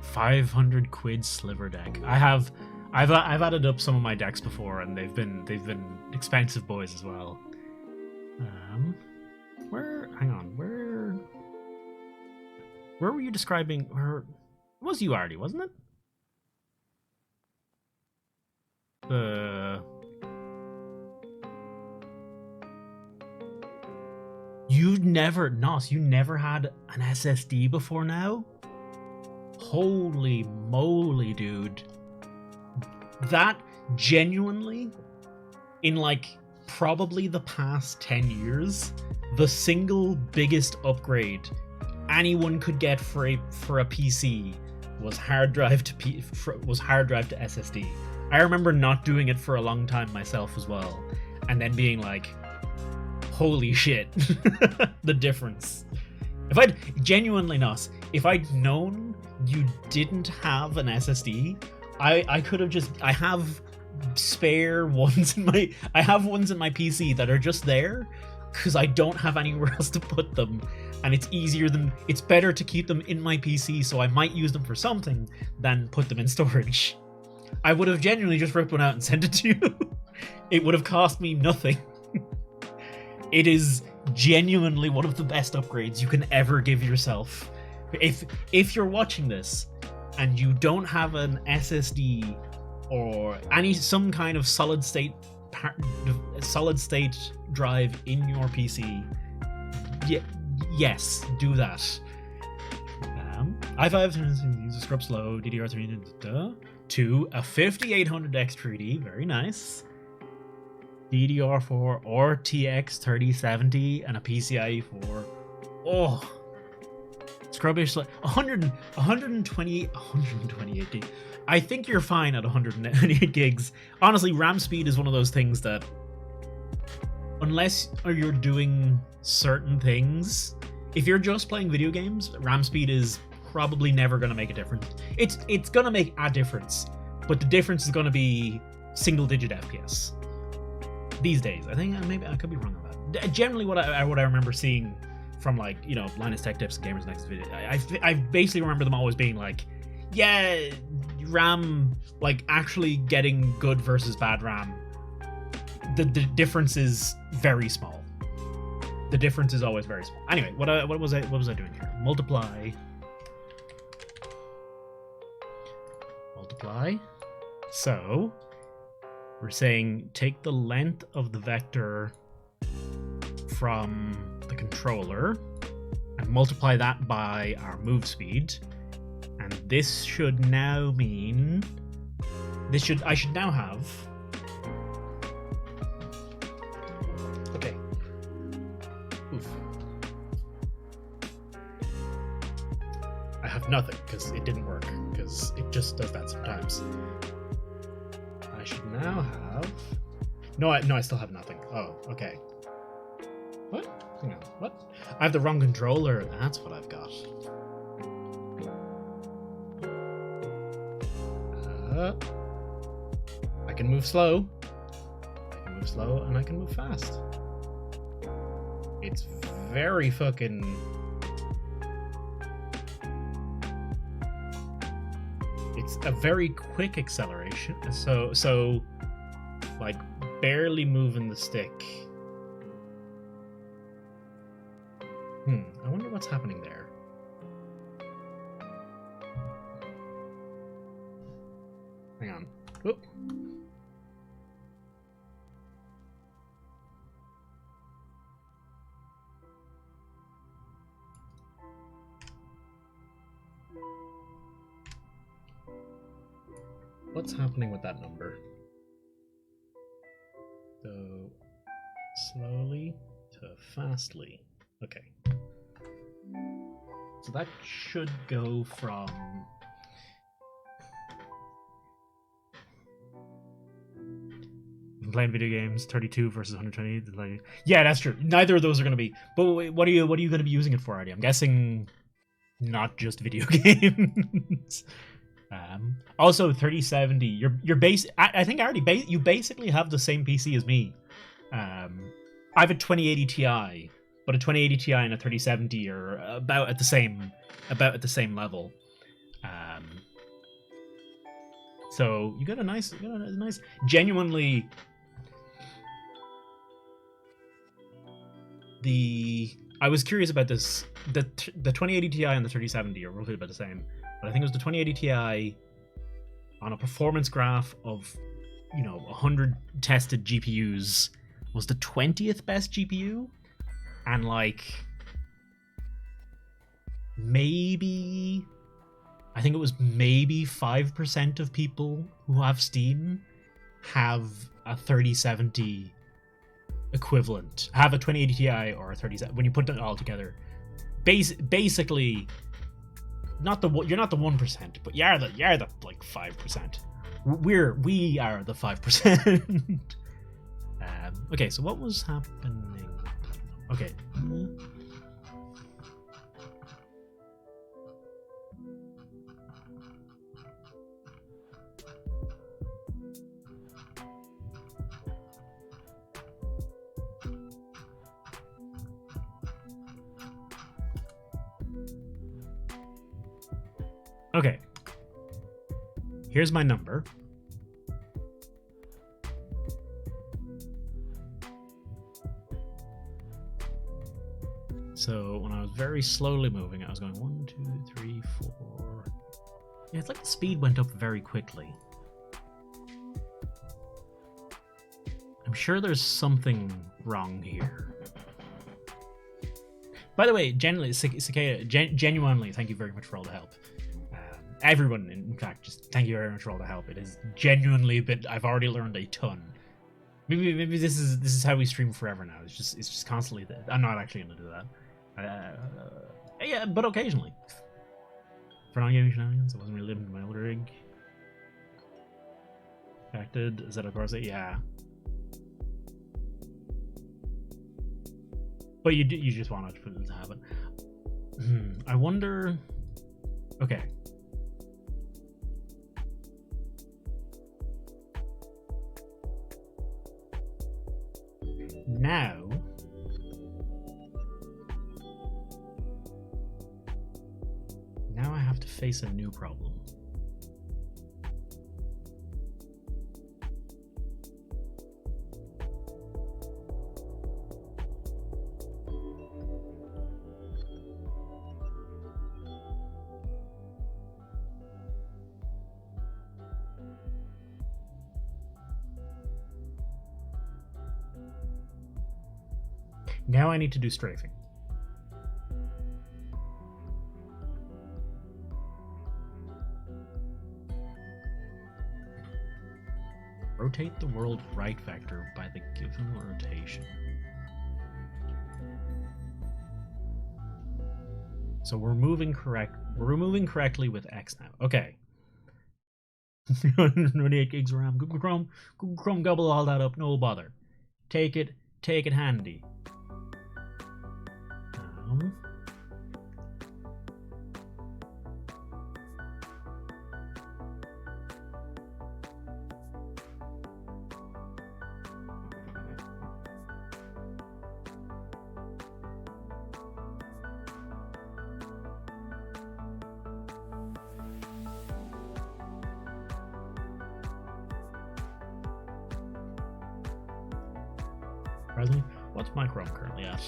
S2: 500 quid sliver deck. I've added up some of my decks before, and they've been expensive boys as well. Where were you describing? Where it was you, Artie, wasn't it? You never had an SSD before now? Holy moly, dude. That genuinely, in like probably the past 10 years, the single biggest upgrade anyone could get for a PC was hard drive to SSD. I remember not doing it for a long time myself as well, and then being like, holy shit, the difference. If I'd known you didn't have an SSD, I could have just, I have spare ones I have ones in my PC that are just there because I don't have anywhere else to put them, and it's better to keep them in my PC, so I might use them for something than put them in storage. I would have genuinely just ripped one out and sent it to you. It would have cost me nothing. It is genuinely one of the best upgrades you can ever give yourself. If you're watching this and you don't have an SSD or some kind of solid state drive in your PC, yes, do that. i5 use a scrub slow DDR3 to a 5800X 3D, very nice. DDR4 RTX 3070 and a PCIe 4. Oh, scrubbish, like 128 gigs. I think you're fine at 128 gigs. Honestly, RAM speed is one of those things that, unless you're doing certain things, if you're just playing video games, RAM speed is probably never going to make a difference. It's going to make a difference, but the difference is going to be single-digit FPS. These days, I think maybe I could be wrong on that. Generally, what I remember seeing from, like, you know, Linus Tech Tips and Gamers Next video, I basically remember them always being like, yeah, RAM, like, actually getting good versus bad RAM, the difference is very small. The difference is always very small. Anyway, what was I doing here? Multiply. So we're saying take the length of the vector from the controller and multiply that by our move speed, and this should now mean I should now have, okay, oof, I have nothing because it didn't work, because it just does that sometimes. I should now have... No, I still have nothing. Oh, okay. What? Hang on, what? I have the wrong controller. That's what I've got. I can move slow. And I can move fast. It's very a very quick acceleration. So like barely moving the stick. I wonder what's happening there. Hang on. Oop. What's happening with that number? So slowly to fastly. Okay. So that should go from playing video games 32 versus 120. Like, yeah, that's true. Neither of those are going to be. But wait, what are you going to be using it for, Artie? I'm guessing not just video games. Also 3070. Your base. I think Artie, you basically have the same PC as me. I have a 2080 Ti, but a 2080 Ti and a 3070 are about at the same level. So you got a nice, genuinely. I was curious about this. The 2080 Ti and the 3070 are roughly about the same, but I think it was the 2080 Ti on a performance graph of 100 tested GPUs was the 20th best GPU, and like maybe I think it was maybe 5% of people who have Steam have a 3070 equivalent, have a 2080 Ti or a 3070. When you put it all together, basically, you're not the 1%, but you're the like 5%. We are the 5%. Okay, so what was happening? Okay. Okay. Here's my number. So when I was very slowly moving, I was going 1, 2, 3, 4. Yeah, it's like the speed went up very quickly. I'm sure there's something wrong here. By the way, genuinely, thank you very much for all the help. Everyone, in fact, just thank you very much for all the help. It is genuinely a bit. I've already learned a ton. Maybe this is how we stream forever now. It's just constantly. I'm not actually going to do that. Yeah, but occasionally. For non-gaming shenanigans, I wasn't really living in my older rig. Affected. Is that of course it? Yeah. But you just want it to happen. I wonder. Okay. Now I have to face a new problem. Now I need to do strafing. Rotate the world right vector by the given rotation. So we're moving correctly with X now. Okay. 128 gigs of RAM. Google Chrome gobble all that up, no bother. Take it handy. presently. What's my Chrome currently at?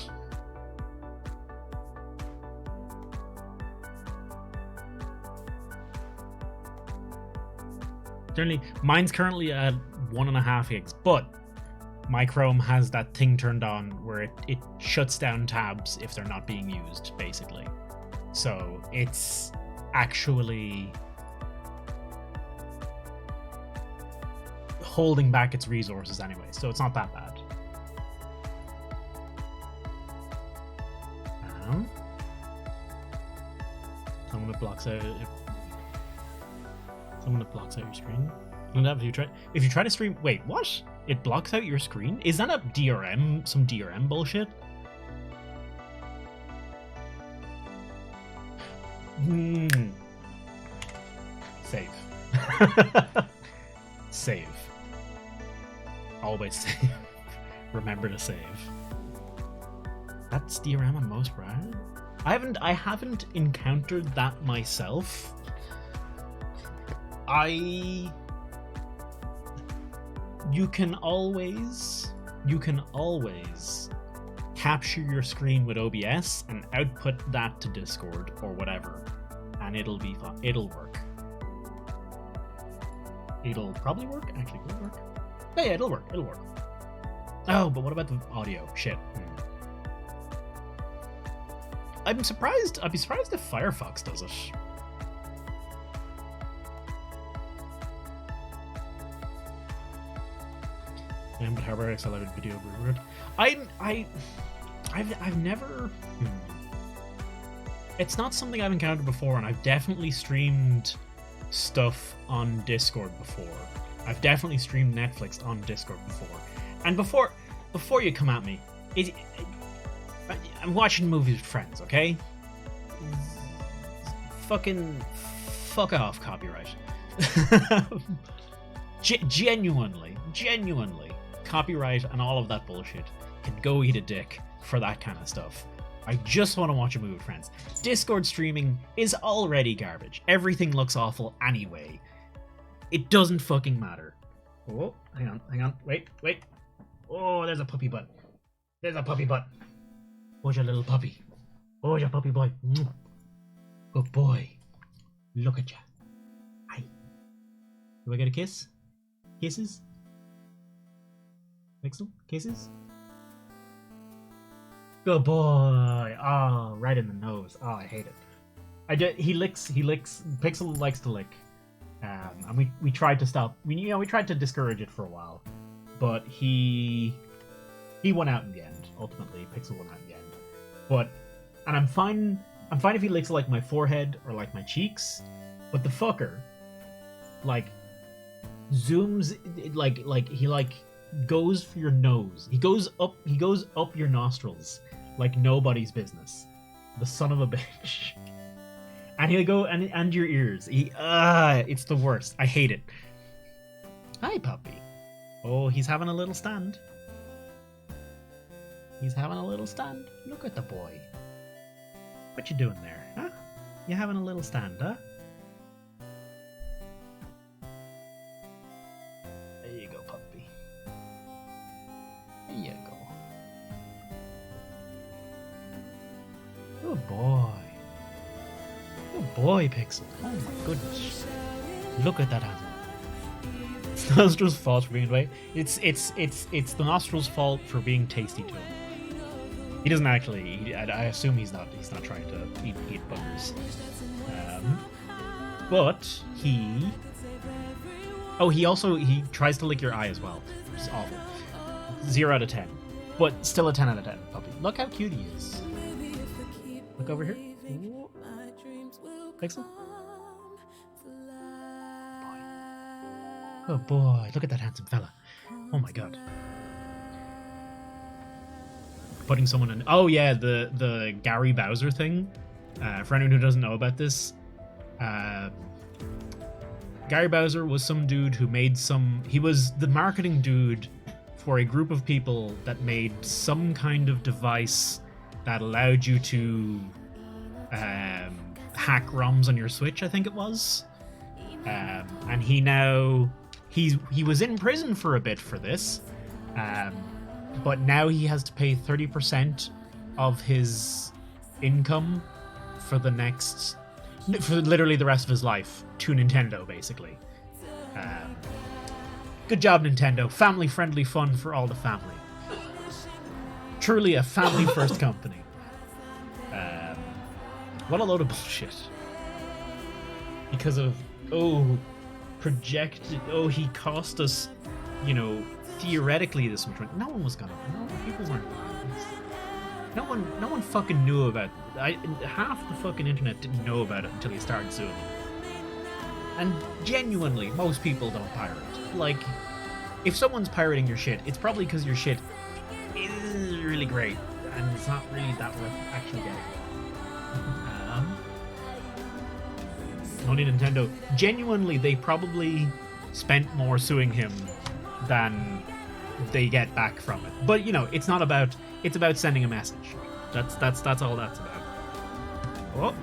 S2: Certainly, mine's currently at 1.5 gigs, but my Chrome has that thing turned on where it shuts down tabs if they're not being used, basically. So it's actually holding back its resources anyway, so it's not that bad. Someone that blocks out your screen. If you try to stream, wait, what? It blocks out your screen? Is that a DRM? Some DRM bullshit? Save. Save. Always save. Remember to save. That's DRM on most browsers. I haven't encountered that myself. You can always capture your screen with OBS and output that to Discord or whatever, and it'll be fun. It'll work. It'll probably work. Actually, will it work? Yeah, it'll work. It'll work. Oh, but what about the audio? Shit. I'm surprised. I'd be surprised if Firefox does it. But hardware accelerated video reward. I've never. It's not something I've encountered before, and I've definitely streamed stuff on Discord before. I've definitely streamed Netflix on Discord before. And before you come at me, I'm watching movies with friends, okay? Fuck off, copyright. Genuinely, copyright and all of that bullshit can go eat a dick for that kind of stuff. I just want to watch a movie with friends. Discord streaming is already garbage. Everything looks awful anyway. It doesn't fucking matter. Oh, hang on. Wait. Oh, there's a puppy butt. Oh, your little puppy. Oh, your puppy boy. Good boy. Look at ya. Hi. Do I get a kiss? Kisses? Pixel? Kisses? Good boy. Oh, right in the nose. Oh, I hate it. He licks. Pixel likes to lick. And we tried to stop. We tried to discourage it for a while, but he won out in the end. Ultimately, Pixel won out in the end. And I'm fine if he licks like my forehead or like my cheeks, but the fucker, like, zooms like he goes for your nose. He goes up your nostrils like nobody's business. The son of a bitch. And he'll go and your ears. It's the worst. I hate it. Hi, puppy. Oh, he's having a little stand. Look at the boy. What you doing there, huh? You having a little stand, huh? There you go, puppy. There you go. Good boy. Good boy, Pixel. Oh my goodness. Look at that animal. It's the nostrils' fault for being away. It's the nostrils' fault for being tasty to him. He doesn't actually. I assume he's not trying to eat buggers. But he. Oh, he tries to lick your eye as well, which is awful. 0 out of 10, but still a 10 out of 10 puppy. Look how cute he is. Look over here. Pixel. Oh boy, look at that handsome fella. Oh my god. Putting someone in. Oh yeah, the Gary Bowser thing. For anyone who doesn't know about this, Gary Bowser was some dude who made he was the marketing dude for a group of people that made some kind of device that allowed you to hack ROMs on your Switch, I think it was. And he was in prison for a bit for this. but now he has to pay 30% of his income for literally the rest of his life to Nintendo, basically. Good job, Nintendo. Family-friendly fun for all the family. Truly a family-first company. What a load of bullshit. Because of, he cost us, theoretically this much money. No one was gonna, people weren't buying this. No one fucking knew about it. Half the fucking internet didn't know about it until he started suing them. And genuinely, most people don't pirate. Like, if someone's pirating your shit, it's probably because your shit is really great, and it's not really that worth actually getting. Only Nintendo. Genuinely, they probably spent more suing him than they get back from it. But it's not about. It's about sending a message. That's all that's about. Oh.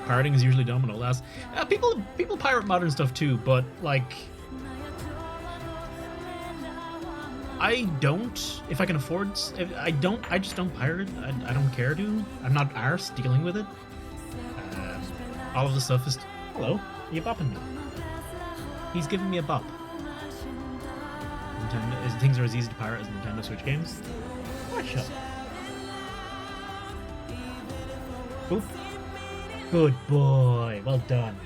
S2: Pirating is usually dumb and all that. People pirate modern stuff too, but like, I don't. If I can afford, I don't. I just don't pirate. I don't care to. I'm not arse dealing with it. All of the stuff is. Hello, you bopping me? He's giving me a bop. Nintendo, things are as easy to pirate as Nintendo Switch games. Watch up. Oop. Good boy. Well done.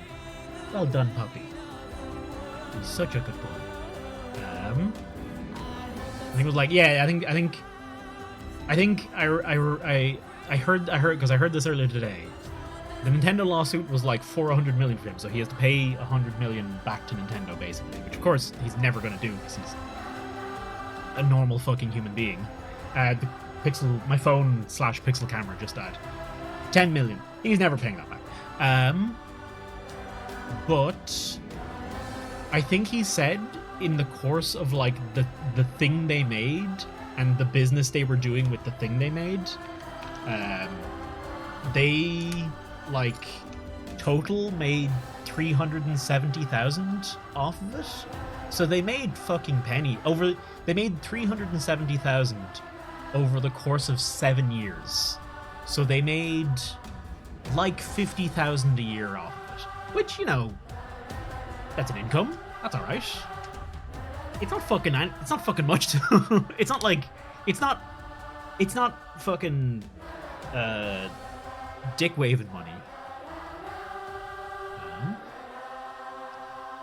S2: Well done, puppy. He's such a good boy. I think it was like, yeah. I heard because I heard this earlier today. The Nintendo lawsuit was like 400 million for him, so he has to pay 100 million back to Nintendo, basically. Which, of course, he's never going to do because he's a normal fucking human being. My phone / Pixel camera just died. 10 million. He's never paying that back. But I think he said in the course of like the thing they made and the business they were doing with the thing they made, they like total made 370,000 off of it. So they made fucking penny over. They made 370,000 over the course of 7 years. So they made like 50,000 a year off of it, which that's an income. That's all right. It's not fucking much to. It's not like it's not fucking dick waving money.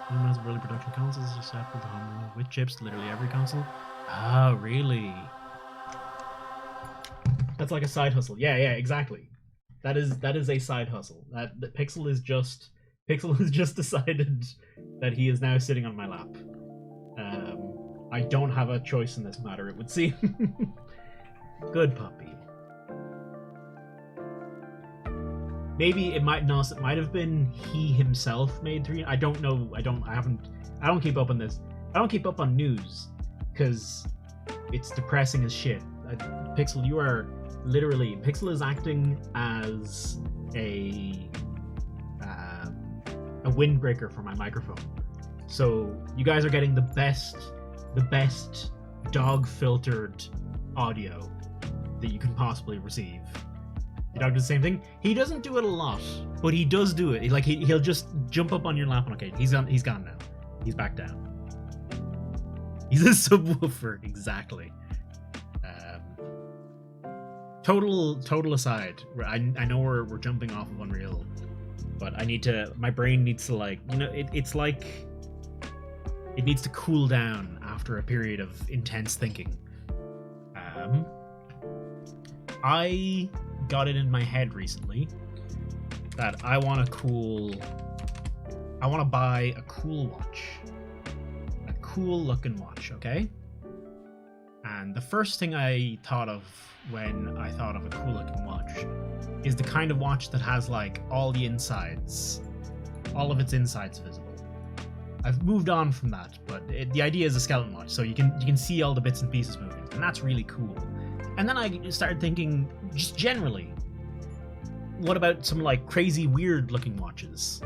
S2: Has early production consoles are sampled to home with chips, literally every console. Ah, really? That's like a side hustle. Yeah, exactly. That is a side hustle. That Pixel is just decided that he is now sitting on my lap. I don't have a choice in this matter, it would seem. Good puppy. Maybe it might not. It might have been he himself made 3. I don't know. I don't keep up on this. I don't keep up on news because it's depressing as shit. Pixel, you are literally. Pixel is acting as a windbreaker for my microphone. So you guys are getting the best dog filtered audio that you can possibly receive. Your dog does the same thing. He doesn't do it a lot, but he does do it. He'll just jump up on your lap on occasion. He's gone now. He's back down. He's a subwoofer, exactly. Total aside. I know we're jumping off of Unreal, but my brain needs to it's like it needs to cool down after a period of intense thinking. I got it in my head recently that I want to buy a cool watch. A cool looking watch, okay? And the first thing I thought of when I thought of a cool looking watch is the kind of watch that has like all of its insides visible. I've moved on from that, but the idea is a skeleton watch, so you can see all the bits and pieces moving, and that's really cool. And then I started thinking, just generally, what about some like crazy weird looking watches?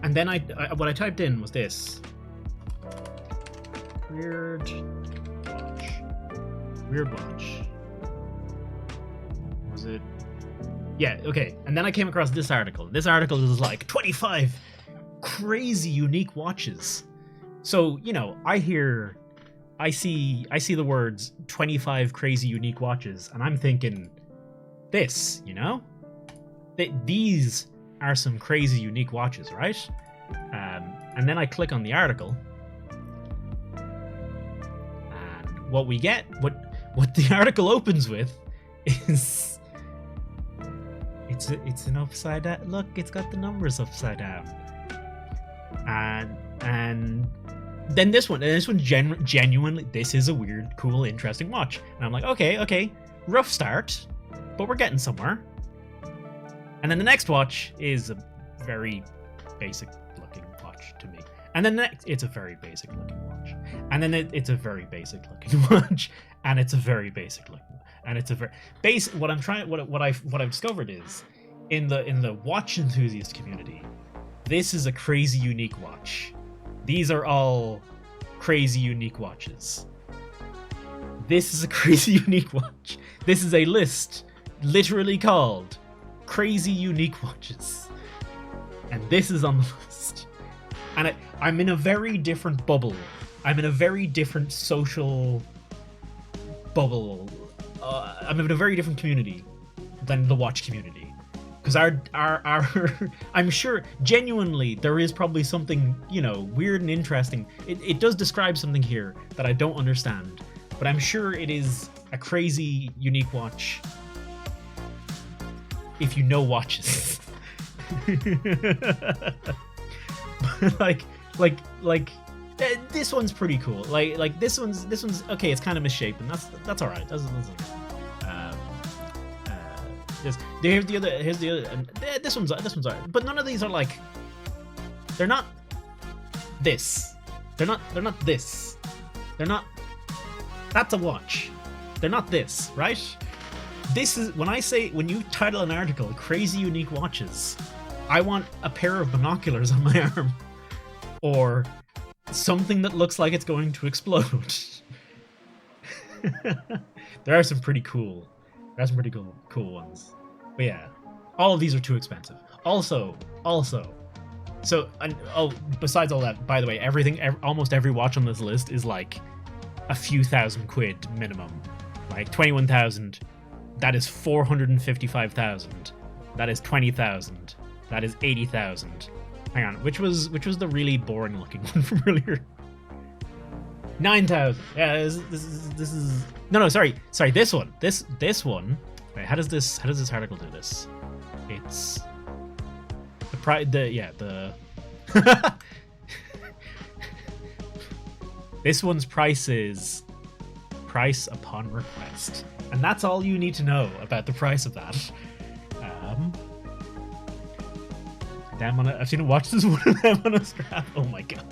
S2: And then what I typed in was this. Weird watch. Weird watch. Was it? Yeah, okay. And then I came across this article. This article is like 25 crazy unique watches. So, you know, I see the words 25 crazy unique watches, and I'm thinking this, you know? These are some crazy unique watches, right? And then I click on the article, and what we get, what the article opens with is it's an upside down. Look, it's got the numbers upside down, and then this one genuinely, this is a weird, cool, interesting watch, and I'm like, okay, rough start, but we're getting somewhere. And then the next watch is a very basic looking watch to me. And then it's a very basic looking watch. And then it's a very basic looking watch. And it's a very basic looking. And it's a very basic. What I've discovered is in the watch enthusiast community, this is a crazy unique watch. These are all crazy unique watches. This is a crazy unique watch. This is a list literally called Crazy Unique Watches, and this is on the list. And I'm in a very different bubble. I'm in a very different social bubble. I'm in a very different community than the watch community, because our I'm sure genuinely there is probably something, you know, weird and interesting. It does describe something here that I don't understand, but I'm sure it is a crazy unique watch if you know watches. like this one's pretty cool. Like this one's okay. It's kind of misshapen. That's all right. Here's the other. And this one's alright. But none of these are like. They're not this. They're not this. They're not. That's a watch. They're not this, right? This is when you title an article "Crazy Unique Watches," I want a pair of binoculars on my arm, or something that looks like it's going to explode. There are some pretty cool ones, but yeah, all of these are too expensive. Also, so besides all that, by the way, almost every watch on this list is like a few £1,000 minimum, like 21,000. That is 455,000. That is 20,000. That is 80,000. Hang on, which was the really boring looking one from earlier? 9,000. Yeah, this is no. Sorry. This one. This one. Wait, how does this article do this? It's the this one's price is price upon request. And that's all you need to know about the price of that. I've seen a watch this one of them on a strap. Oh my god.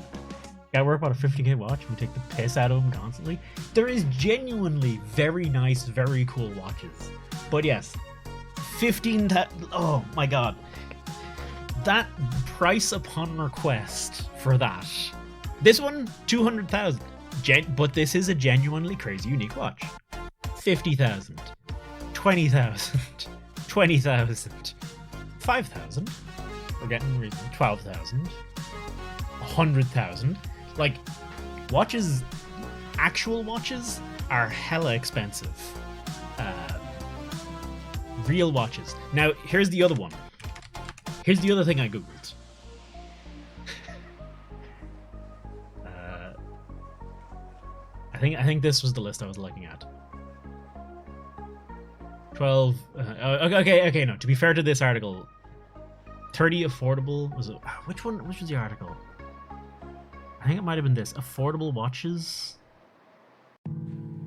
S2: Guy work about a 50k watch. We take the piss out of them constantly. There is genuinely very nice, very cool watches. But yes, 15,000. Oh my god. That price upon request for that. This one, 200,000. But this is a genuinely crazy unique watch. 50,000, 20,000, 20,000, 5,000. We're getting reasonable. 12,000, 100,000. Like, watches, actual watches are hella expensive. Real watches. Now, here's the other one. Here's the other thing I googled. I think this was the list I was looking at. 12. Okay. No. To be fair to this article, 30 affordable was it? Which was the article? I think it might have been this. Affordable watches,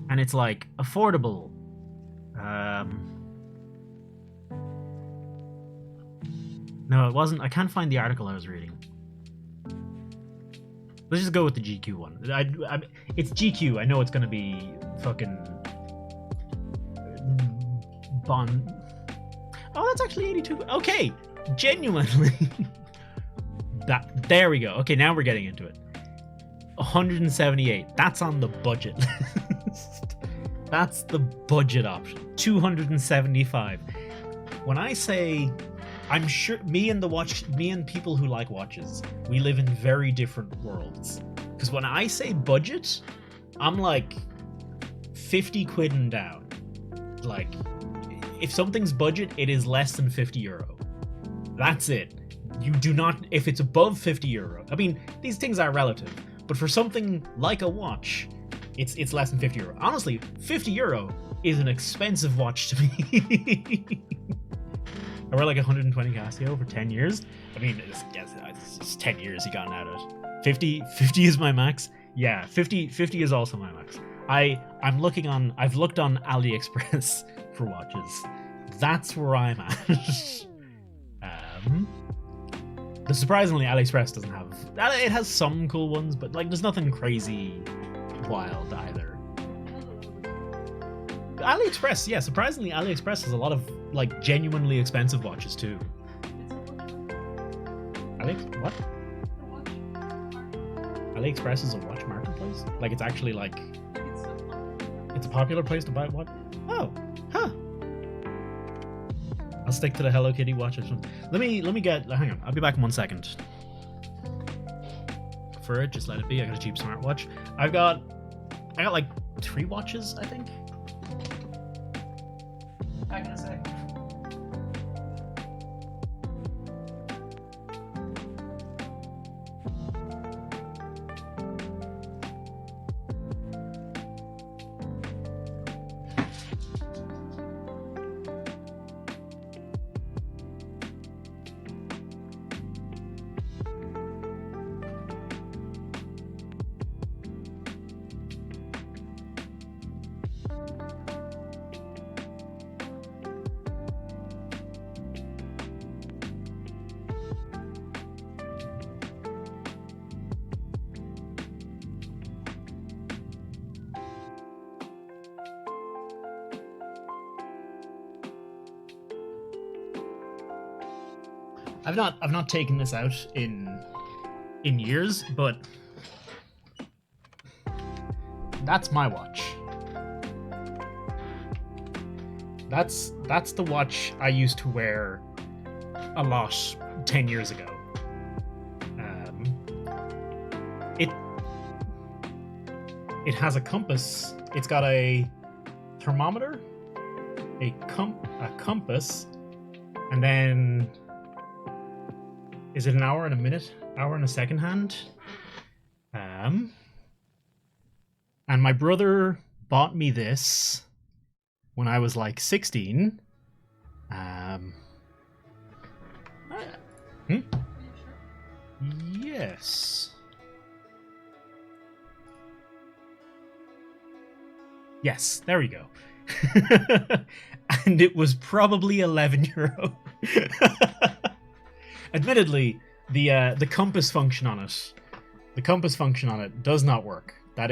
S2: and it's like affordable. No, it wasn't. I can't find the article I was reading. Let's just go with the GQ one. It's GQ. I know it's gonna be fucking Bond. Oh, that's actually 82. Okay, genuinely There we go. Okay, now we're getting into it. 178. That's on the budget list. That's the budget option. 275. When I say, I'm sure me and people who like watches, we live in very different worlds. Because when I say budget, I'm like 50 quid and down. Like, if something's budget, it is less than 50 euro. That's it. You do not, if it's above 50 euro, I mean, these things are relative, but for something like a watch, it's less than 50 euro. Honestly, 50 euro is an expensive watch to me. I wear like 120 Casio for 10 years. I mean, it's 10 years you gotten out of it. 50 is my max. Yeah, 50 is also my max. I've looked on AliExpress for watches. That's where I'm at. Surprisingly, AliExpress doesn't have... It has some cool ones, but like there's nothing crazy wild either. AliExpress, yeah, surprisingly, AliExpress has a lot of like genuinely expensive watches too. What? AliExpress is a watch marketplace? Like it's actually like... It's a popular place to buy what? Oh, huh. I'll stick to the Hello Kitty watches. Let me hang on, I'll be back in 1 second. For it, just let it be. I got a cheap smartwatch. I got like 3 watches, I think.
S5: Back in a sec.
S2: I've not taken this out in years, but that's my watch. That's the watch I used to wear a lot 10 years ago. It has a compass. It's got a thermometer, a compass, and then is it an hour and a minute? Hour and a second hand? And my brother bought me this when I was like 16. Yes. Yes, there we go. And it was probably 11 euro. Admittedly, the compass function on it, does not work. That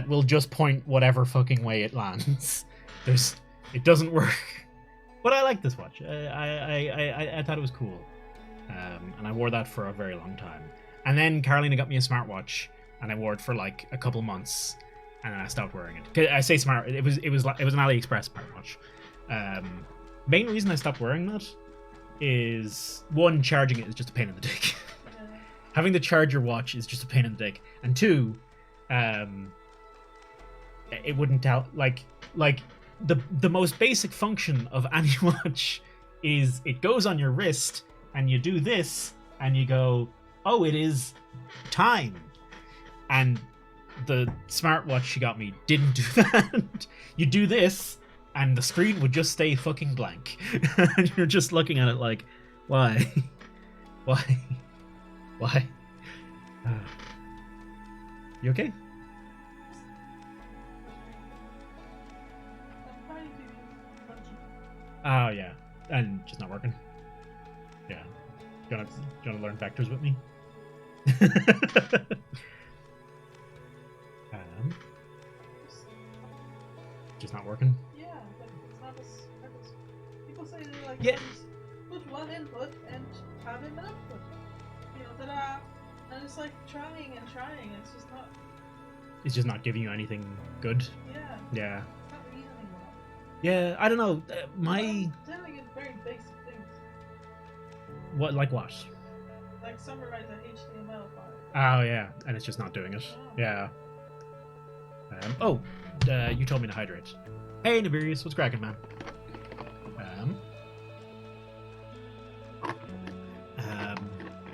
S2: will just point whatever fucking way it lands. It doesn't work. But I like this watch. I thought it was cool. And I wore that for a very long time. And then Carolina got me a smartwatch, and I wore it for like a couple months, and then I stopped wearing it. I say smart. It was an AliExpress smartwatch. Main reason I stopped wearing that is, one, charging it is just a pain in the dick. Having to charge your watch is just a pain in the dick, and two, it wouldn't tell like the most basic function of any watch is it goes on your wrist and you do this and you go, oh, it is time. And the smartwatch she got me didn't do that. You do this and the screen would just stay fucking blank. And you're just looking at it like, why? Why? You okay? Oh, yeah. And just not working. Yeah. Do you wanna learn vectors with me? Just not working?
S5: Yeah, but it's not as... People say they like...
S2: Yeah.
S5: put one input and have an output. You know, ta-da! And it's like trying and trying. It's just not.
S2: It's just not giving you anything good.
S5: Yeah.
S2: Yeah.
S5: It's not reasoning well.
S2: Yeah, I don't know. My
S5: I'm telling you very basic things,
S2: what like what?
S5: like summarize a HTML file.
S2: Oh yeah, and it's just not doing it.
S5: Oh.
S2: Yeah. You told me to hydrate. Hey, Nibirius, what's cracking, man?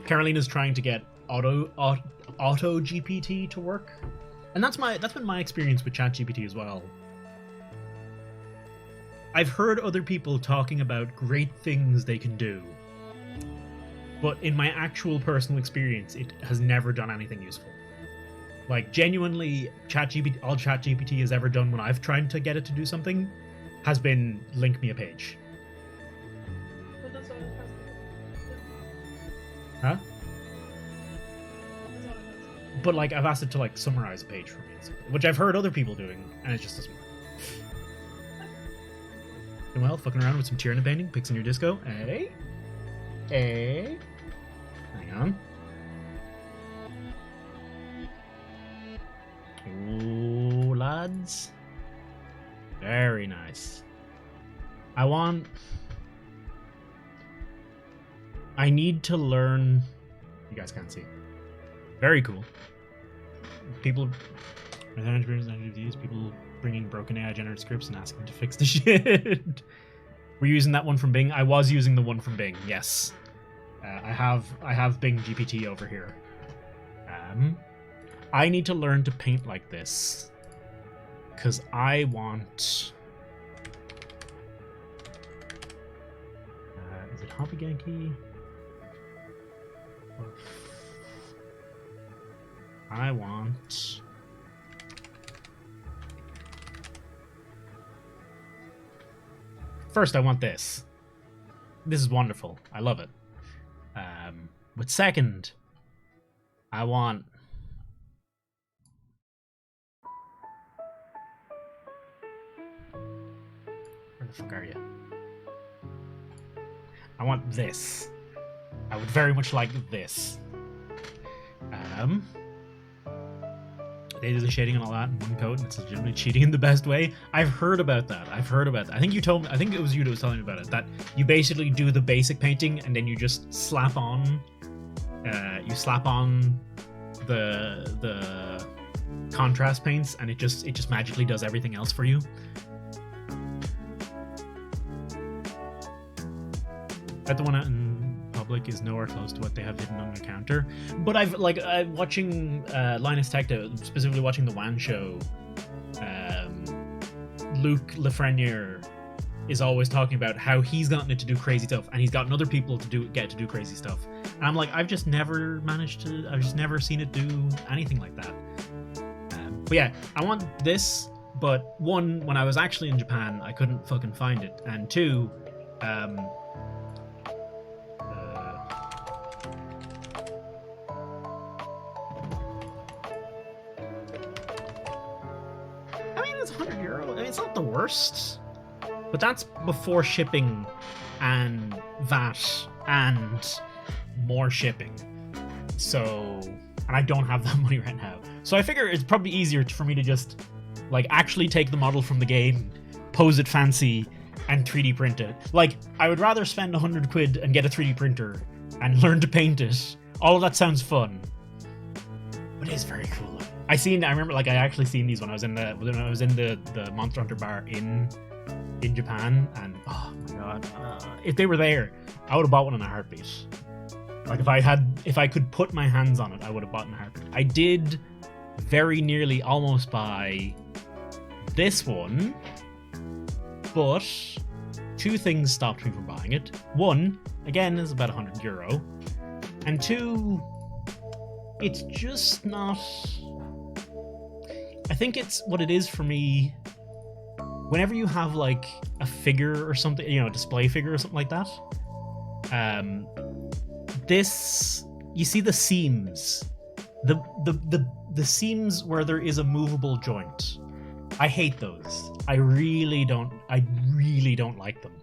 S2: Carolina's trying to get auto GPT to work, and that's been my experience with ChatGPT as well. I've heard other people talking about great things they can do, but in my actual personal experience, it has never done anything useful. Like, genuinely, all ChatGPT has ever done when I've tried to get it to do something has been link me a page.
S5: But that's all it has to do.
S2: Huh?
S5: That's all it has to
S2: But, like, I've asked it to, like, summarize a page for me, which I've heard other people doing, and it just doesn't work. And well, fucking around with some Tyrannid painting, pics in your disco. Hey? Hey? Hang on. Ooh, lads. Very nice. I need to learn. You guys can't see. Very cool. People bringing broken AI generated scripts and asking to fix the shit. We're using that one from Bing. I was using the one from Bing. Yes, I have Bing GPT over here. I need to learn to paint like this because I want. Is it Hobby Genki? I want. First, I want this. This is wonderful. I love it. But second, I want. Where the fuck are you? I want this. I would very much like this. They do the shading and all that in one coat, and it's legitimately cheating in the best way. I've heard about that. I think you told me. I think it was you that was telling me about it. That you basically do the basic painting, and then you just slap on. You slap on the contrast paints, and it just magically does everything else for you. That the one out in public is nowhere close to what they have hidden on the counter. But I'm watching Linus Tech Day, specifically watching the WAN show. Luc Lafreniere is always talking about how he's gotten it to do crazy stuff, and he's gotten other people to get it to do crazy stuff. And I'm like, I've just never seen it do anything like that. But yeah, I want this. But one, when I was actually in Japan, I couldn't fucking find it, and two, it's €100. I mean, it's not the worst, but that's before shipping and VAT and more shipping. So, and I don't have that money right now. So I figure it's probably easier for me to just like actually take the model from the game, pose it fancy, and 3D print it. Like, I would rather spend 100 quid and get a 3D printer and learn to paint it. All of that sounds fun, but it's very cool. I remember, like, I actually seen these when I was in the Monster Hunter bar in Japan, and oh my god, if they were there, I would have bought one in a heartbeat. Like, if I could put my hands on it, I would have bought in a heartbeat. I did very nearly almost buy this one, but two things stopped me from buying it. One, again, is about €100, and two, it's just not. I think it's what it is for me. Whenever you have like a figure or something, a display figure or something like that, this, you see the seams, the seams where there is a movable joint. I hate those. I really don't like them.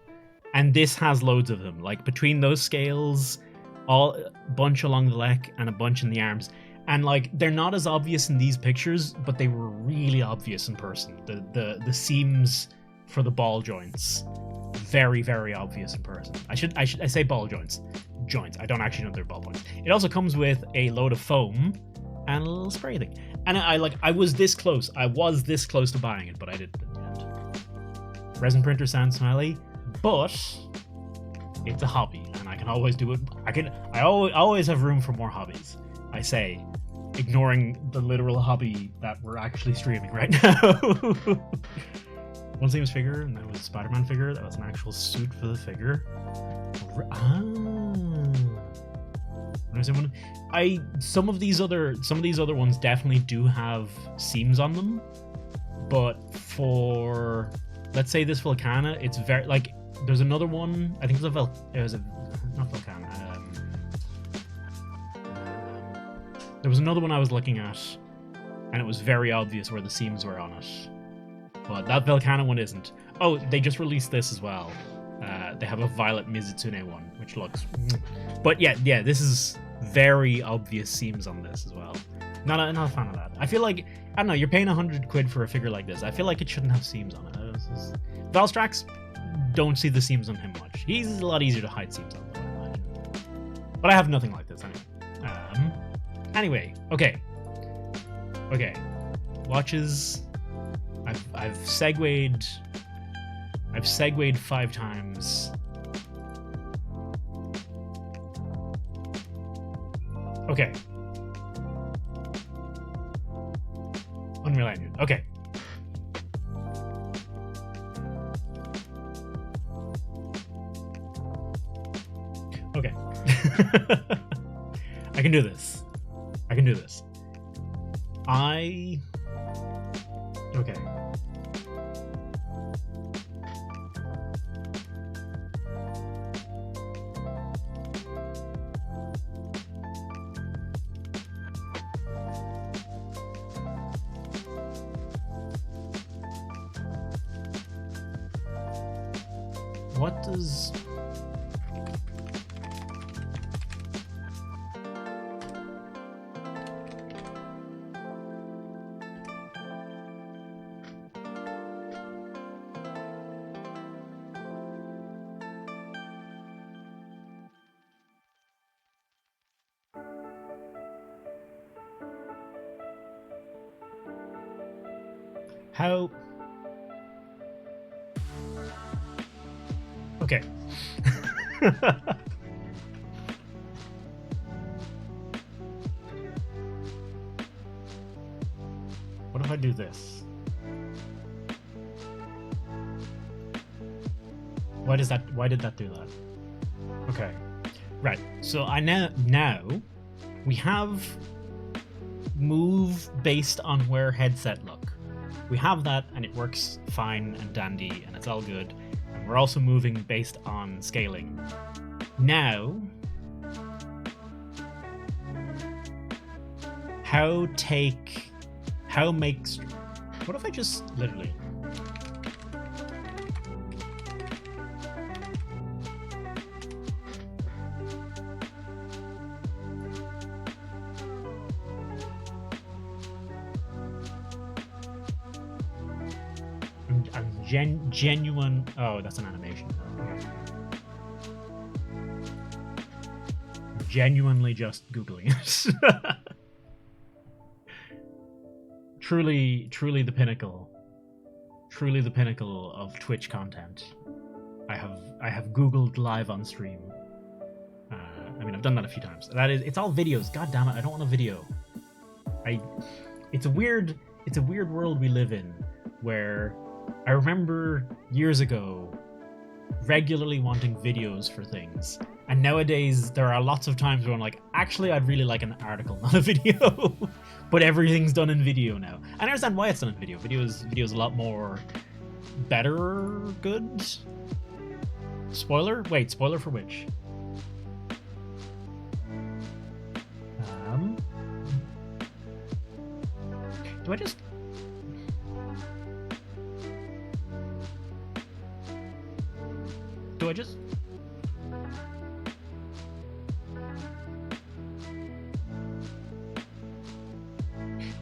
S2: And this has loads of them. Like between those scales, all a bunch along the leg and a bunch in the arms. And like they're not as obvious in these pictures, but they were really obvious in person. The seams for the ball joints, very, very obvious in person. I say ball joints. I don't actually know they're ball joints. It also comes with a load of foam and a little spray thing. And I was this close. I was this close to buying it, but I didn't in the end. Resin printer sounds smelly, but it's a hobby, and I can always do it. I always have room for more hobbies. I say, ignoring the literal hobby that we're actually streaming right now. One Seams figure, and that was a Spider-Man figure. That was an actual suit for the figure. Some of these other ones definitely do have seams on them, but for, let's say, this Volcana, it's very like, there's another one. I think it was not Volcana. There was another one I was looking at, and it was very obvious where the seams were on it. But that Volcana one isn't. Oh, they just released this as well. They have a Violet Mizutsune one, which looks... But yeah, this is very obvious seams on this as well. Not a fan of that. I feel like, I don't know, you're paying 100 quid for a figure like this. I feel like it shouldn't have seams on it. Valstrax, don't see the seams on him much. He's a lot easier to hide seams on, though, I imagine. But I have nothing like this anyway. Anyway, okay. Watches. I've segued 5 times. Okay. Unreal Engine. Okay. Okay. I can do this. Okay. What does... How... Okay. What if I do this? Why did that do that? Okay. Right. So I now we have move based on where headset look. We have that, and it works fine and dandy, and it's all good. And we're also moving based on scaling. Now, what if I just literally... genuine... Oh, that's an animation. Okay. Genuinely just Googling it. Truly the pinnacle. Truly the pinnacle of Twitch content. I have Googled live on stream. I mean, I've done that a few times. It's all videos. God damn it, I don't want a video. It's a weird world we live in, where I remember years ago regularly wanting videos for things, and nowadays there are lots of times where I'm like, actually I'd really like an article, not a video. But everything's done in video now. I understand why it's done in video. Video's a lot more better, good. Spoiler? Wait, spoiler for which? Do I just... I just...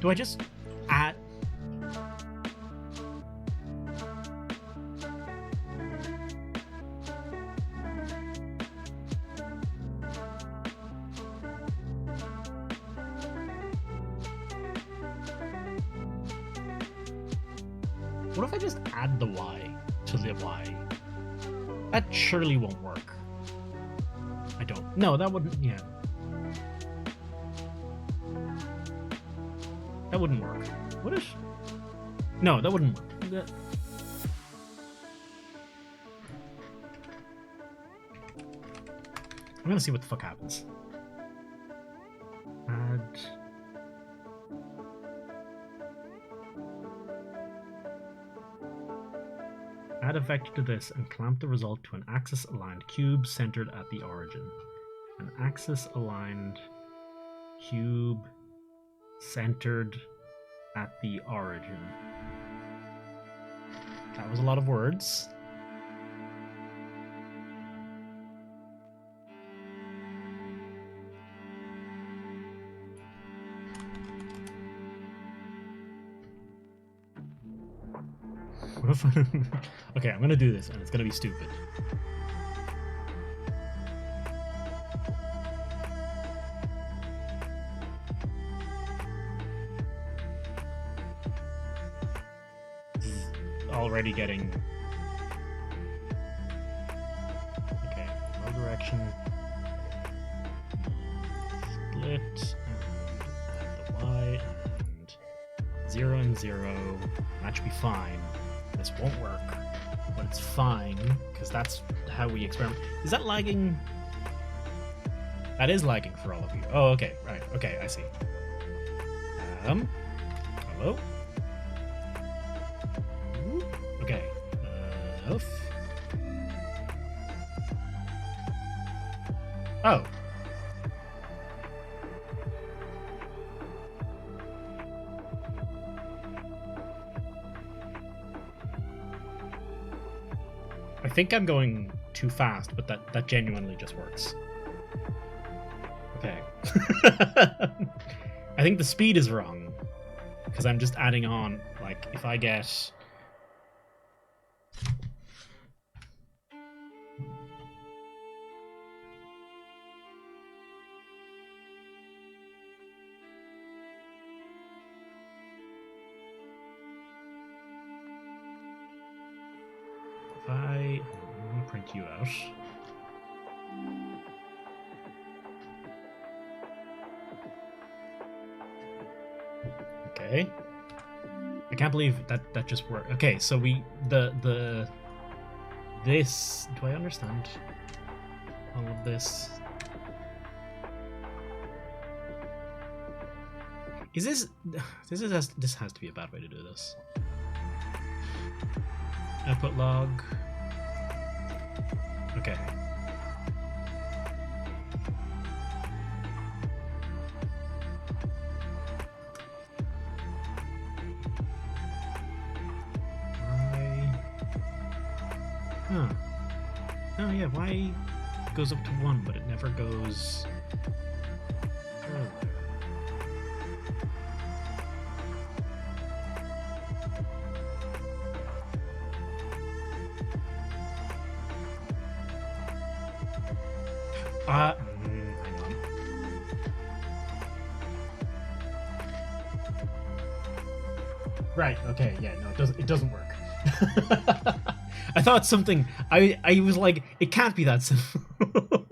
S2: Do I just add... What if I just add the Y to the Y? That surely won't work. I don't. No, that wouldn't. Yeah. That wouldn't work. What if? No, that wouldn't work. I'm gonna see what the fuck happens. Add. Add a vector to this and clamp the result to an axis-aligned cube centered at the origin. An axis-aligned cube centered at the origin. That was a lot of words. Okay, I'm gonna do this, and it's gonna be stupid. This is already getting... Okay, no direction. Split, and the Y, and 0 and 0. That should be fine. This won't work, but it's fine, because that's how we experiment. Is that lagging? That is lagging for all of you. Oh, okay, right, okay, I see. Hello? Ooh, okay. Oof. Oh. I think I'm going too fast, but that genuinely just works. Okay. I think the speed is wrong, because I'm just adding on, like, if I get... Let me print you out. Okay. I can't believe that just worked. Okay, so this, do I understand all of this? Is this has to be a bad way to do this. Output log. Okay. Huh. Oh yeah, why goes up to 1 but it never goes further? Hang on. Right, okay, yeah, no, it doesn't work. I thought something, I was like, it can't be that simple.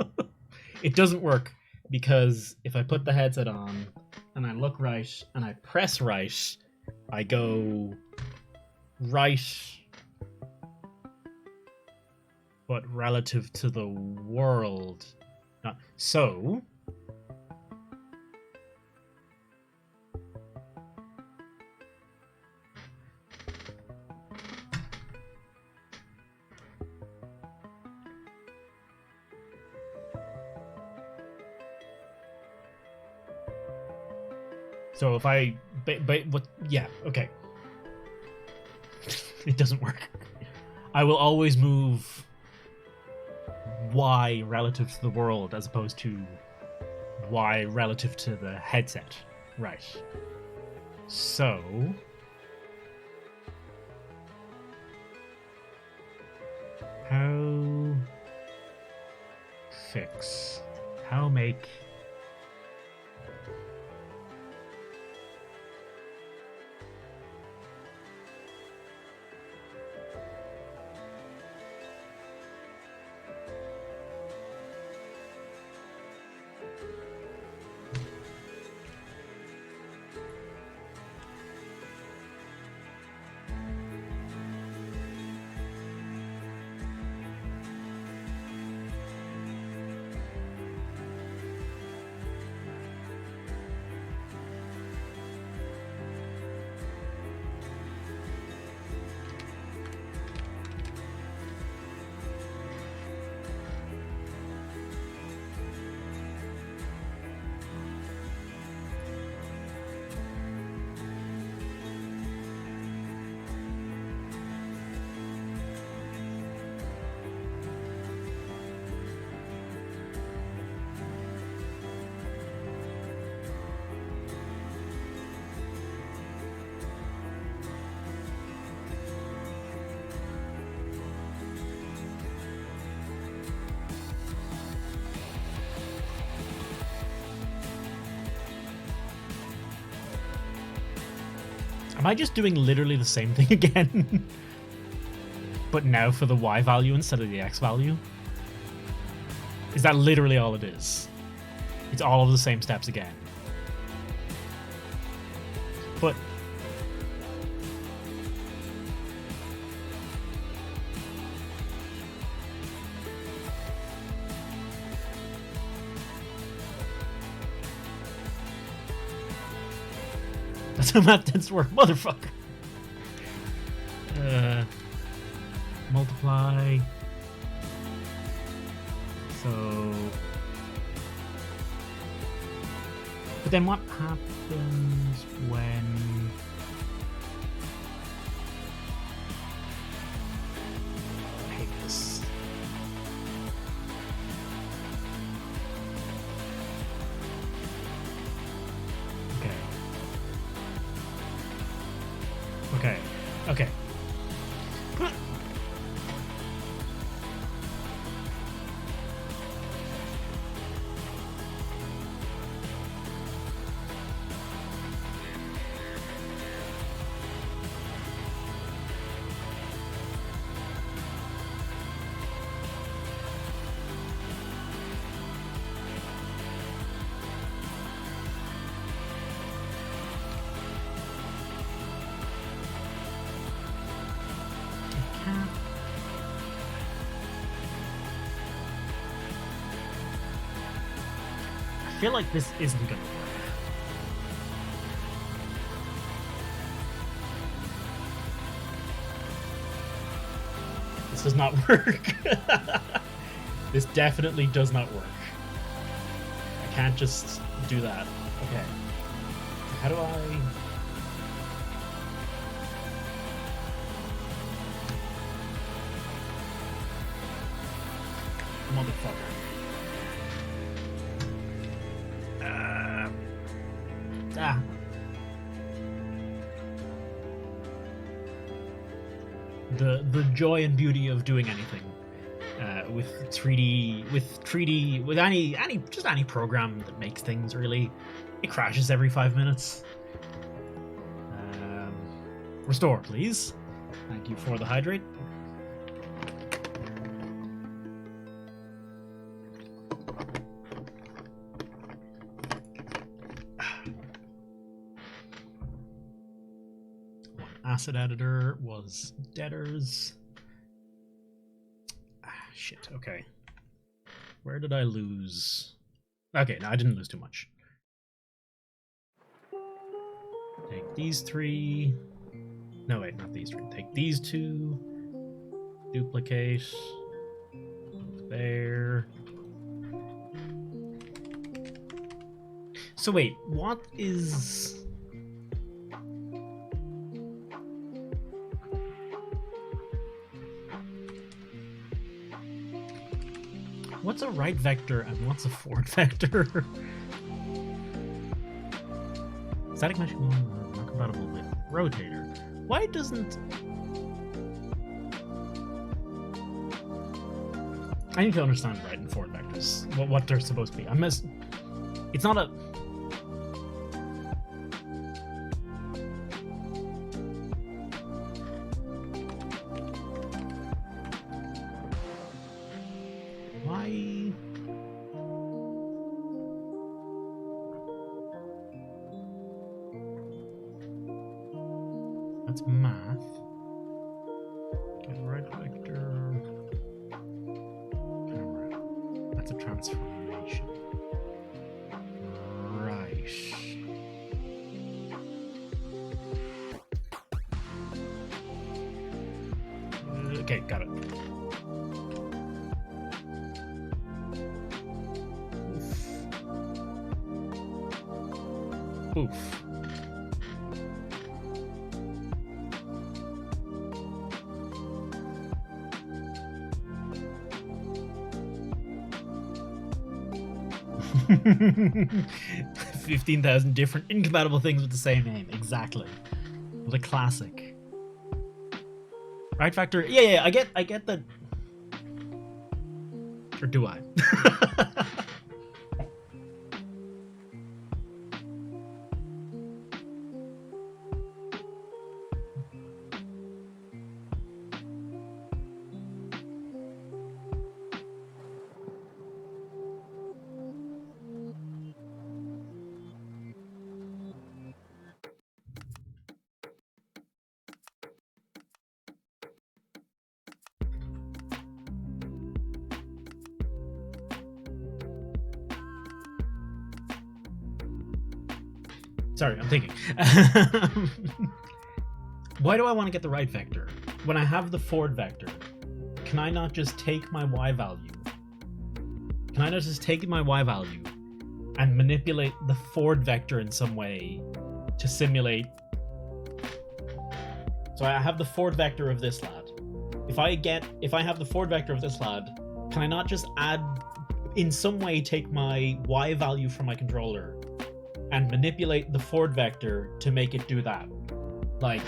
S2: It doesn't work, because if I put the headset on, and I look right, and I press right, I go right, but relative to the world. So... So if I... But yeah, okay. It doesn't work. I will always move Y relative to the world as opposed to Y relative to the headset. Right. So... how... fix... how make... Am I just doing literally the same thing again? But now for the Y value instead of the X value? Is that literally all it is? It's all of the same steps again. But... that's how math tends to work, motherfucker. Multiply. So... but then what happens when... I hate this. Okay. Okay. I feel like this isn't gonna work. This does not work. This definitely does not work. I can't just do that. Okay. How do I... motherfucker. The joy and beauty of doing anything with 3D, with any program that makes things, really, it crashes every 5 minutes. Restore, please. Thank you for the hydrate. Asset editor was debtors. Shit, okay. Where did I lose? Okay, no, I didn't lose too much. Take these three. No, wait, not these three. Take these two. Duplicate. There. So wait, what is... What's a right vector and what's a forward vector? Static mesh not compatible with rotator. Why doesn't... I need to understand right and forward vectors. What they're supposed to be. It's not a... Why... That's math. Get right vector. Camera. That's a transformation. Right. Okay, got it. Oof. Oof. 15,000 different incompatible things with the same name. Exactly. The classic. Right factor. Yeah, I get that. Or do I? Sorry, I'm thinking. Why do I want to get the right vector? When I have the forward vector, can I not just take my y value? Can I not just take my y value and manipulate the forward vector in some way to simulate? So I have the forward vector of this lad. If I have the forward vector of this lad, can I not just in some way take my y value from my controller and manipulate the forward vector to make it do that? Like...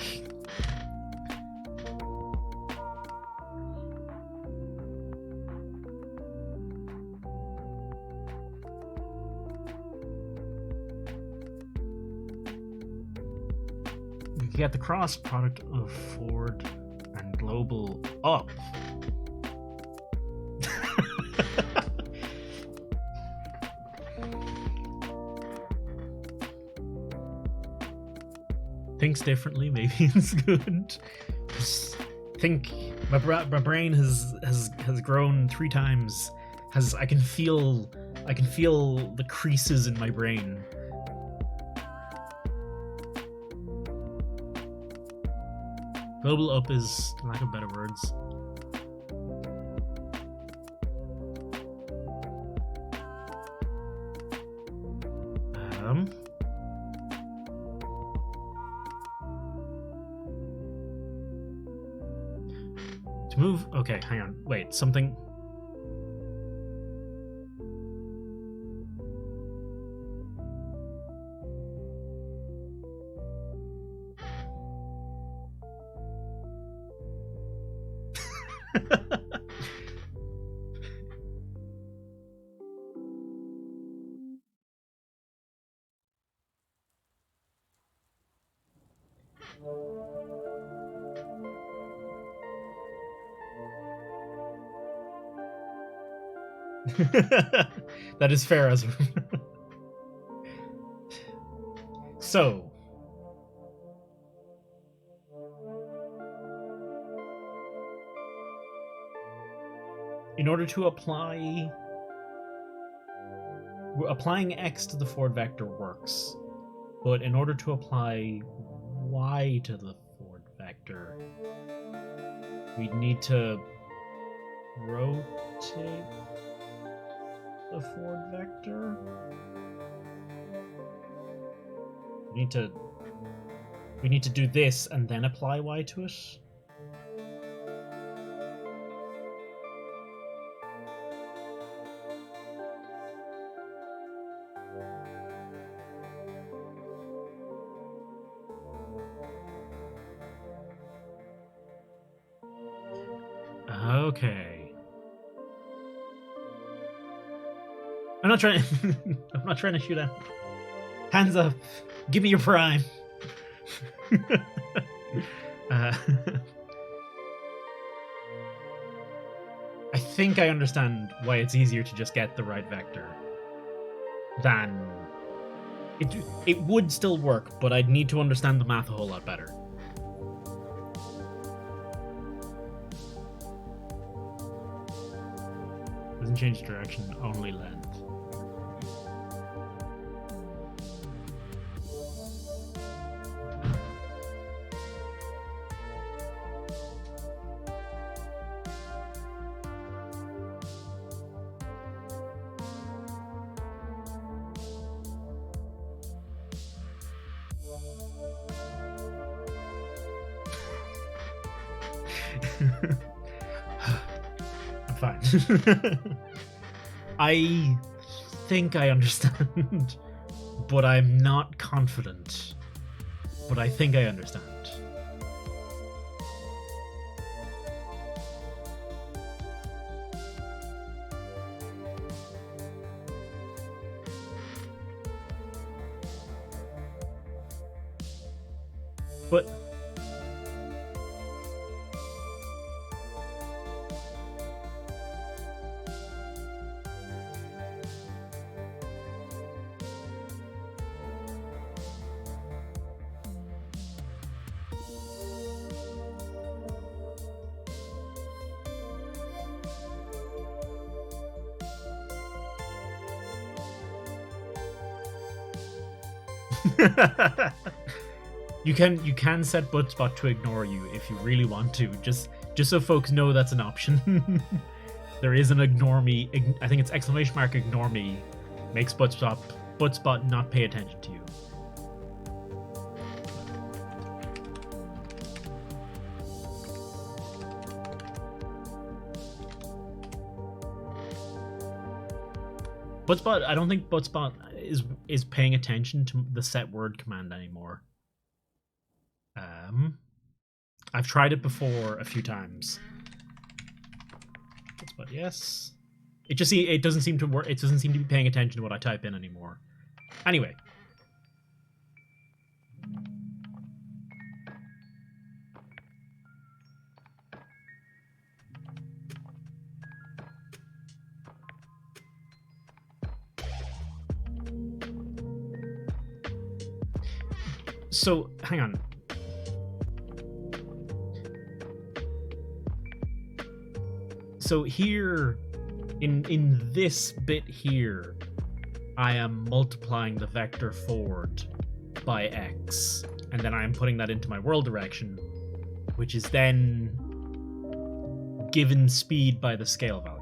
S2: You can get the cross product of forward and global up. Thinks differently, maybe it's good. Just think, my brain has grown 3 times. I can feel the creases in my brain. Global up is, lack of better words. To move, okay, hang on, wait, something. That is fair as so in order to applying X to the forward vector works, but in order to apply Y to the forward vector, we need to rotate the forward vector. We need to do this and then apply Y to it. Okay. I'm not trying. I'm not trying to shoot at. Hands up! Give me your prime. uh, I think I understand why it's easier to just get the right vector than it. It would still work, but I'd need to understand the math a whole lot better. Doesn't change direction, only length. I'm fine. I think I understand, but I'm not confident. But I think I understand. But you can set Buttspot to ignore you if you really want to. Just so folks know that's an option. There is an ignore me. I think it's exclamation mark ignore me makes Buttspot not pay attention to you. Buttspot, I don't think Buttspot is paying attention to the set word command anymore. I've tried it before a few times. Buttspot, yes. It doesn't seem to work. It doesn't seem to be paying attention to what I type in anymore. Anyway. So, hang on. So here, in this bit here, I am multiplying the vector forward by x, and then I am putting that into my world direction, which is then given speed by the scale value.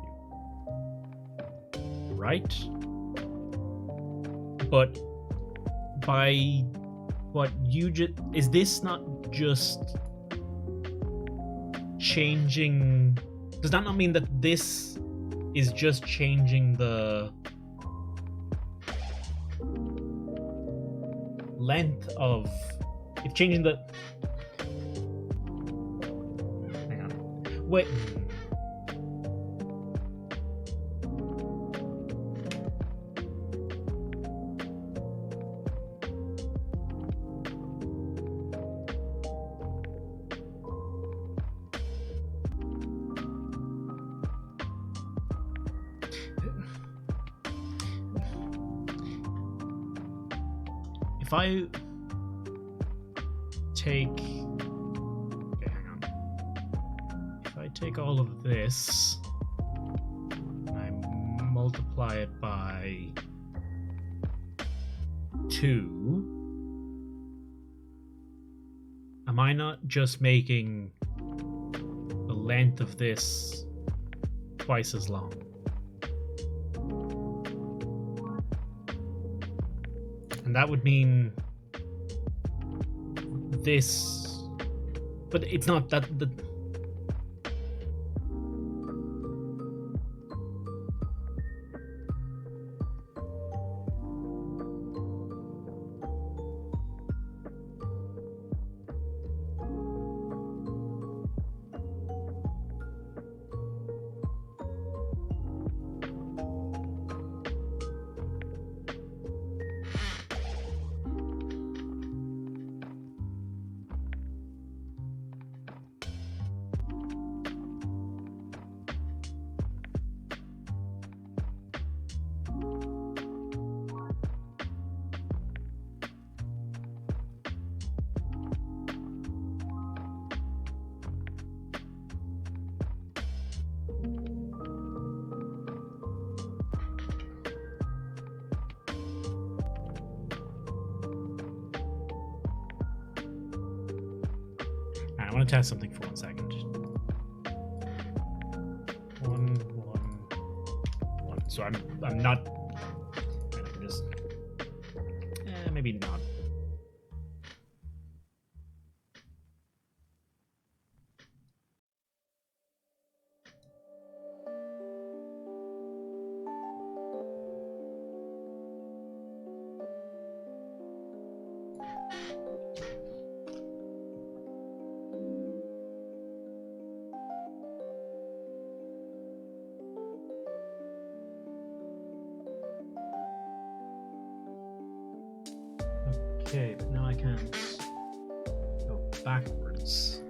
S2: Right? But by what you just... Is this not just changing... Does that not mean that this is just changing the length of... It's changing the... Hang on. Wait... If I take... Okay, hang on. If I take all of this and I multiply it by 2, am I not just making the length of this twice as long? And that would mean this, but it's not that the... want to test something for 1 second. 1, 1, 1. So I'm not. I can just. Maybe not. Okay, but now I can't go backwards.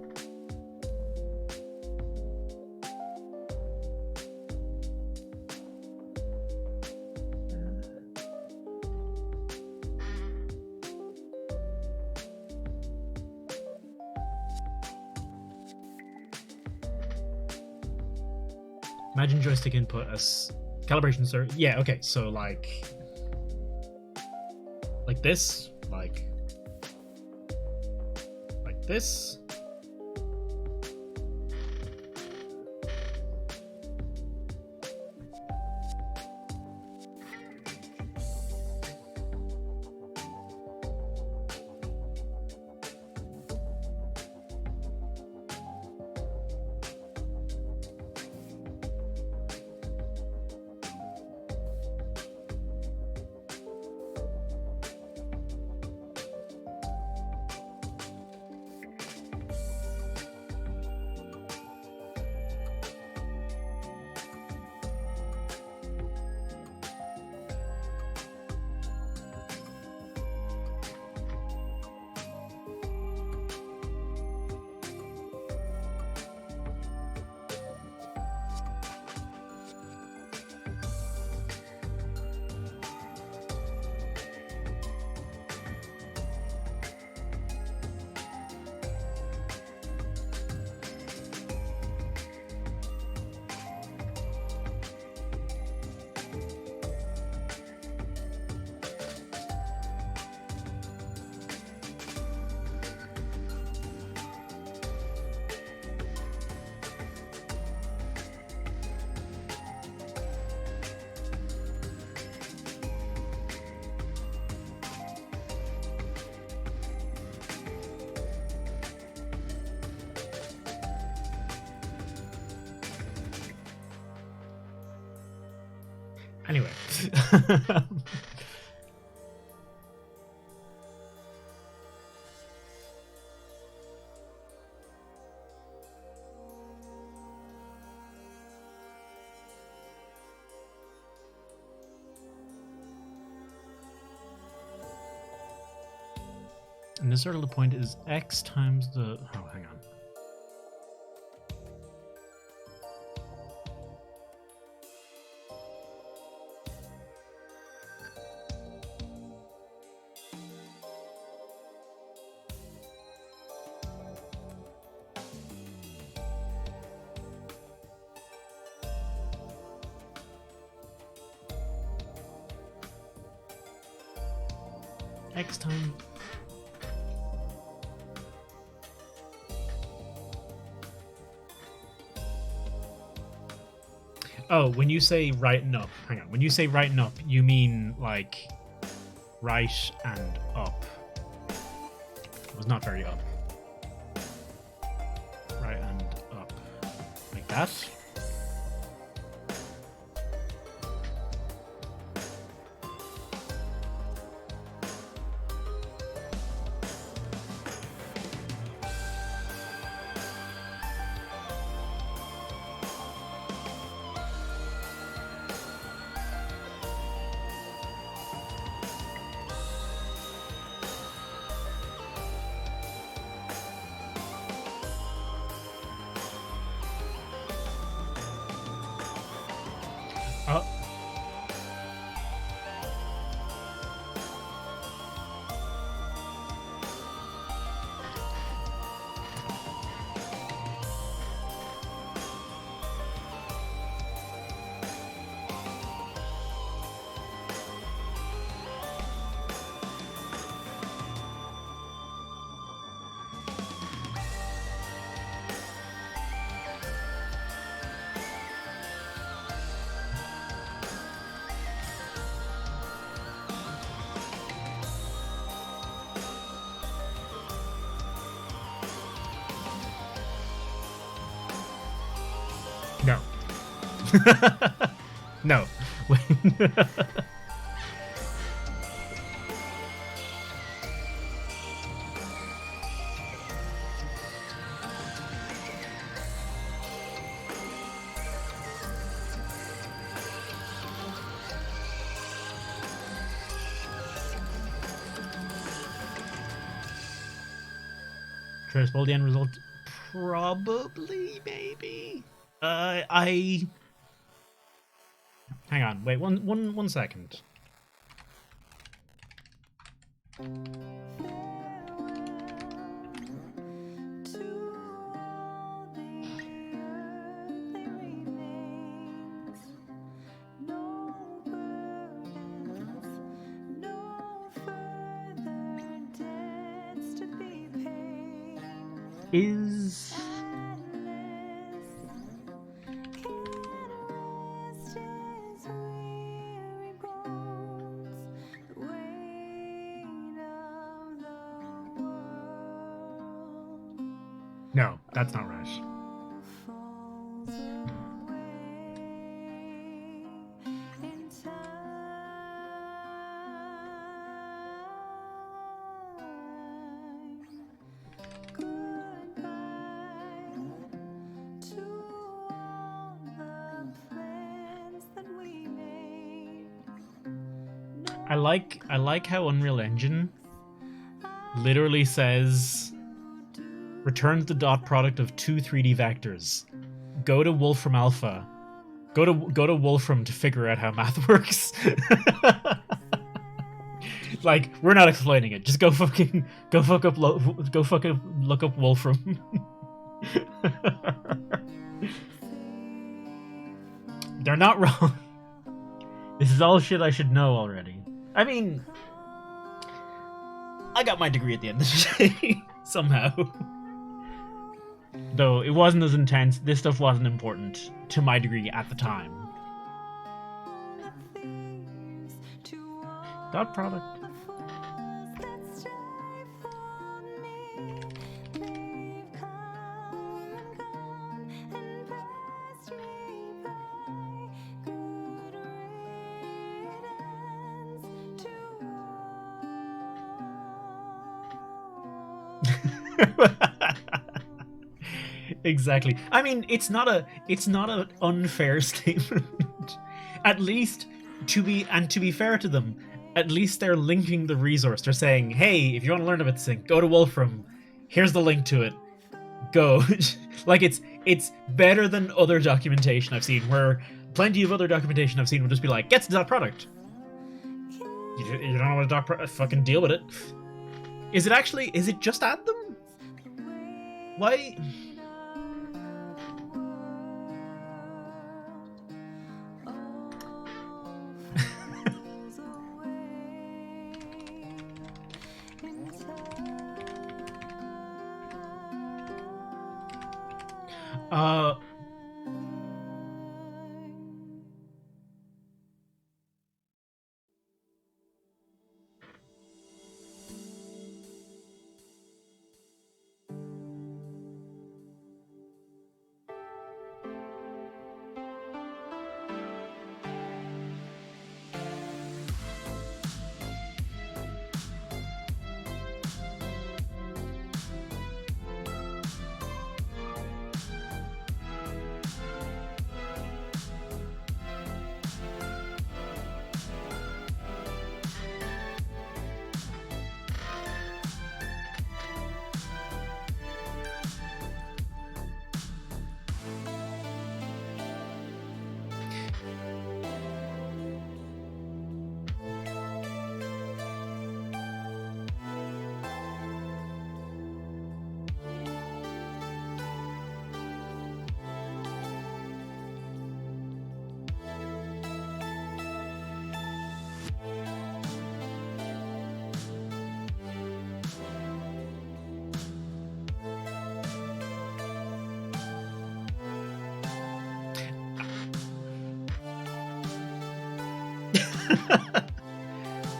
S2: Imagine joystick input as calibration, sir. Yeah, okay, so like this, like this. Anyway. And this order point is x times the... Oh, hang on. X time. Oh, when you say right and up, hang on. When you say right and up, you mean like right and up. It was not very up. Right and up. Like that? No. Traceable the end result? Probably, maybe. I hang on. Wait, one second. Is no, that's not right. I like how Unreal Engine literally says returns the dot product of two 3D vectors. Go to Wolfram Alpha. Go to Wolfram to figure out how math works. Like, we're not explaining it. Just go fucking look up Wolfram. They're not wrong. This is all shit I should know already. I mean, I got my degree at the end of the day, somehow. Though it wasn't as intense, this stuff wasn't important to my degree at the time. Dot product. Exactly. I mean, it's not an unfair statement. At least to be fair to them, at least they're linking the resource. They're saying, "Hey, if you want to learn about this thing, go to Wolfram. Here's the link to it. Go." Like it's better than other documentation I've seen, where plenty of other documentation I've seen will just be like, "Get to dot product." You don't know what a dot product? Fucking deal with it. Is it just add them? Why?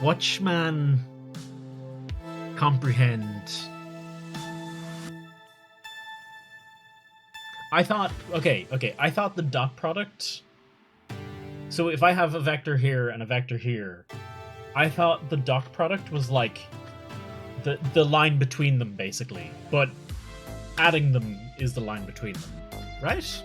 S2: Watchman comprehend. I thought, okay, I thought the dot product So if I have a vector here and a vector here, I thought the dot product was like the line between them, basically. But adding them is the line between them, right?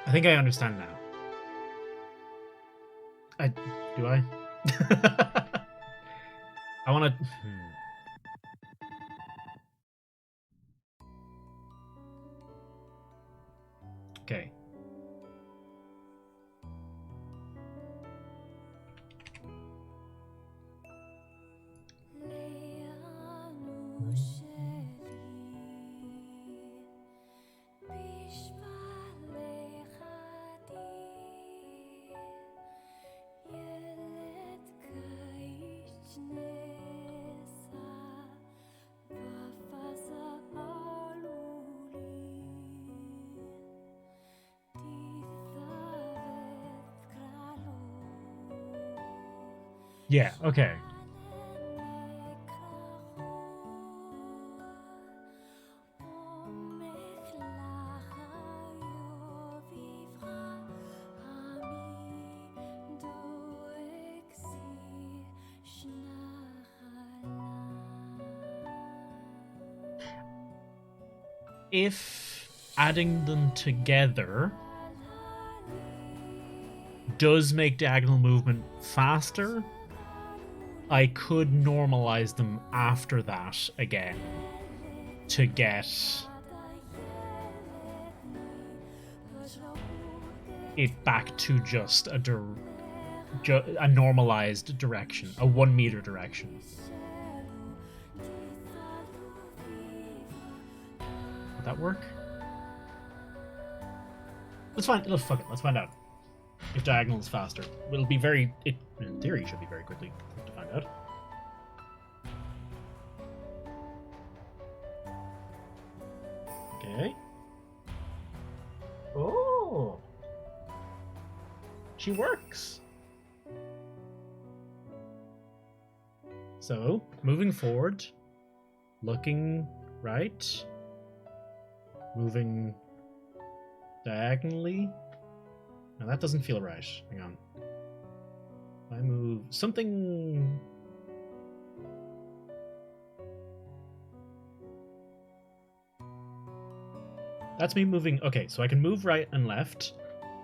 S2: I think I understand now. Do I? I want to. Okay. Yeah, okay. If adding them together does make diagonal movement faster, I could normalize them after that again to get it back to just a normalized direction, a 1 meter direction. Would that work? Let's find. Fuck it. Let's find out if diagonal is faster. It'll be very. It in theory should be very quickly to find out. Okay. Oh. She works. So, moving forward, looking right, moving diagonally. Now that doesn't feel right. Hang on. If I move something. That's me moving. Okay, so I can move right and left,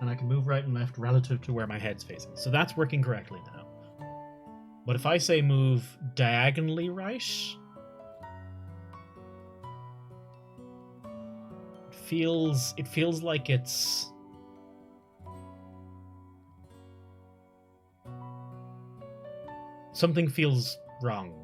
S2: and I can move right and left relative to where my head's facing. So that's working correctly now. But if I say move diagonally right, it feels like it's something feels wrong.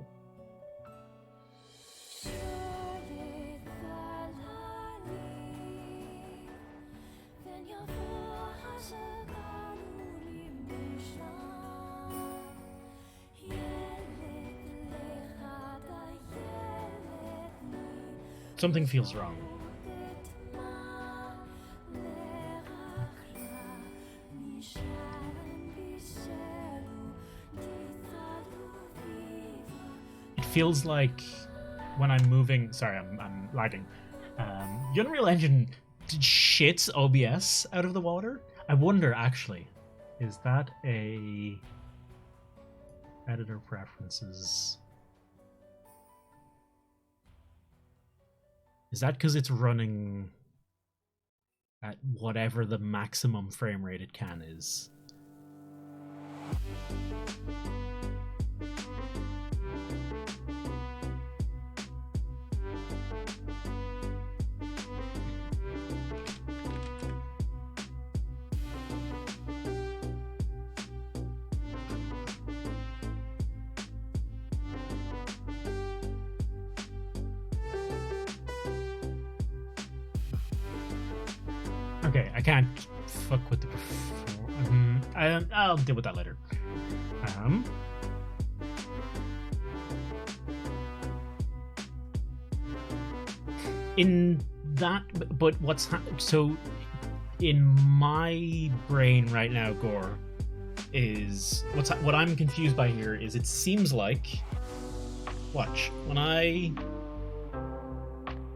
S2: Something feels wrong. It feels like when I'm moving. Sorry, I'm lagging. The Unreal Engine shits OBS out of the water. I wonder, actually, is that a editor preferences? Is that because it's running at whatever the maximum frame rate it can is? Okay, I can't fuck with the. I'll deal with that later. In that, but so in my brain right now, Gore, is what I'm confused by here is it seems like, watch,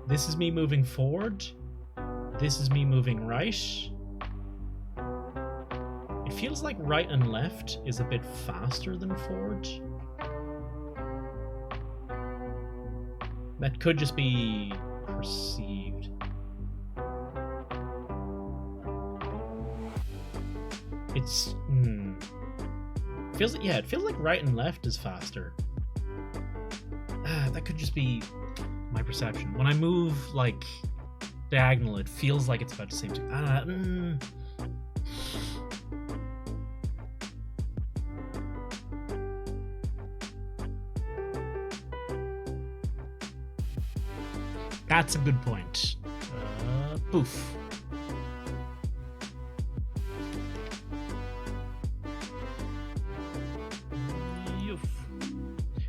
S2: this is me moving forward, this is me moving right. It feels like right and left is a bit faster than forward. That could just be perceived. It's it feels like right and left is faster. That could just be my perception. When I move like diagonal, it feels like it's about the same time. That's a good point. Poof. Yoof.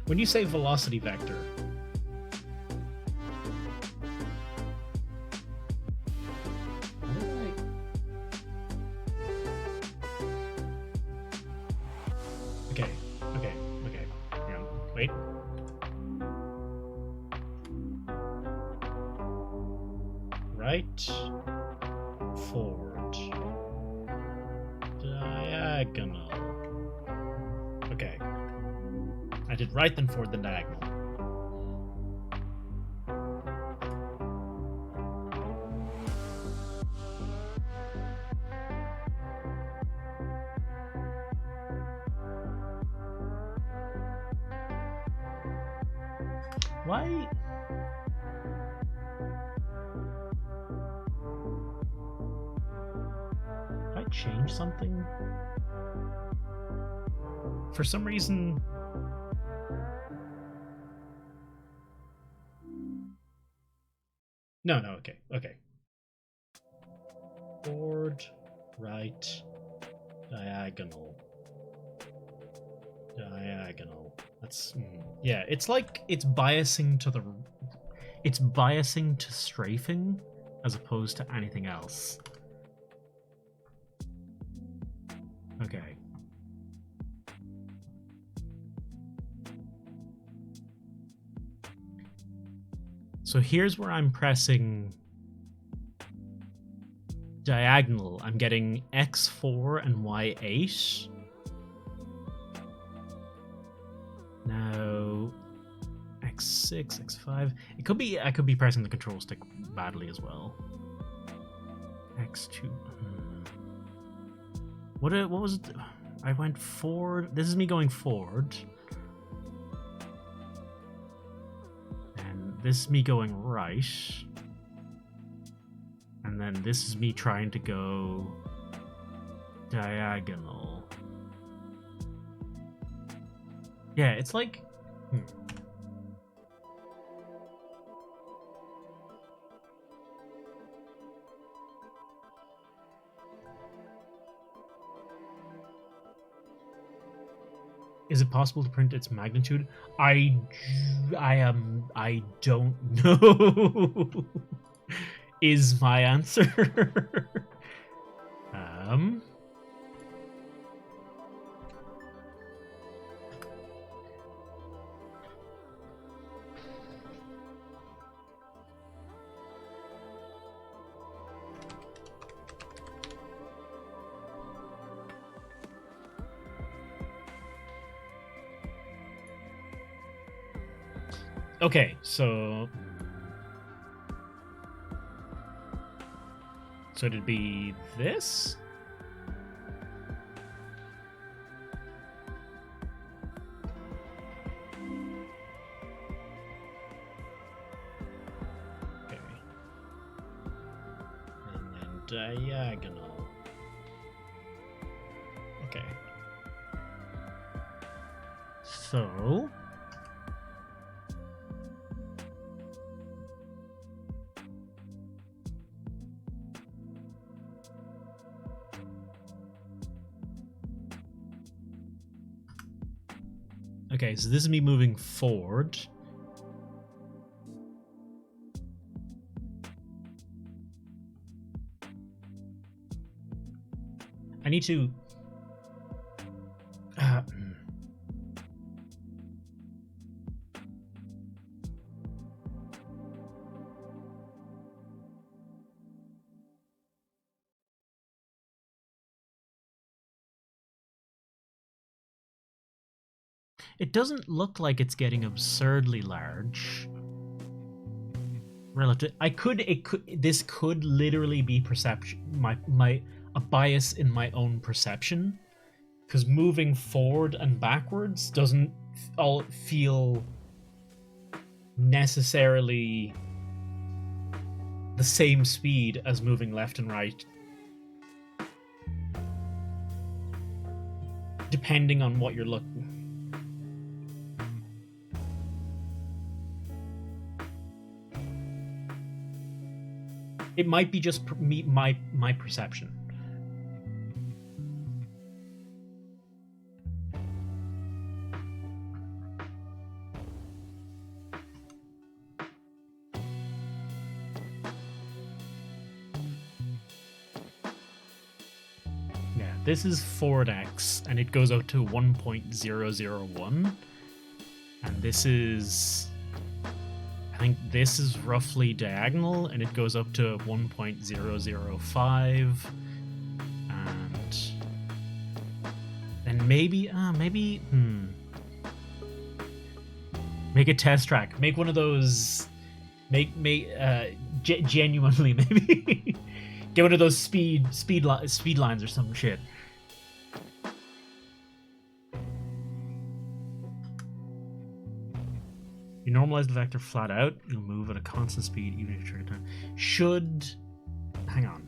S2: When you say velocity vector, okay. Hang on. Wait. Right, forward, diagonal. Okay. I did right, then forward, then diagonal. Why? Did I change something? For some reason... No, okay. Forward, right, diagonal. That's... yeah, it's like it's biasing to strafing as opposed to anything else. Okay. So here's where I'm pressing diagonal. I'm getting X4 and Y8. Now X6, X5. It could be I could be pressing the control stick badly as well. X2. What was it? I went forward. This is me going forward. And this is me going right. And then this is me trying to go diagonal. Yeah, it's like... Is it possible to print its magnitude? I don't know. Is my answer. Okay, so it'd be this? Okay. And then diagonal. Okay. So... Okay, so this is me moving forward. I need to... It doesn't look like it's getting absurdly large. Relative, this could literally be perception, a bias in my own perception, because moving forward and backwards doesn't all feel necessarily the same speed as moving left and right, depending on what you're looking. It might be just my perception. Yeah, this is forward X, and it goes out to 1.001. And this is... I think this is roughly diagonal, and it goes up to 1.005, and then maybe, make a test track. Make one of those, genuinely maybe get one of those speed lines or some shit. You normalize the vector flat out, you'll move at a constant speed even if you trigger time. Should... Hang on.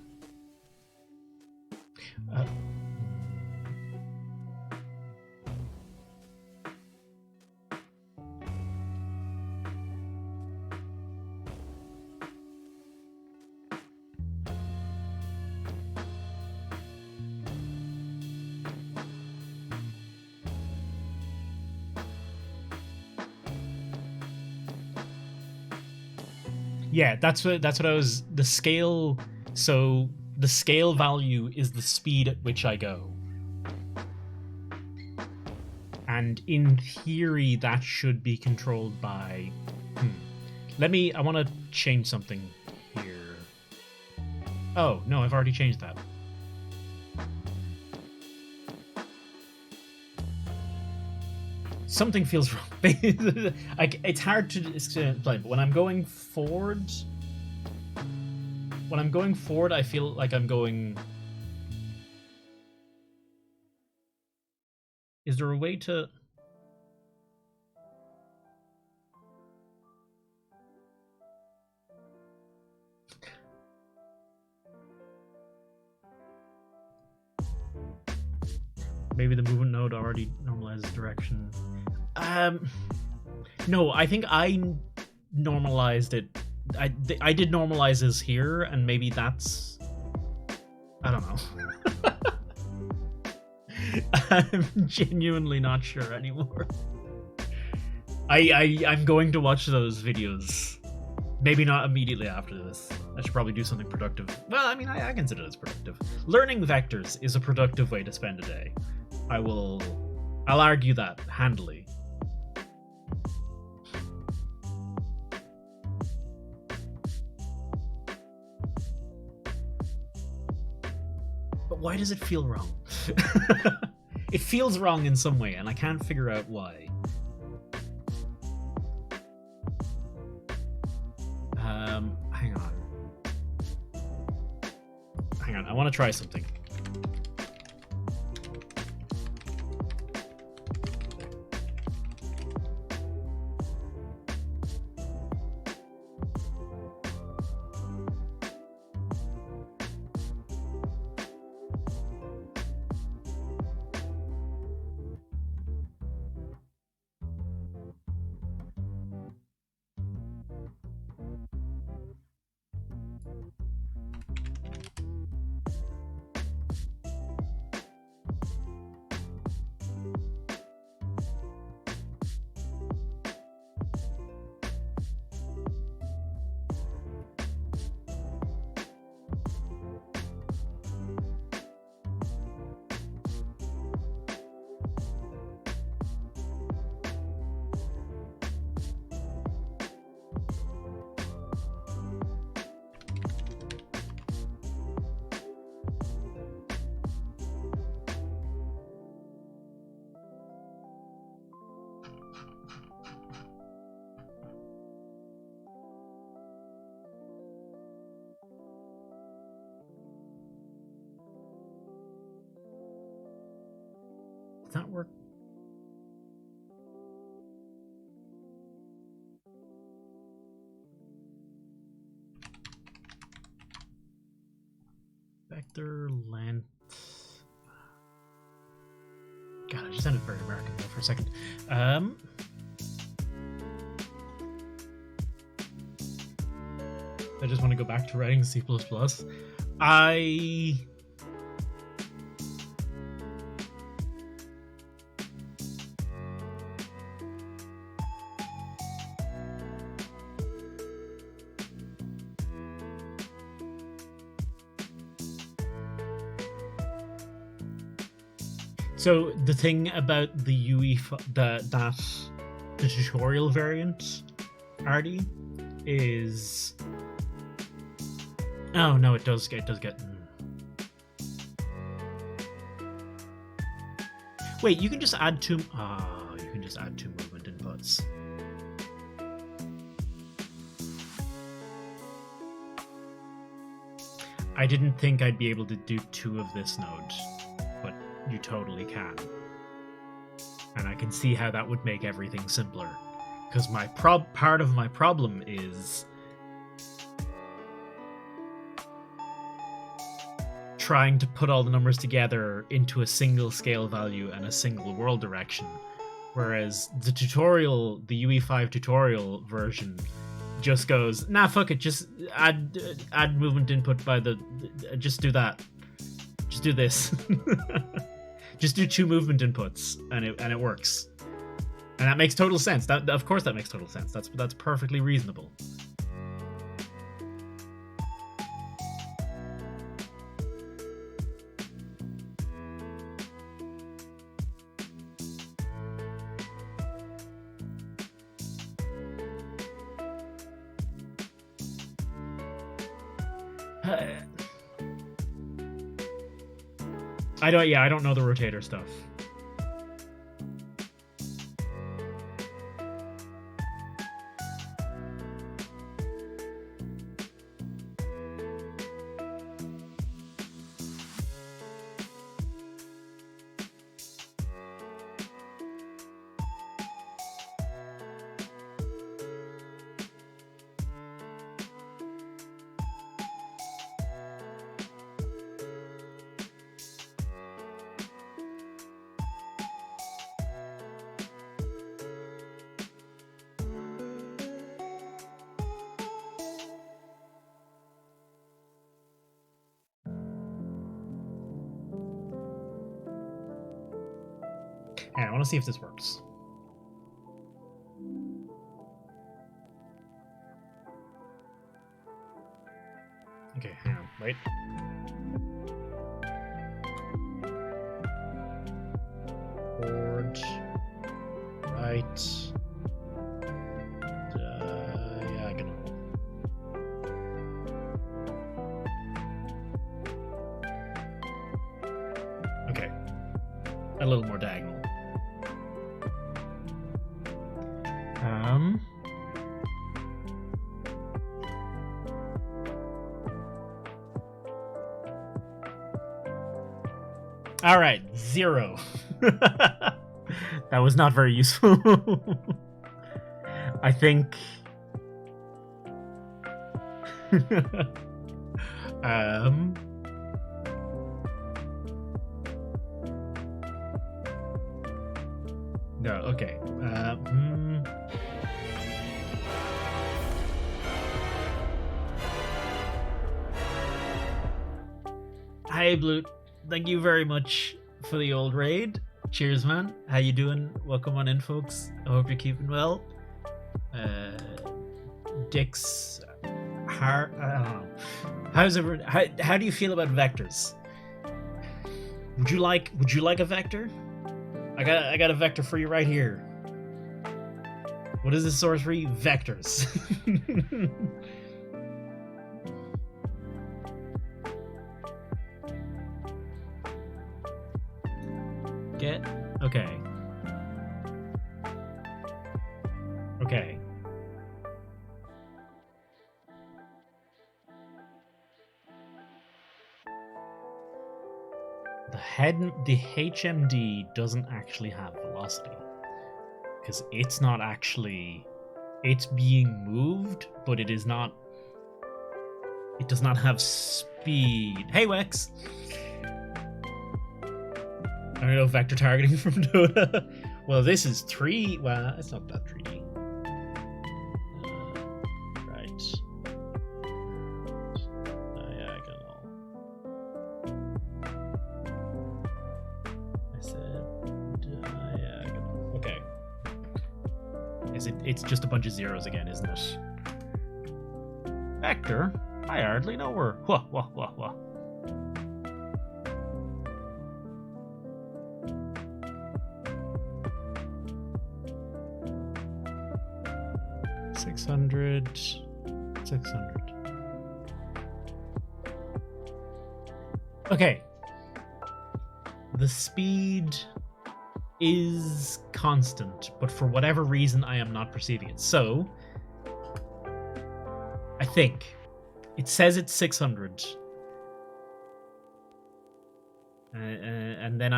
S2: Yeah, that's what I was... The scale... So, the scale value is the speed at which I go. And in theory, that should be controlled by... I want to change something here. Oh, no, I've already changed that. Something feels wrong. It's hard to explain, but when I'm going forward, I feel like I'm going... Is there a way to... Maybe the movement node already normalizes direction. No, I think I normalized it. I did normalizes here, and maybe that's... I don't know. I'm genuinely not sure anymore. I'm going to watch those videos. Maybe not immediately after this. I should probably do something productive. Well, I mean, I consider this productive. Learning vectors is a productive way to spend a day. I'll argue that handily. But why does it feel wrong? It feels wrong in some way, and I can't figure out why. Hang on. Hang on, I want to try something. that work? Vector length. God, I just sounded very American there for a second. I just want to go back to writing C++. So the thing about the UE5, the tutorial variant, Artie, is oh no, it does get. Wait, you can just add two. You can just add two movement inputs. I didn't think I'd be able to do two of this node, but you totally can. And I can see how that would make everything simpler. Because my part of my problem is trying to put all the numbers together into a single scale value and a single world direction. Whereas the tutorial, the UE5 tutorial version, just goes, nah, fuck it, just add movement input by just do that. Just do this. Just do two movement inputs, and it works. And that makes total sense. Of course that makes total sense. That's perfectly reasonable. I don't know the rotator stuff. I want to see if this works. Okay, hang on, wait. Forward, right, diagonal. Okay, a little more diagonal. All right, 0. That was not very useful. I think. No, okay. Hi, Blue. Thank you very much for the old raid. Cheers, man. How you doing? Welcome on in, folks. I hope you're keeping well. Dick's heart. I don't know. How do you feel about vectors? Would you like a vector? I got a vector for you right here. What is this source for you? Vectors. Get? Okay. Okay. The the HMD doesn't actually have velocity because it's not actually, it's being moved, but it is not. It does not have speed. Hey, Wex. I don't know vector targeting from Dota. Well, this is 3. Well, it's not that 3D. Right. Diagonal. I said diagonal. Okay. Is it? It's just a bunch of zeros again, isn't it? Vector? I hardly know her. Whoa, whoa, whoa, whoa. $600. Okay. The speed is constant, but for whatever reason I am not perceiving it. So, I think it says it's 600. And then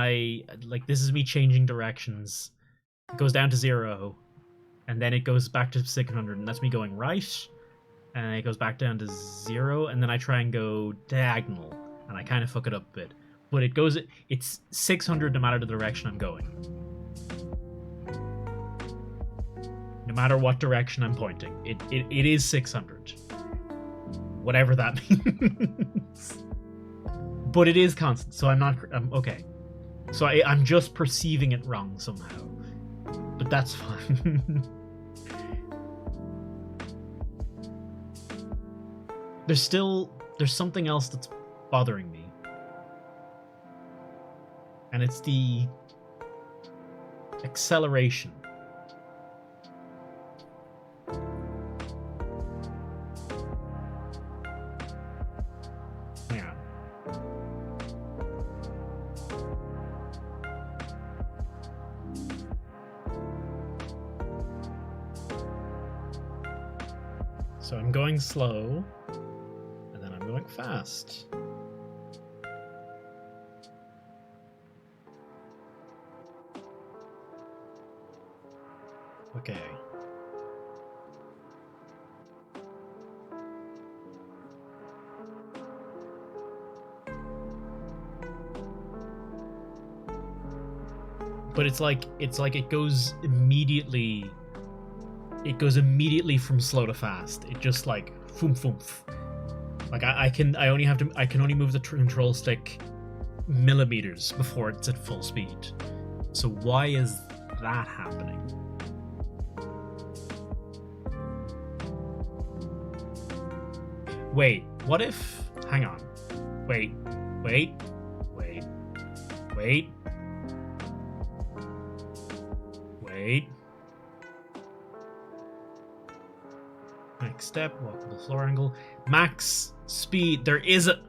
S2: this is me changing directions. It goes down to 0. And then it goes back to 600, and that's me going right. And it goes back down to 0, and then I try and go diagonal. And I kind of fuck it up a bit. But it's 600 no matter the direction I'm going. No matter what direction I'm pointing. It is 600. Whatever that means. But it is constant, so I'm okay. So I'm just perceiving it wrong somehow. But that's fine. There's something else that's bothering me. And it's the acceleration. Yeah. So I'm going slow, and then I'm going fast. Okay. But it's like it goes immediately. It goes immediately from slow to fast. It just like foom foom. Like I can only move the control stick millimeters before it's at full speed. So why is that happening? Wait, what if... Hang on. Wait. Next step, walk with the floor angle. Max speed, there is a...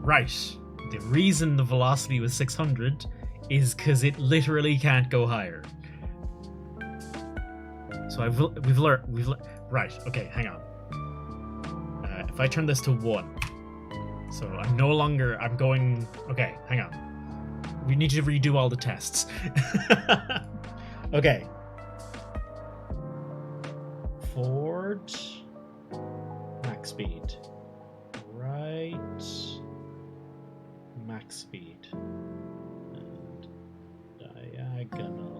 S2: Right. The reason the velocity was 600 is because it literally can't go higher. So we've learned. Right. Okay. Hang on. If I turn this to 1, so I'm no longer. I'm going. Okay. Hang on. We need to redo all the tests. Okay. Forward. Max speed. Right. Max speed. And diagonal.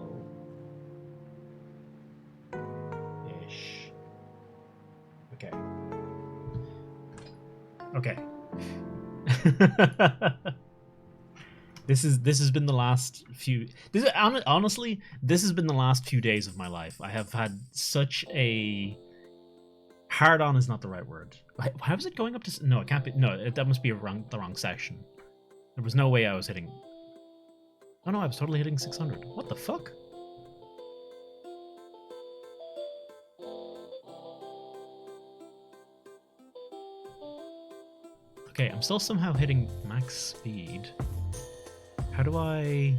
S2: Okay. This has been the last few. Honestly, this has been the last few days of my life. I have had such a hard on is not the right word. How is it going up to? No, it can't be. No, that must be the wrong section. There was no way I was hitting. Oh no, I was totally hitting 600. What the fuck? Okay, I'm still somehow hitting max speed. How do I...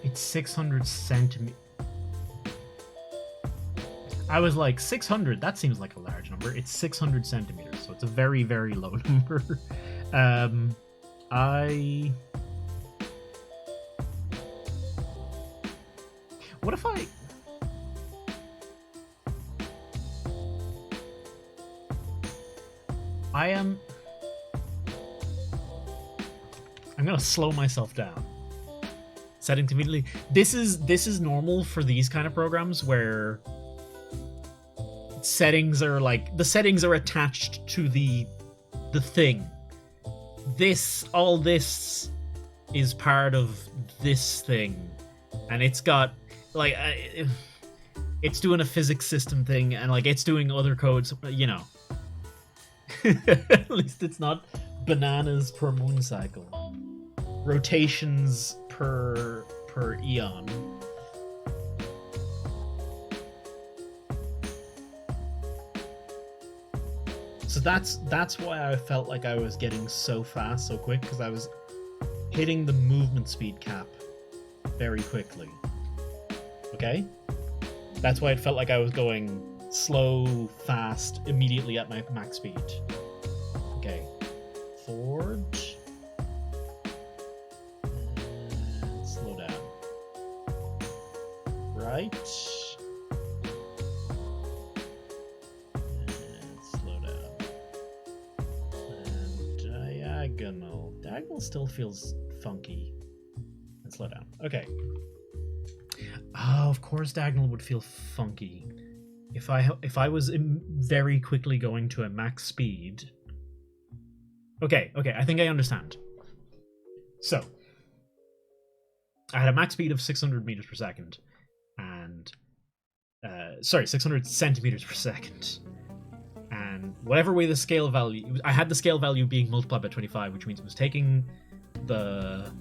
S2: It's 600 centimeters. I was like 600. That seems like a large number. It's 600 centimeters, so it's a very, very low number. What if I'm gonna slow myself down. Setting to immediately. This is normal for these kind of programs where settings are like the settings are attached to the thing. All this is part of this thing, and it's got like it's doing a physics system thing, and like it's doing other codes, you know. At least it's not bananas per moon cycle, rotations per eon. So that's why I felt like I was getting so fast so quick, because I was hitting the movement speed cap very quickly. Okay? That's why it felt like I was going slow, fast, immediately at my max speed. Okay. Forward. And slow down. Right. And slow down. And diagonal. Diagonal still feels funky. And slow down. Okay. Oh, of course diagonal would feel funky. If I was very quickly going to a max speed. Okay, I think I understand. So, I had a max speed of 600 meters per second, and 600 centimeters per second, and whatever way the scale value, I had the scale value being multiplied by 25, which means it was taking the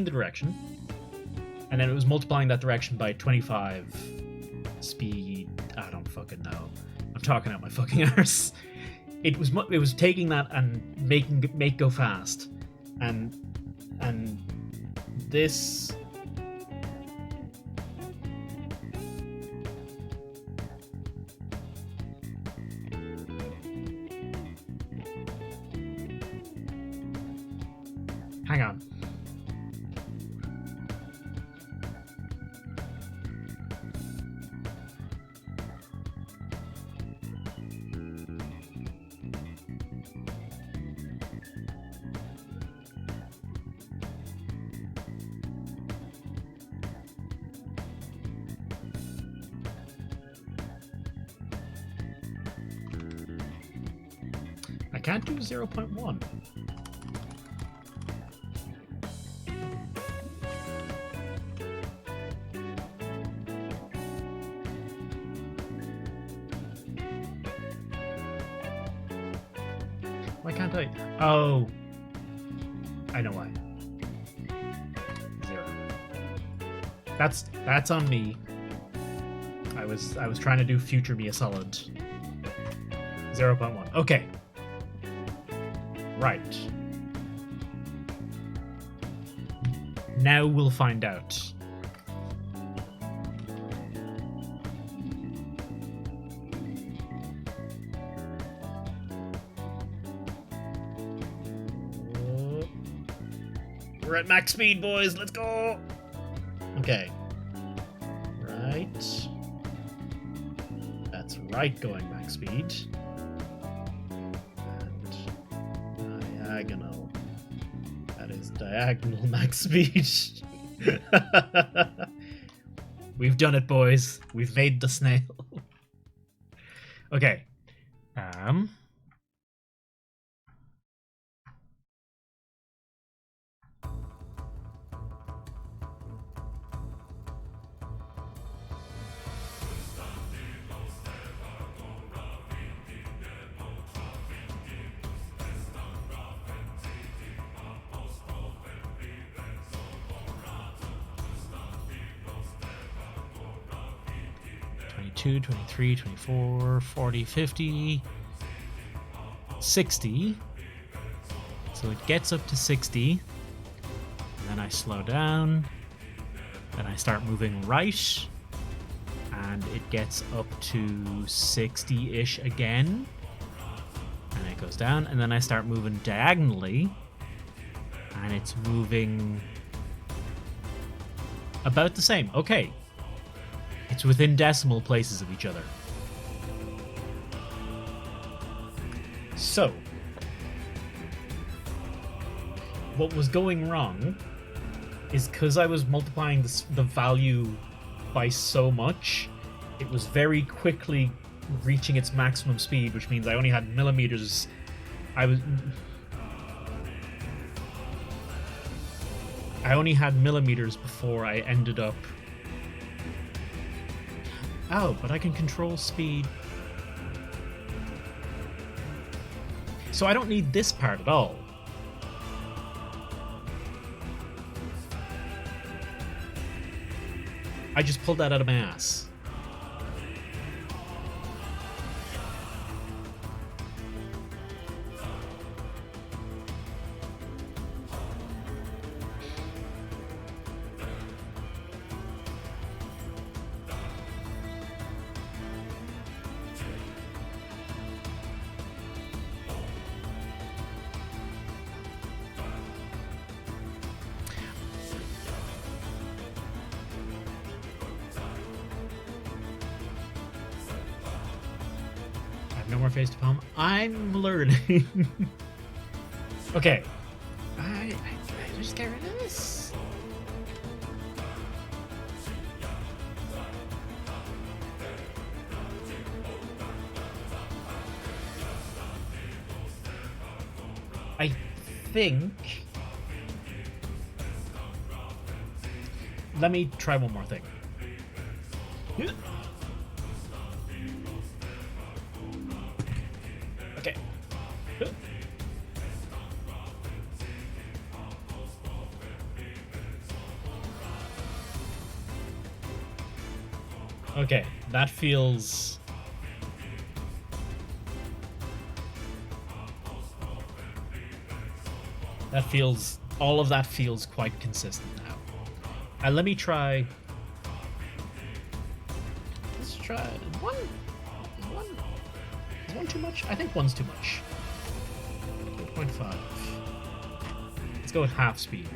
S2: direction, and then it was multiplying that direction by 25 speed. I don't fucking know. I'm talking out my fucking arse. It was taking that and make go fast, and this. Hang on. I can't do 0.1. Why can't I? Oh, I know why. 0. That's on me. I was trying to do future me a solid. 0.1. Okay. Right. Now we'll find out. We're at max speed, boys. Let's go. Okay. Right. That's right, going max speed. Diagonal. That is diagonal max speed. We've done it, boys. We've made the snail. Okay. 22, 23, 24, 40, 50, 60. So it gets up to 60. And then I slow down. Then I start moving right. And it gets up to 60-ish again. And it goes down. And then I start moving diagonally. And it's moving about the same. Okay. It's within decimal places of each other. So, what was going wrong is because I was multiplying the value by so much, it was very quickly reaching its maximum speed, which means I only had millimeters. I only had millimeters before I ended up... Oh, but I can control speed. So I don't need this part at all. I just pulled that out of my ass. No more face to palm. I'm learning. Okay. I just get rid of this. I think... Let me try one more thing. Okay. Okay, that feels... all of that feels quite consistent now. And let me try... Let's try... Is one too much? I think one's too much. 8.5. Let's go with half speed.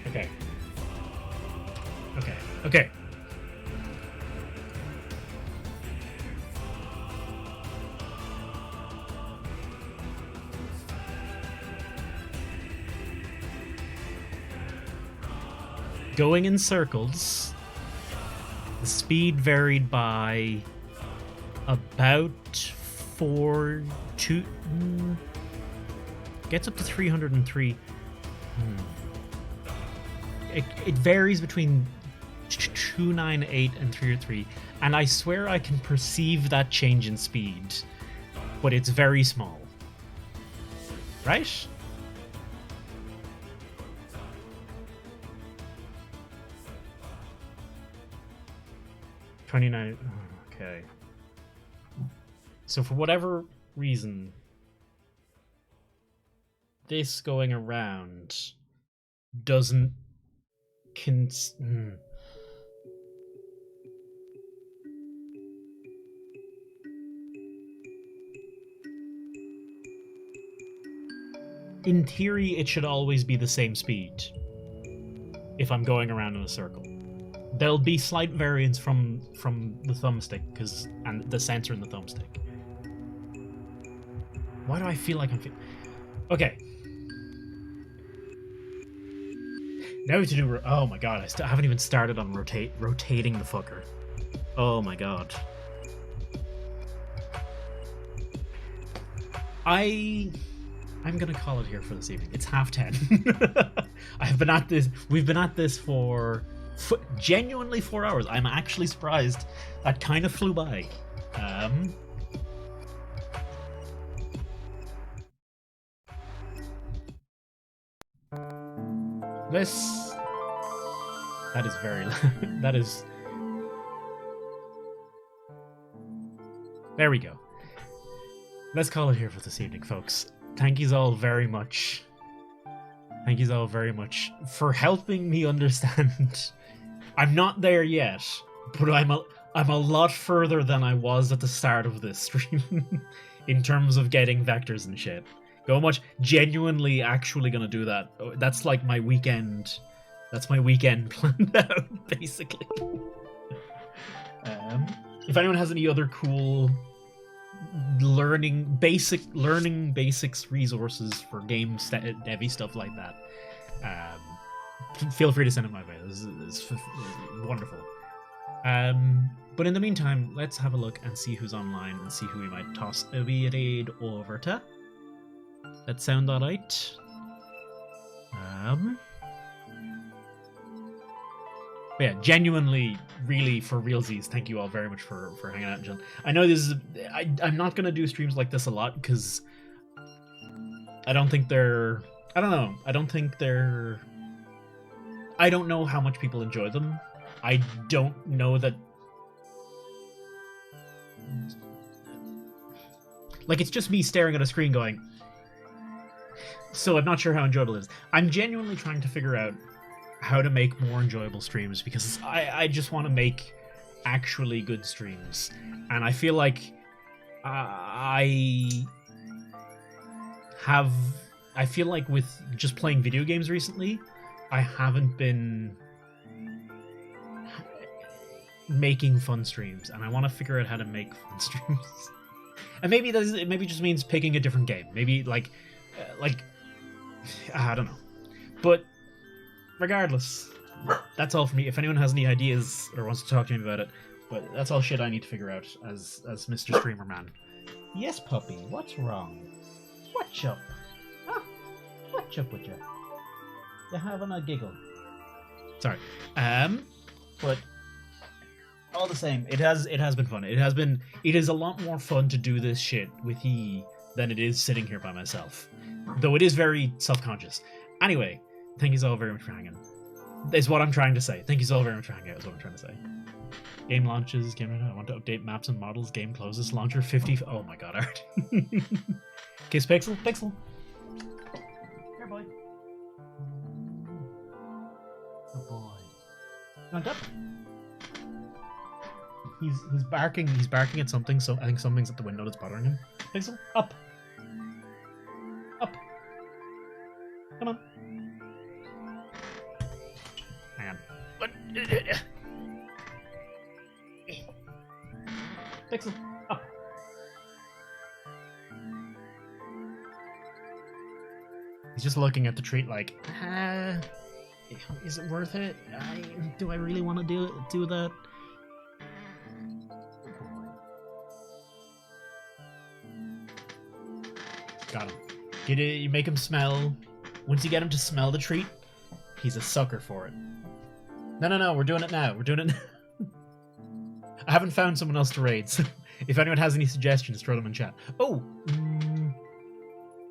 S2: Okay. Okay. Okay. Going in circles, the speed varied by about 2 gets up to 303. It varies between 298 and 303, and I swear I can perceive that change in speed, but it's very small. Right? $29. Okay. So for whatever reason, this going around doesn't In theory, it should always be the same speed if I'm going around in a circle. There'll be slight variance from the thumbstick and the sensor in the thumbstick. Why do I feel like I'm okay. Now we have to do... Oh my god, I haven't even started on rotating the fucker. Oh my god. I'm gonna call it here for this evening. It's 10:30. I've been at this... We've been at this for genuinely 4 hours. I'm actually surprised. That kind of flew by. This... That is very... that is... There we go. Let's call it here for this evening, folks. Thank you all very much. Thank you all very much for helping me understand. I'm not there yet, but I'm a lot further than I was at the start of this stream in terms of getting vectors and shit. Go much genuinely actually gonna do that. That's like my weekend. That's my weekend planned out, basically. If anyone has any other cool learning basics resources for game heavy stuff like that, feel free to send it my way. This is wonderful. But in the meantime, let's have a look and see who's online and see who we might toss a wee raid over to. That sound alright? But yeah, genuinely, really, for realsies, thank you all very much for hanging out, John. I know this is... I'm not going to do streams like this a lot, because I don't think they're... I don't know. I don't think they're... I don't know how much people enjoy them. I don't know that... Like, it's just me staring at a screen going... So I'm not sure how enjoyable it is. I'm genuinely trying to figure out how to make more enjoyable streams, because I just want to make actually good streams, and I feel like I feel like with just playing video games recently, I haven't been making fun streams, and I want to figure out how to make fun streams. And maybe it just means picking a different game, maybe like I don't know, but regardless, that's all for me. If anyone has any ideas or wants to talk to me about it, but that's all shit I need to figure out as Mr. Streamer Man. Yes, puppy, what's wrong? What's up? Huh? What's up with you? You're having a giggle. Sorry. But all the same, it has been fun. It is a lot more fun to do this shit with ye than it is sitting here by myself. Though it is very self-conscious. Anyway, thank you all very much for hanging. Is what I'm trying to say. Thank you all very much for hanging out, is what I'm trying to say. Game launches, game right now. I want to update maps and models. Game closes. Launcher 50. Oh my god, Art. Kiss Pixel. Pixel. Here, boy. Good boy. Want up? He's barking. He's barking at something. So I think something's at the window that's bothering him. Pixel, up. Up. Come on. Hang on. Pixel, up. He's just looking at the treat like, is it worth it? Do I really want to do that? Got him. Get it. You make him smell. Once you get him to smell the treat, he's a sucker for it. No. We're doing it now. We're doing it now. I haven't found someone else to raid, so if anyone has any suggestions, throw them in chat. Oh!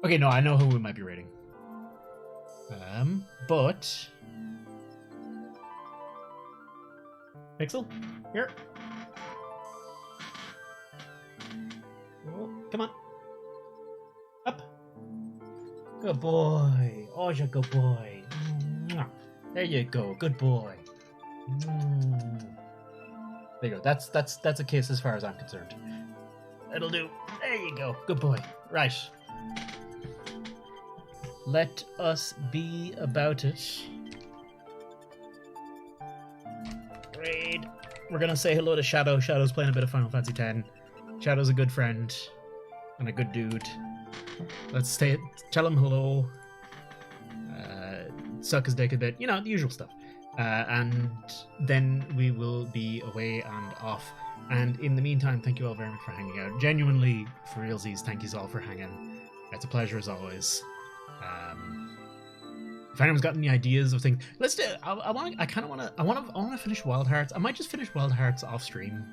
S2: Okay, no, I know who we might be raiding. But... Pixel? Here. Oh, come on. Up. Good boy. Oh, you're a good boy. There you go. Good boy. There you go. That's a kiss as far as I'm concerned. That'll do. There you go. Good boy. Right. Let us be about it. Raid. We're gonna say hello to Shadow. Shadow's playing a bit of Final Fantasy X. Shadow's a good friend and a good dude. Let's tell him hello. Suck his dick a bit. You know, the usual stuff. And then we will be away and off. And in the meantime, thank you all very much for hanging out. Genuinely, for realsies, thank you all for hanging. It's a pleasure as always. If anyone's got any ideas of things, let's do. I want to finish Wild Hearts. I might just finish Wild Hearts off stream.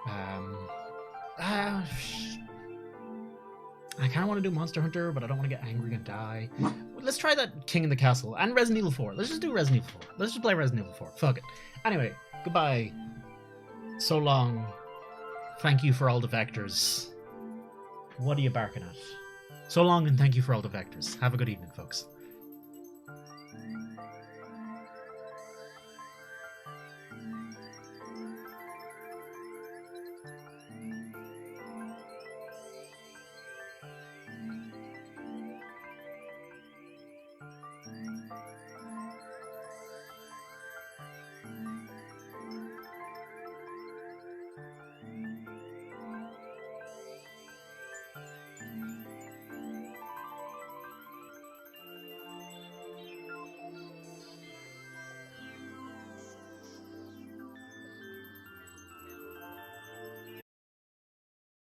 S2: I kind of want to do Monster Hunter, but I don't want to get angry and die. Let's try that King in the Castle and Resident Evil 4. Let's just do Resident Evil 4. Let's just play Resident Evil 4. Fuck it. Anyway, goodbye. So long. Thank you for all the vectors. What are you barking at? So long and thank you for all the vectors. Have a good evening, folks.